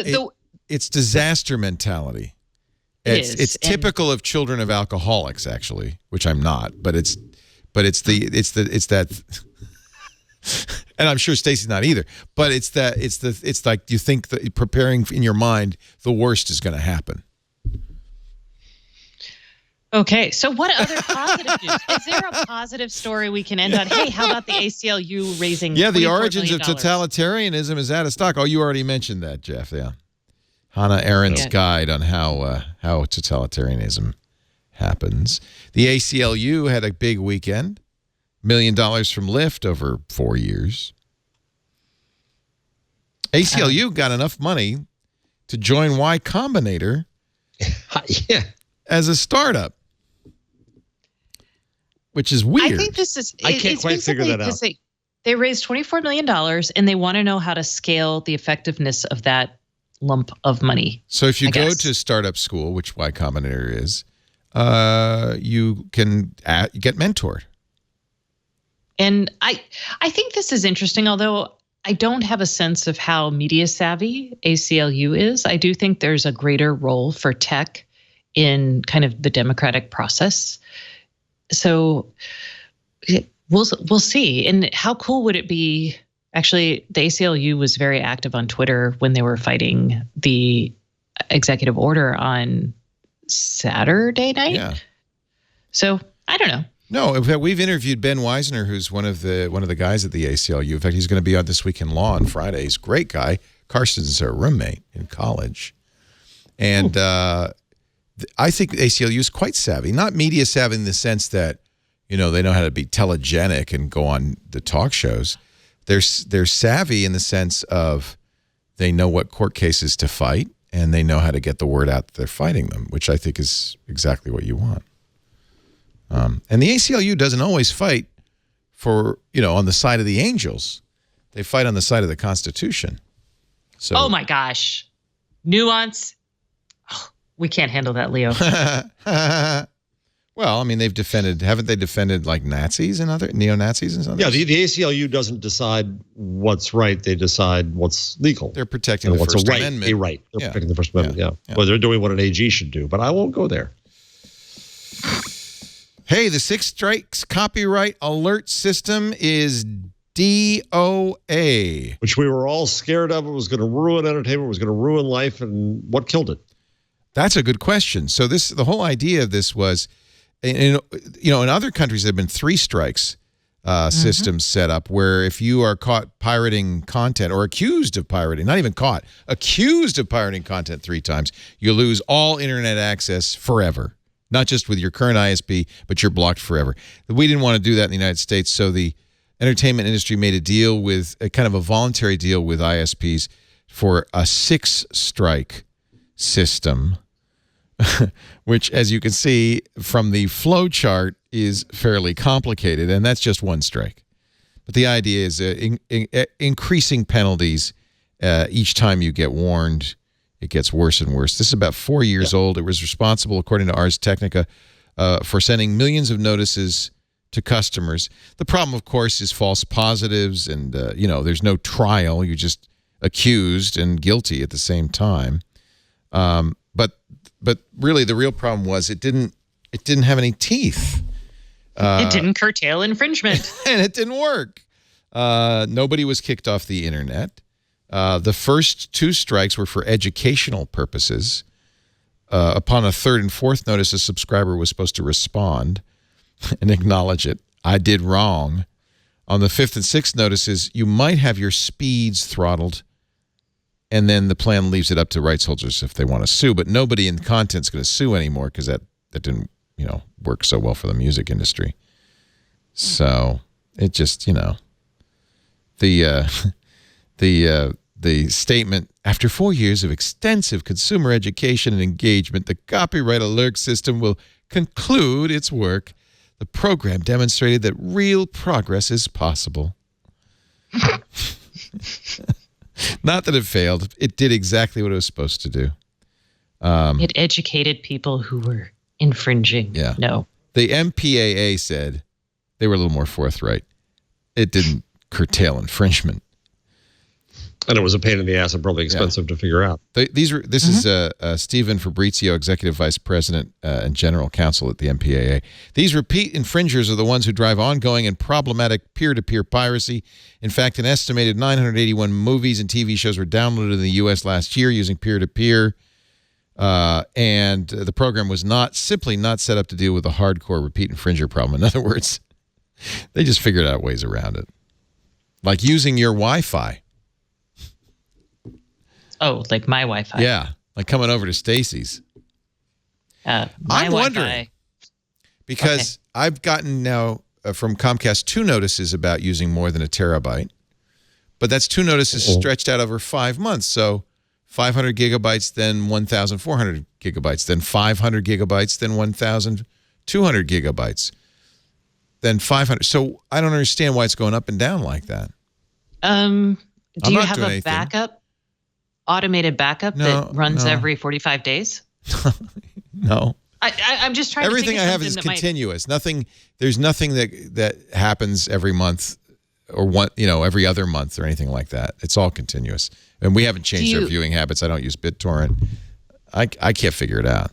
it's disaster mentality. It's typical of children of alcoholics, actually, which I'm not. But it's that... And I'm sure Stacy's not either, but it's like you think that preparing in your mind the worst is going to happen. Okay, so what other positive news? Is there a positive story we can end on? Hey, how about the ACLU raising the origins of totalitarianism is out of stock. Oh, you already mentioned that, Jeff. Yeah, Hannah Arendt's guide on how totalitarianism happens. The ACLU had a big weekend. $1 million from Lyft over 4 years. ACLU got enough money to join Y Combinator as a startup, which is weird. I think this is... I can't quite figure that out. They raised $24 million, and they want to know how to scale the effectiveness of that lump of money. So if you go to startup school, which Y Combinator is, you can get mentored. And I think this is interesting, although I don't have a sense of how media savvy ACLU is. I do think there's a greater role for tech in kind of the democratic process. So we'll see. And how cool would it be? Actually, the ACLU was very active on Twitter when they were fighting the executive order on Saturday night. Yeah. So I don't know. No, in fact, we've interviewed Ben Weisner, who's one of the guys at the ACLU. In fact, he's going to be on This Week in Law on Friday. He's a great guy. Carson's a roommate in college. And I think the ACLU is quite savvy. Not media savvy in the sense that, they know how to be telegenic and go on the talk shows. They're savvy in the sense of they know what court cases to fight, and they know how to get the word out that they're fighting them, which I think is exactly what you want. And the ACLU doesn't always fight for, on the side of the angels. They fight on the side of the Constitution. So, Oh my gosh. Nuance. Oh, we can't handle that, Leo. well, I mean, haven't they defended like Nazis and other neo-Nazis and something? Yeah, the ACLU doesn't decide what's right. They decide what's legal. They're protecting the what's First a right, Amendment. a right. They're protecting the First Amendment, yeah. Yeah. Well, they're doing what an AG should do, but I won't go there. Hey, the Six Strikes copyright alert system is DOA. Which we were all scared of. It was going to ruin entertainment. It was going to ruin life. And what killed it? That's a good question. So the whole idea of this was, in other countries there have been 3 strikes systems set up where if you are caught pirating content or accused of pirating, not even caught, accused of pirating content 3 times, you lose all internet access forever. Not just with your current ISP, but you're blocked forever. We didn't want to do that in the United States, so the entertainment industry made a kind of a voluntary deal with ISPs for a 6-strike system, which, as you can see from the flow chart, is fairly complicated, and that's just 1 strike. But the idea is increasing penalties each time you get warned. It gets worse and worse. This is about 4 years old. It was responsible, according to Ars Technica, for sending millions of notices to customers. The problem, of course, is false positives, and there's no trial. You're just accused and guilty at the same time. But really, the real problem was it didn't have any teeth. It didn't curtail infringement, and it didn't work. Nobody was kicked off the internet. The first 2 strikes were for educational purposes. Upon a 3rd and 4th notice, a subscriber was supposed to respond and acknowledge it. I did wrong. On the 5th and 6th notices, you might have your speeds throttled, and then the plan leaves it up to rights holders if they want to sue. But nobody in content's going to sue anymore because that didn't work so well for the music industry. So it just the statement, after 4 years of extensive consumer education and engagement, the copyright alert system will conclude its work. The program demonstrated that real progress is possible. Not that it failed. It did exactly what it was supposed to do. it educated people who were infringing. Yeah. No. The MPAA said they were a little more forthright. It didn't curtail infringement. And it was a pain in the ass and probably expensive to figure out. This is Stephen Fabrizio, Executive Vice President and General Counsel at the MPAA. These repeat infringers are the ones who drive ongoing and problematic peer-to-peer piracy. In fact, an estimated 981 movies and TV shows were downloaded in the U.S. last year using peer-to-peer. And the program was simply not set up to deal with the hardcore repeat infringer problem. In other words, they just figured out ways around it. Like using your Wi-Fi. Oh, like my Wi-Fi. Yeah, like coming over to Stacy's. My I'm wondering, Wi-Fi. because I've gotten now from Comcast 2 notices about using more than a terabyte, but that's 2 notices stretched out over 5 months. So 500 gigabytes, then 1,400 gigabytes, then 500 gigabytes, then 1,200 gigabytes, then 500. So I don't understand why it's going up and down like that. Do you have a backup? Automated backup that runs every 45 days? No. I'm just trying Everything to think I of have is something that continuous. There's nothing that happens every month or every other month or anything like that. It's all continuous. And we haven't changed our viewing habits. I don't use BitTorrent. I can't figure it out.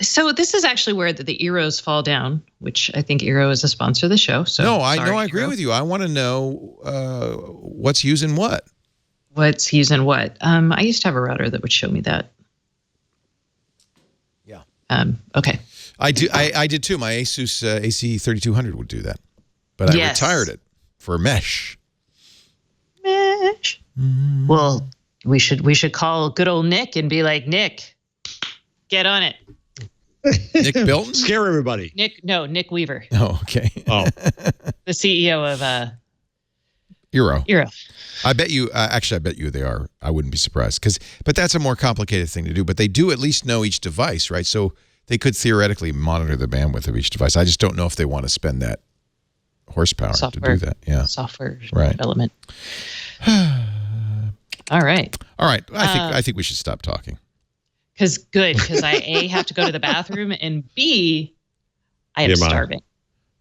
So this is actually where the Eros fall down, which I think Eero is a sponsor of the show. So I agree with you. I want to know what's using what. What's using what? I used to have a router that would show me that. Yeah. Okay. I did too. My Asus AC3200 would do that, but I retired it for mesh. Mesh. Mm. Well, we should call good old Nick and be like, Nick, get on it. Nick Bilton? Scare everybody. Nick Weaver. Oh, okay. Oh, the CEO of Eero. I bet you they are. I wouldn't be surprised but that's a more complicated thing to do. But they do at least know each device, right? So they could theoretically monitor the bandwidth of each device. I just don't know if they want to spend that horsepower Software. to do that. Yeah. Software Right. development. All right. All right. I think we should stop talking. Because I A, have to go to the bathroom, and B, I am TMI. starving.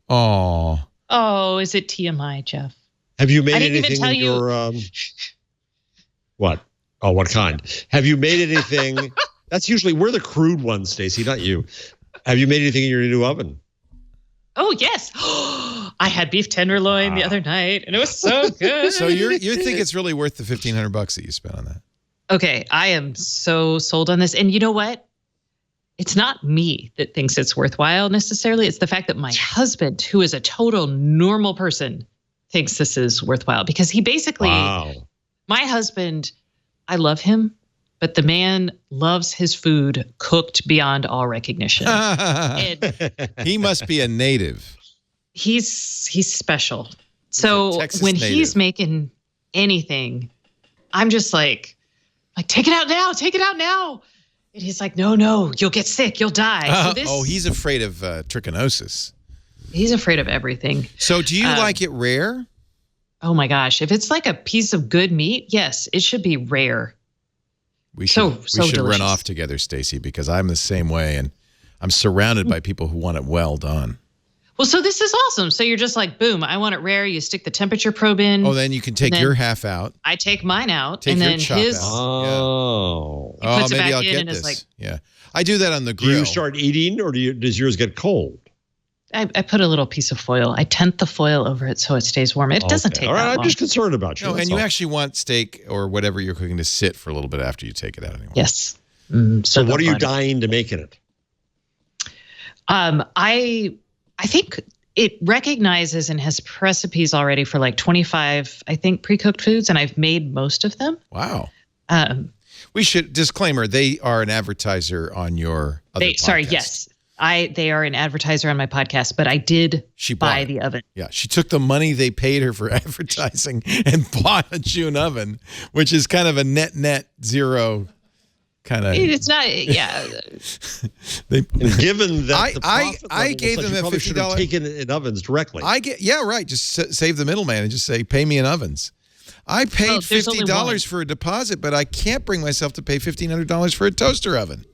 Oh. Oh, is it TMI, Jeff? Have you made I didn't even anything tell in you- your what? Oh, what kind? Have you made anything? That's usually we're the crude ones, Stacy, not you. Have you made anything in your new oven? Oh, yes. I had beef tenderloin the other night, and it was so good. So you think it's really worth the $1,500 that you spent on that? Okay, I am so sold on this. And you know what? It's not me that thinks it's worthwhile necessarily. It's the fact that my husband, who is a total normal person, thinks this is worthwhile, because he basically, my husband, I love him, but the man loves his food cooked beyond all recognition. And He must be a native. he's special. So Texas when native. he's making anything, I'm just like, take it out now. And he's like, no, you'll get sick, you'll die. So he's afraid of trichinosis. he's afraid of everything. So do you like it rare? Oh my gosh. If it's like a piece of good meat, yes, it should be rare. We So should run delicious. off together, Stacy, because I'm the same way, and I'm surrounded by people who want it well done. Well, so this is awesome. So you're just like, boom, I want it rare. You stick the temperature probe in. Oh, then you can take then your half out. I take mine out. Take and your then chop his, out. Oh. He puts it maybe back I'll in get and this. is like- Yeah, I do that on the Do grill. you start eating, or does yours get cold? I put a little piece of foil. I tent the foil over it so it stays warm. It doesn't Okay. take All right, that I'm long. just concerned about you. No, that's and you all. actually want steak or whatever you're cooking to sit for a little bit after you take it out anyway. Yes. So what are you fun. dying to make in it? I think it recognizes and has recipes already for like 25, I think, pre-cooked foods, and I've made most of them. Wow. Um, We should disclaimer. They are an advertiser on your other podcast. yes. They are an advertiser on my podcast, but I did She bought buy it. the oven. Yeah, she took the money they paid her for advertising and bought a June oven, which is kind of a net zero kind of. It's not, yeah. They, And given that the I profit level gave was such, them you a probably should have $50 taken it in ovens directly. right. Just save the middleman and just say, pay me in ovens. I paid there's only one. $50 for a deposit, but I can't bring myself to pay $1,500 for a toaster oven.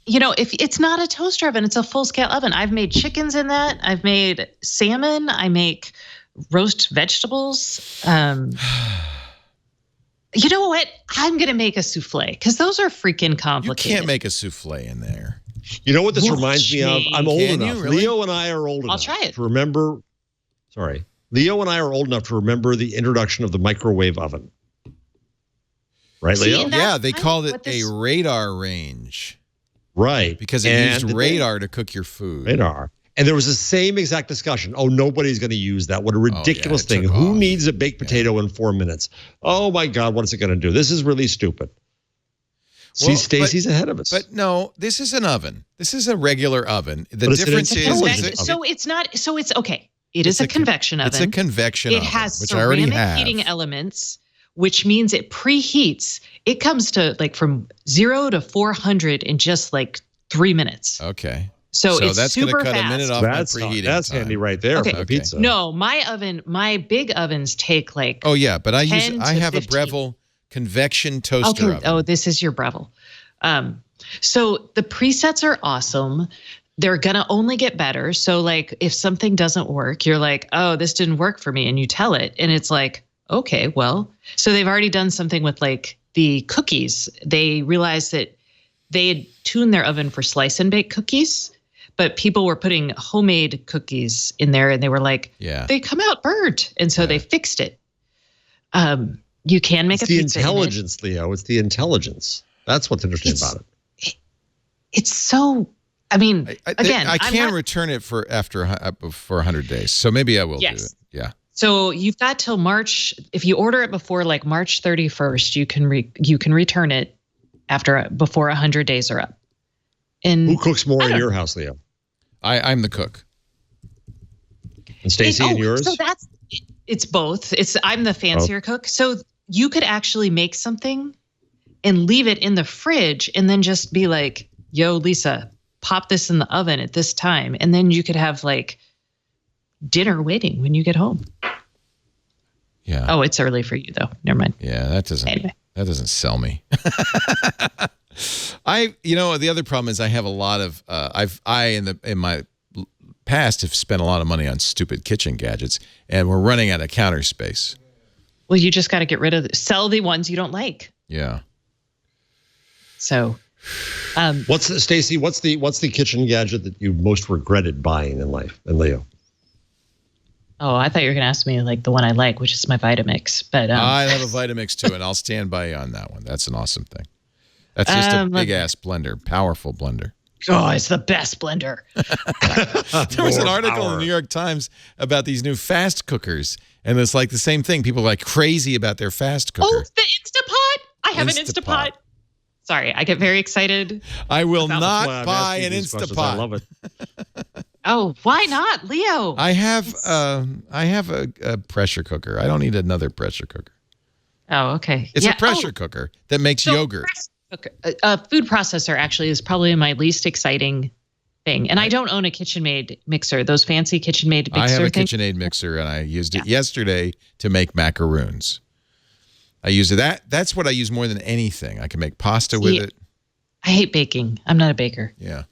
You know, if it's not a toaster oven, it's a full-scale oven. I've made chickens in that. I've made salmon. I make roast vegetables. You know what? I'm going to make a souffle because those are freaking You complicated. can't make a souffle in there. You know what this Well, reminds me of? I'm old Can you enough. really? Leo and I are old enough try it. to remember. Sorry. Leo and I are old enough to remember the introduction of the microwave oven. Right, See, Leo? and that's Yeah, they kind called of it what this- a radar range Right. because it And used radar to cook your food. Radar. And there was the same exact discussion. Oh, nobody's going to use that. What a ridiculous it thing. took Who off. needs a baked potato in 4 minutes? Oh, my God, what is it going to do? This is really stupid. See, Well, Stacy's ahead of us. But no, this is an oven. This is a regular oven. The But it's an difference is intelligent that oven. So it's not. So it's okay. It is It's a convection oven. It's a convection It oven, has which I already ceramic have. heating elements, which means it preheats. It comes to like from 0 to 400 in just like 3 minutes. Okay. So it's that's going to super cut fast. a minute off that's my preheating that's time. handy right there Okay. for the Okay. pizza. No, my big ovens take like. Oh yeah, but I 10 I to have 15. a Breville convection toaster Okay. oven. Oh, this is your Breville. So the presets are awesome. They're going to only get better. So like if something doesn't work, you're like, oh, this didn't work for me. And you tell it. And it's like, okay, well, so they've already done something with like the cookies. They realized that they had tuned their oven for slice and bake cookies, but people were putting homemade cookies in there and they were like, Yeah. they come out burnt. And so they fixed it. You can make It's a the pizza in it. intelligence, Leo. It's the intelligence. That's what's interesting about it. It's so, I mean, again, I I'm can not- return it for 100 days. So maybe I will do Yes. it. Yeah. So you've got till March. If you order it before like March 31st, you can return it before 100 days are up. And Who cooks more I in don't- your house, Leo? I'm the cook. And Stacy and yours? So it's both. I'm the fancier cook. So you could actually make something and leave it in the fridge and then just be like, yo, Lisa, pop this in the oven at this time. And then you could have like dinner waiting when you get home. Yeah. Oh, it's early for you though. Never mind. Yeah, that doesn't sell me. The other problem is I have a lot of in my past have spent a lot of money on stupid kitchen gadgets, and we're running out of counter space. Well, you just got to get rid of sell the ones you don't like. Yeah. So, Stacey? What's the kitchen gadget that you most regretted buying in life? And Leo. Oh, I thought you were going to ask me like the one I like, which is my Vitamix. But I have a Vitamix too, and I'll stand by you on that one. That's an awesome thing. That's just a big ass blender, powerful blender. Oh, it's the best blender. There was an article in the New York Times about these new fast cookers, and it's like the same thing. People are like crazy about their fast cooker. Oh, the Instapot! I have an Instapot. Sorry, I get very excited. I will not buy an Instapot. I love it. Oh, why not, Leo? I have a pressure cooker. I don't need another pressure cooker. Oh, okay. It's a pressure cooker that makes yogurt. A food processor actually is probably my least exciting thing. And I don't own a KitchenAid mixer. Those fancy KitchenAid mixer I have a things. KitchenAid mixer, and I used it yesterday to make macaroons. I use it. That's what I use more than anything. I can make pasta with it. I hate baking. I'm not a baker. Yeah.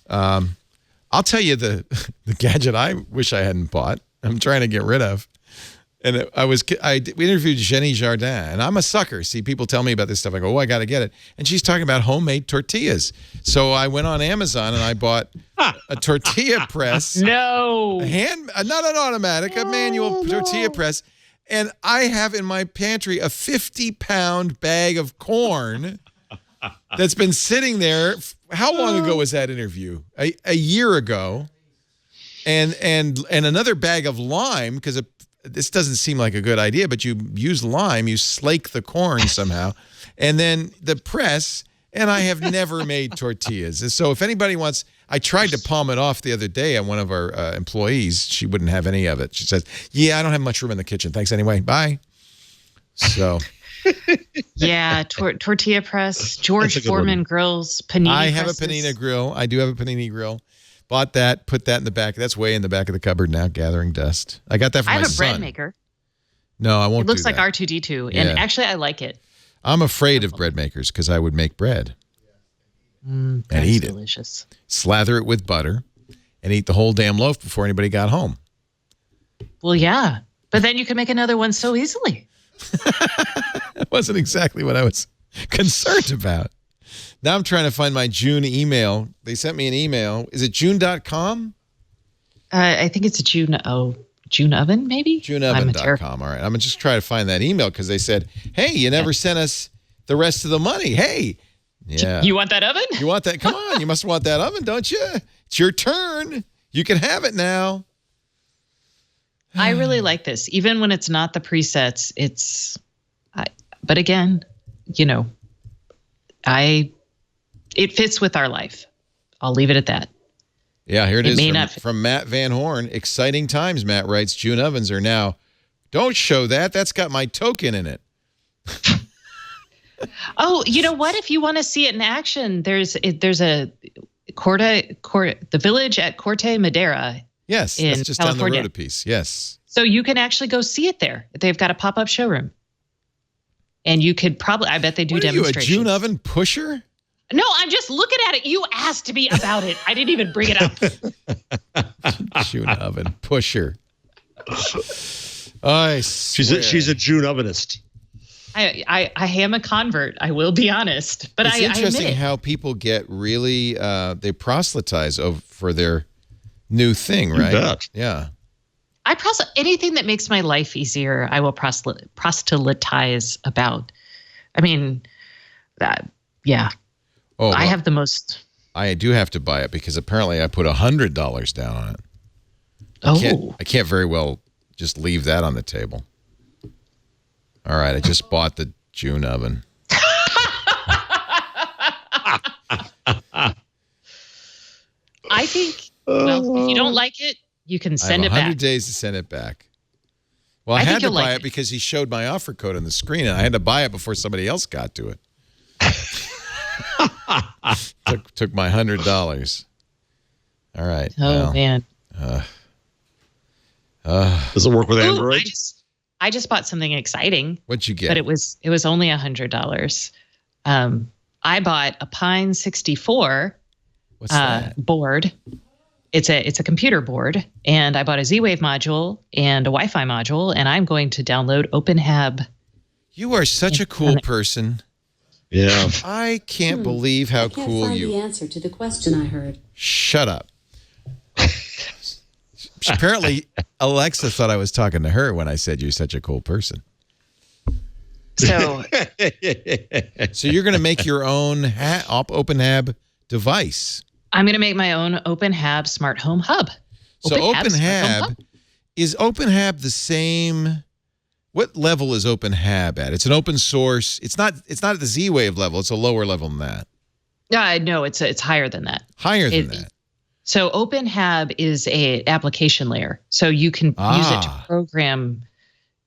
I'll tell you the gadget I wish I hadn't bought. I'm trying to get rid of. And we interviewed Jenny Jardin, and I'm a sucker. See, people tell me about this stuff. I go, oh, I got to get it. And she's talking about homemade tortillas. So I went on Amazon and I bought a tortilla press. No. Not an automatic, a manual tortilla press. And I have in my pantry a 50-pound bag of corn that's been sitting there. How long ago was that interview? A year ago. And another bag of lime, because this doesn't seem like a good idea, but you use lime, you slake the corn somehow, and then the press, and I have never made tortillas. And so if anybody wants, I tried to palm it off the other day on one of our employees. She wouldn't have any of it. She says, yeah, I don't have much room in the kitchen. Thanks anyway. Bye. So. Yeah, tortilla press, George Foreman grills, panini I have presses. a panini grill. I do have a panini grill. Bought that, put that in the back. That's way in the back of the cupboard now, gathering dust. I got that from my son. I have a bread maker. No, I won't do that. It looks like R2-D2, and actually I like it. I'm afraid of bread makers because I would make bread and eat it. Delicious. Slather it with butter and eat the whole damn loaf before anybody got home. Well, yeah, but then you can make another one so easily. That wasn't exactly what I was concerned about. Now I'm trying to find my June email. They sent me an email. Is it June.com? I think it's a June oven, maybe? JuneOven.com. All right. I'm going to just try to find that email because they said, hey, you never sent us the rest of the money. Hey. Yeah. You want that oven? You want that? Come on. You must want that oven, don't you? It's your turn. You can have it now. I really like this. Even when it's not the presets, but again, it fits with our life. I'll leave it at that. Yeah, here it is from Matt Van Horn. Exciting times, Matt writes. June ovens are now. Don't show that. That's got my token in it. Oh, you know what? If you want to see it in action, there's a the village at Corte Madera. Yes, in that's just California. down the road a piece. Yes. So you can actually go see it there. They've got a pop-up showroom. And you could probably, I bet they do demonstrations. Are you a June oven pusher? No, I'm just looking at it. You asked me about it. I didn't even bring it up. June oven pusher. I swear. She's a June ovenist. I am a convert. I will be honest, but it's interesting I admit how people get really they proselytize for their new thing, right? You bet. Yeah. Anything that makes my life easier, I will proselytize about. I mean, yeah. Oh, I have the most. I do have to buy it because apparently I put $100 down on it. I can't very well just leave that on the table. All right, I just bought the June oven. I think, well, if you don't like it, you can send it back. 100 days to send it back. Well, I had to buy it because he showed my offer code on the screen, and I had to buy it before somebody else got to it. took my $100. All right. Oh, man. Does it work with Android? I just bought something exciting. What'd you get? But it was only $100. I bought a Pine 64 What's that? board. It's a computer board, and I bought a Z-Wave module and a Wi-Fi module, and I'm going to download OpenHab. You are such a cool person. Yeah. I can't believe how I can't cool find you. the answer to the question I heard. Shut up. Apparently, Alexa thought I was talking to her when I said you're such a cool person. So So you're going to make your own OpenHab device. I'm going to make my own OpenHab smart home hub. So Smart Home OpenHab, Hub? is OpenHab the same? What level is OpenHab at? It's an open source. It's not at the Z-Wave level. It's a lower level than that. No, it's higher than that. Higher than that. So OpenHab is a application layer. So you can use it to program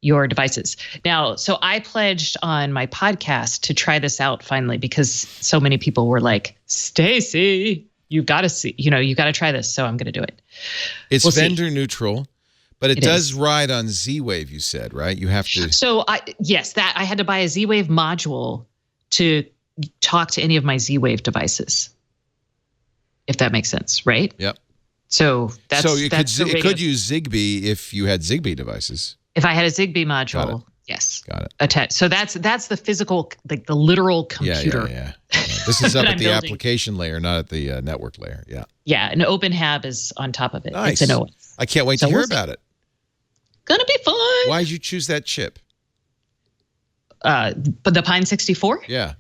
your devices. Now, so I pledged on my podcast to try this out finally because so many people were like, Stacy, you got to try this. So I'm going to do it. It's We'll see. vendor neutral, but it does ride on Z-Wave, you said, right? You have to. So I had to buy a Z-Wave module to talk to any of my Z-Wave devices. If that makes sense, right? Yep. So that's it could use Zigbee if you had Zigbee devices. If I had a Zigbee module, yes. Got it. Attached. So that's the physical, like the literal computer. Yeah. This is up that at I'm the building. application layer, not at the network layer. Yeah. Yeah, and OpenHab is on top of it. Nice. It's an OS. I can't wait So to hear we'll see. about it. Gonna be fun. Why did you choose that chip? But the Pine 64? Yeah.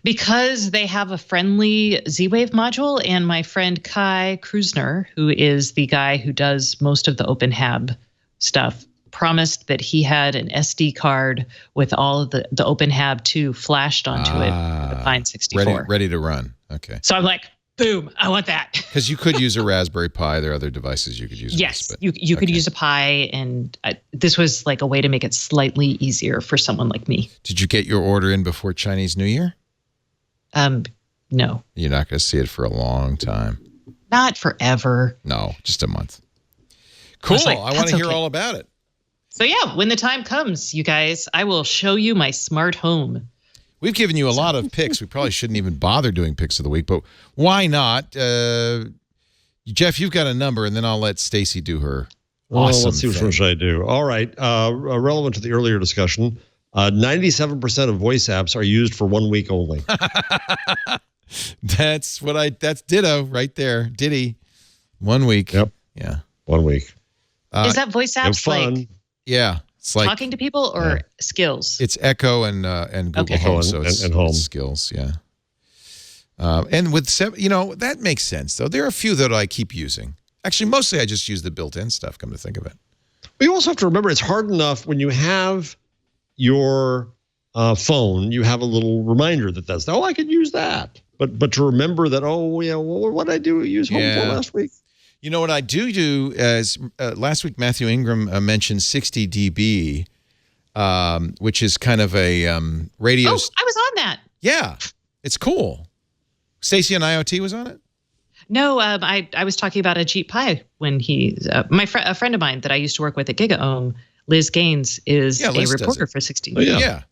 Because they have a friendly Z-Wave module, and my friend Kai Krusner, who is the guy who does most of the OpenHab stuff, promised that he had an SD card with all of the OpenHab 2 flashed onto it, the Pine 64. Ready to run. Okay. So I'm like, boom, I want that. Because you could use a Raspberry Pi. There are other devices you could use. Yes, This, but- you could okay. use a Pi, and this was like a way to make it slightly easier for someone like me. Did you get your order in before Chinese New Year? No, You're not going to see it for a long time. not forever. No, just a month. Cool. was like, I want that's to hear okay. all about it. So yeah, when the time comes, you guys, I will show you my smart home. We've given you a lot of picks. We probably shouldn't even bother doing picks of the week, but why not? Jeff, you've got a number, and then I'll let Stacy do her awesome Let's see which thing. one should I do. All right. Relevant to the earlier discussion, 97% of voice apps are used for 1 week only. That's ditto right there. Diddy. 1 week. Yep. Yeah. 1 week. Is that voice Have apps fun. like Yeah. It's like talking to people or skills? it's Echo and Google Okay. Home, Echo so it's, and Home. it's skills. Yeah. And with that makes sense though. There are a few that I keep using. Actually, mostly I just use the built-in stuff. Come to think of it. But you also have to remember it's hard enough when you have your phone, you have a little reminder that does, I could use that. But to remember that, what did I use Home for last week? You know what I do is last week Matthew Ingram mentioned 60 dB, which is kind of a radio. Oh, I was on that. Yeah, it's cool. Stacy on IoT was on it. No, I was talking about a Jeep Pi when he, a friend of mine that I used to work with at GigaOhm, Liz Gaines, is Yeah, Liz a does reporter it. for 60. Oh, yeah. Yeah.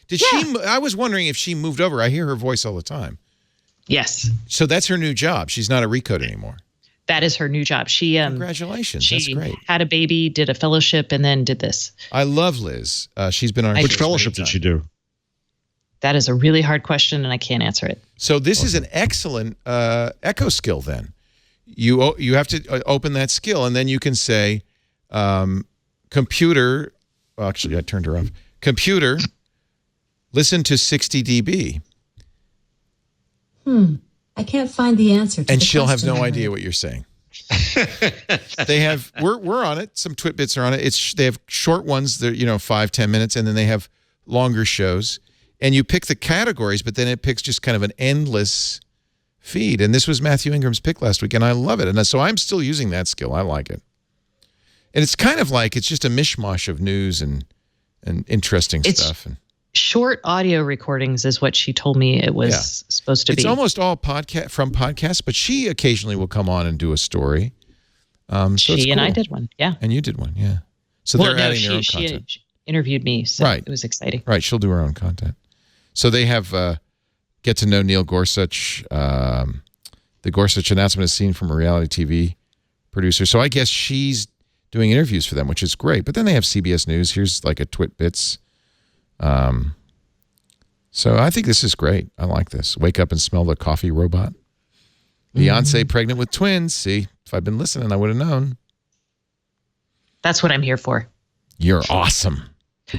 Did she? I was wondering if she moved over. I hear her voice all the time. Yes, So that's her new job. She's not a recode anymore. that is her new job. She Congratulations. That's she great. had a baby, did a fellowship, and then did this. I love Liz. She's been on our Which show fellowship many did she times. do? That is a really hard question, and I can't answer it. So this is an excellent echo skill then. You have to open that skill, and then you can say, computer, well, actually I turned her off. Computer, listen to 60 dB. I can't find the answer to And the she'll have question no I idea heard. what you're saying. They have we're on it. Some Twitbits are on it. They have short ones that 5-10 minutes, and then they have longer shows. And you pick the categories, but then it picks just kind of an endless feed. And this was Matthew Ingram's pick last week, and I love it. And so I'm still using that skill. I like it. And it's kind of like it's just a mishmash of news and interesting stuff. And Short audio recordings is what she told me it was supposed to be. it's almost all from podcasts, but she occasionally will come on and do a story. So she and I did one. Yeah. And you did one. Yeah. So they're adding their own content. She interviewed me. So it was exciting. Right. She'll do her own content. So they have Get to Know Neil Gorsuch. The Gorsuch announcement is seen from a reality TV producer. So I guess she's doing interviews for them, which is great. But then they have CBS News. Here's like a Twit Bits. So I think this is great. I like this. Wake up and smell the coffee robot. Beyonce pregnant with twins. See, if I'd been listening, I would have known. That's what I'm here for. You're awesome.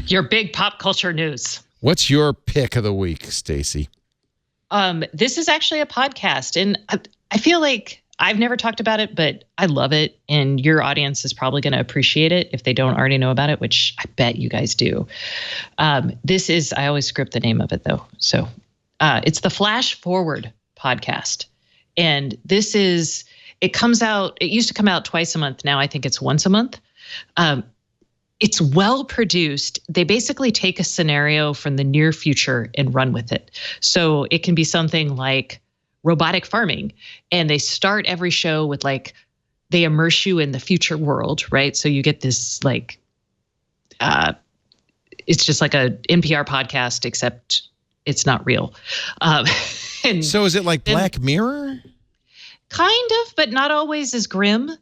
Your big pop culture news. What's your pick of the week, Stacy? This is actually a podcast, and I feel like I've never talked about it, but I love it, and your audience is probably going to appreciate it if they don't already know about it, which I bet you guys do. This is, I always script the name of it, though. So it's the Flash Forward podcast, and this is, it used to come out twice a month. Now I think it's once a month. It's well produced. They basically take a scenario from the near future and run with it. So it can be something like robotic farming, and they start every show with like, they immerse you in the future world, right? So you get this like, it's just like a NPR podcast, except it's not real. And so is it like Black Mirror? Kind of, but not always as grim.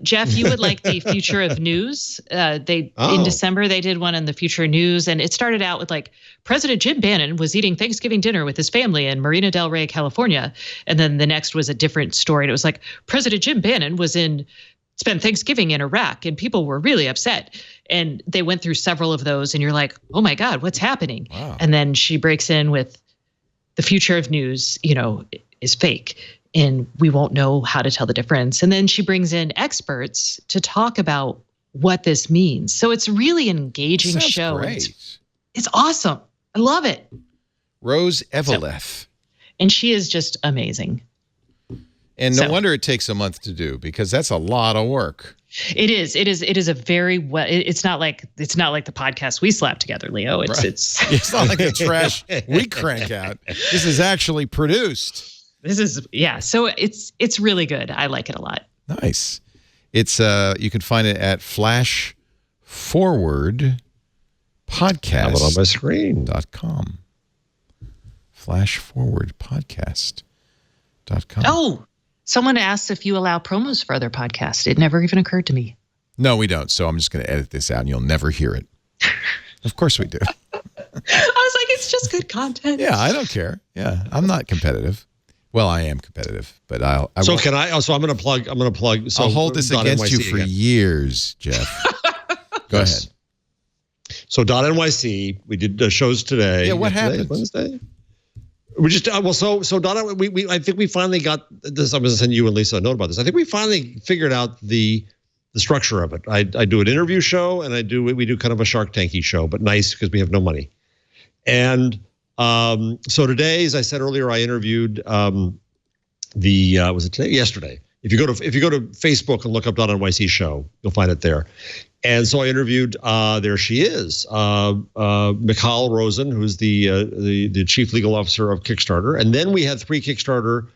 Jeff, you would like the future of news. In December, they did one on the future of news, and it started out with like President Jim Bannon was eating Thanksgiving dinner with his family in Marina del Rey, California. And then the next was a different story. And it was like President Jim Bannon spent Thanksgiving in Iraq, and people were really upset. And they went through several of those, and you're like, oh my God, what's happening? Wow. And then she breaks in with the future of news, is fake, and we won't know how to tell the difference. And then she brings in experts to talk about what this means. So it's really an engaging show. Great. It's awesome. I love it. Rose Eveleth. And she is just amazing. And no wonder it takes a month to do, because that's a lot of work. It is a very well. It's not like the podcast we slap together, Leo. It's not like the trash we crank out. This is actually produced. So it's really good. I like it a lot. Nice. It's you can find it at Flash Forward Podcast. Have it on my screen. .com. Flashforwardpodcast.com. Oh, someone asked if you allow promos for other podcasts. It never even occurred to me. No, we don't. So I'm just going to edit this out and you'll never hear it. Of course we do. I was like, it's just good content. Yeah, I don't care. Yeah, I'm not competitive. Well, I am competitive, but I'm going to plug. So I'll hold this against you for years, Jeff. Go ahead. So .nyc, we did shows today. Yeah, what happened? Wednesday. We just so Donna, I think we finally got this. I'm going to send you and Lisa a note about this. I think we finally figured out the structure of it. I do an interview show, and we do kind of a Shark Tanky show, but nice because we have no money. And so today, as I said earlier, I interviewed was it today? Yesterday. If you go to Facebook and look up .nyc show, you'll find it there. And so I interviewed, there she is, Michal Rosen, who's the chief legal officer of Kickstarter. And then we had 3 Kickstarter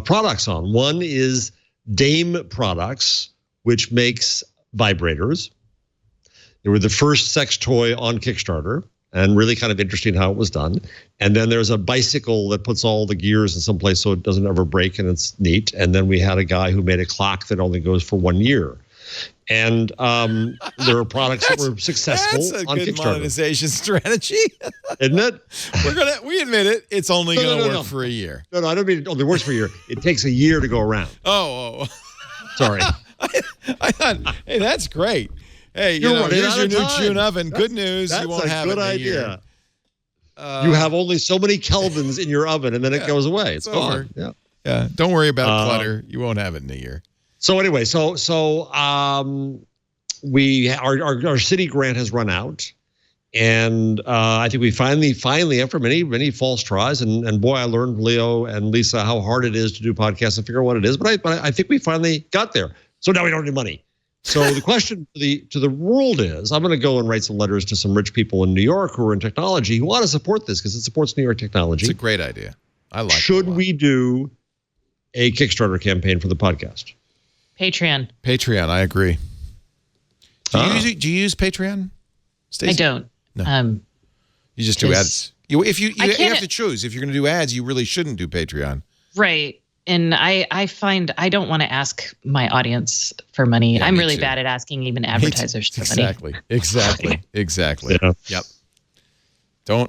products on. One is Dame Products, which makes vibrators. They were the first sex toy on Kickstarter, and really kind of interesting how it was done. And then there's a bicycle that puts all the gears in some place so it doesn't ever break, and it's neat. And then we had a guy who made a clock that only goes for 1 year. And there are products that were successful on Kickstarter. That's a good monetization strategy, isn't it? We admit it. It's only going to work for a year. No, I don't mean it only works for a year. It takes a year to go around. Oh. Sorry. I thought, hey, that's great. Hey, here's your new June oven. Good news. You won't have it in a year. You have only so many kelvins in your oven, and then it goes away. It's over. Gone. Yeah. Don't worry about clutter. You won't have it in a year. So anyway, our city grant has run out, and I think we finally after many false tries, and boy, I learned, Leo and Lisa, how hard it is to do podcasts and figure out what it is. But I think we finally got there. So now we don't need money. So the question to the world is, I'm going to go and write some letters to some rich people in New York who are in technology who want to support this because it supports New York technology. It's a great idea. I like it. Should we do a Kickstarter campaign for the podcast? Patreon. Patreon, I agree. Do you use Patreon, Stacey? I don't. No. You just do 'cause ads. You can't- have to choose. If you're going to do ads, you really shouldn't do Patreon. Right. And I find I don't want to ask my audience for money. Yeah, I'm me really too. bad at asking even advertisers for money. Exactly. Yeah. Yep.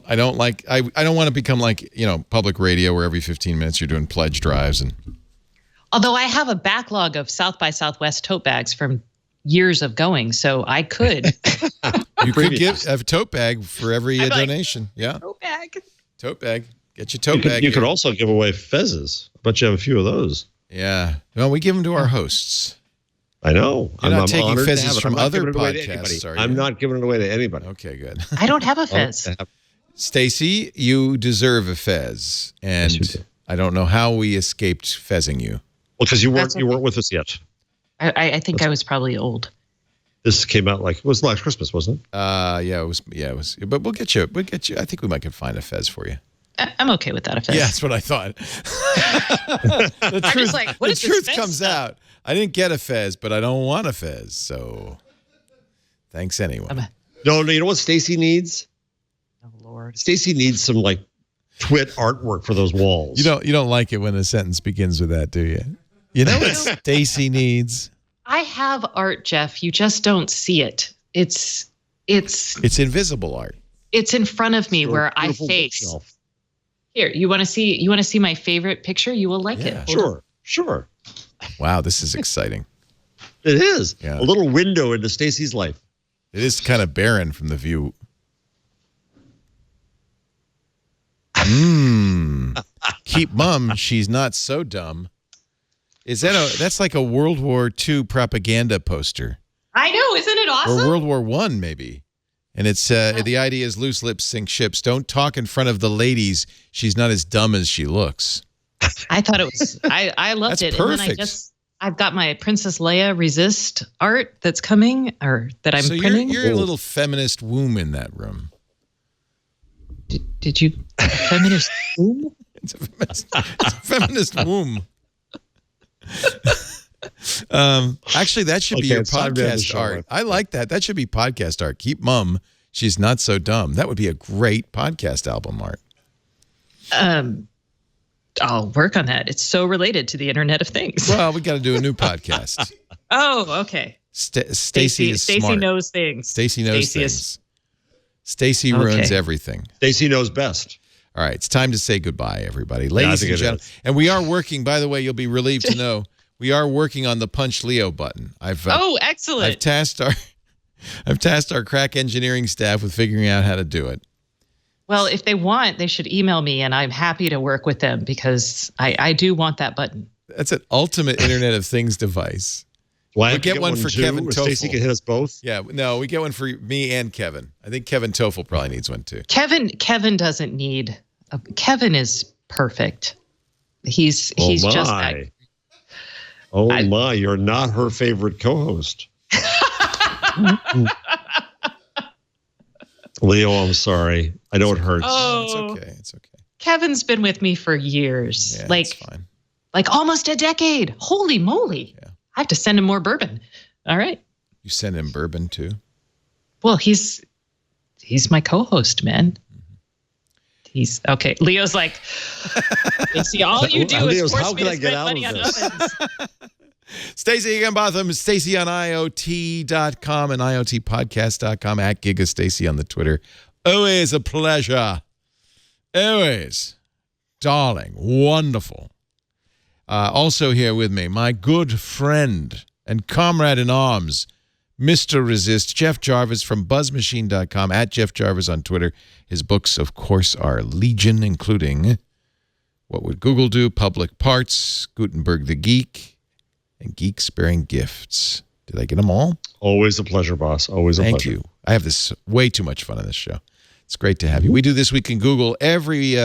I don't want to become like, public radio where every 15 minutes you're doing pledge drives and Although I have a backlog of South by Southwest tote bags from years of going, so I could. you could give a tote bag for every I'm like, donation. Yeah. Tote bag. Tote bag. Get your tote bag. You could also give away fezzes. But you have a few of those. Yeah. No, we give them to our hosts. I know. You're not taking honored to fezzes have it. from I'm not other giving it away to podcasts, anybody. are you? I'm not giving it away to anybody. Okay, good. I don't have a fez. Stacey, you deserve a fez. And Yes, you do. I don't know how we escaped fezzing you. Well, because you That's weren't with us yet. I think I was probably old. This came out it was last Christmas, wasn't it? Yeah, it was. But we'll get you. I think we might could find a fez for you. I'm okay with that. A fez. Yeah, that's what I thought. The I'm truth, just like, what the is this truth fez comes stuff? out. I didn't get a fez, but I don't want a fez. So thanks anyway. No, you know what Stacy needs? Oh Lord. Stacy needs some twit artwork for those walls. You don't like it when a sentence begins with that, do you? You know what Stacy needs? I have art, Jeff. You just don't see it. It's invisible art. It's in front of me Your where I beautiful face. bookshelf. Here, you want to see my favorite picture? You will like Yeah. it. Hold on. Sure. Wow, this is exciting. It is. Yeah. A little window into Stacy's life. It is kind of barren from the view. Keep mum, she's not so dumb. That's like a World War II propaganda poster. I know, isn't it awesome? Or World War I, maybe. And it's the idea is loose lips sink ships. Don't talk in front of the ladies. She's not as dumb as she looks. I thought it was. I loved That's it. perfect. And then I've got my Princess Leia Resist art that's coming or that I'm So printing. you're a little feminist womb in that room. Did you feminist womb? It's a feminist womb. Actually, that should be Okay, your it's time to end the podcast show, art. right? I like that. That should be podcast art. Keep mum, she's not so dumb. That would be a great podcast album art. I'll work on that. It's so related to the Internet of Things. Well, we got to do a new podcast. Oh, okay. Stacy is Stacy smart. knows things. Stacy knows Stacy things. Stacy ruins Okay. everything. Stacy knows best. All right, it's time to say goodbye, everybody. Ladies think and it gentlemen. is. And we are working, by the way, you'll be relieved to know, we are working on the Punch Leo button. I've Excellent. tasked our crack engineering staff with figuring out how to do it. Well, if they want, they should email me, and I'm happy to work with them because I do want that button. That's an ultimate Internet of Things device. Well, I We'll have to get one for too, Kevin where Stacy Toffel. can hit us both. Yeah, no, we get one for me and Kevin. I think Kevin Toffel probably needs one too. Kevin doesn't need. Kevin is perfect. He's just that. Oh my! You're not her favorite co-host. Leo, I'm sorry. I know it hurts. Oh, It's okay. Kevin's been with me for years, Yeah, like it's fine. almost a decade. Holy moly! Yeah. I have to send him more bourbon. All right. You send him bourbon too? Well, he's my co-host, man. He's okay. Leo's like, see, all you do is Leo's, force how me can to I get spend out money of on this? ovens. Stacey Higginbotham, Stacy on IoT.com and IoTpodcast.com at GigaStacy on the Twitter. Always a pleasure. Always. Darling. Wonderful. Also here with me, my good friend and comrade in arms, Mr. Resist, Jeff Jarvis from BuzzMachine.com, at Jeff Jarvis on Twitter. His books, of course, are legion, including What Would Google Do?, Public Parts, Gutenberg the Geek, and Geeks Bearing Gifts. Did I get them all? Always a pleasure, boss. Always a Thank pleasure. you. I have this way too much fun on this show. It's great to have you. We do This Week in Google every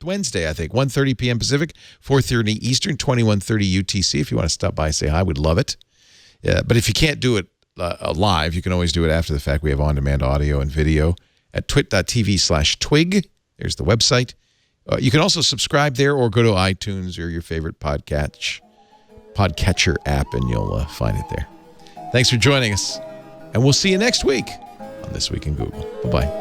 Wednesday, I think, 1:30 p.m. Pacific, 4:30 Eastern, 21:30 UTC. If you want to stop by, say hi. We'd love it. But if you can't do it live, you can always do it after the fact. We have on-demand audio and video at twit.tv/twig. There's the website. You can also subscribe there or go to iTunes or your favorite podcatcher app, and you'll find it there. Thanks for joining us, and we'll see you next week on This Week in Google. Bye-bye.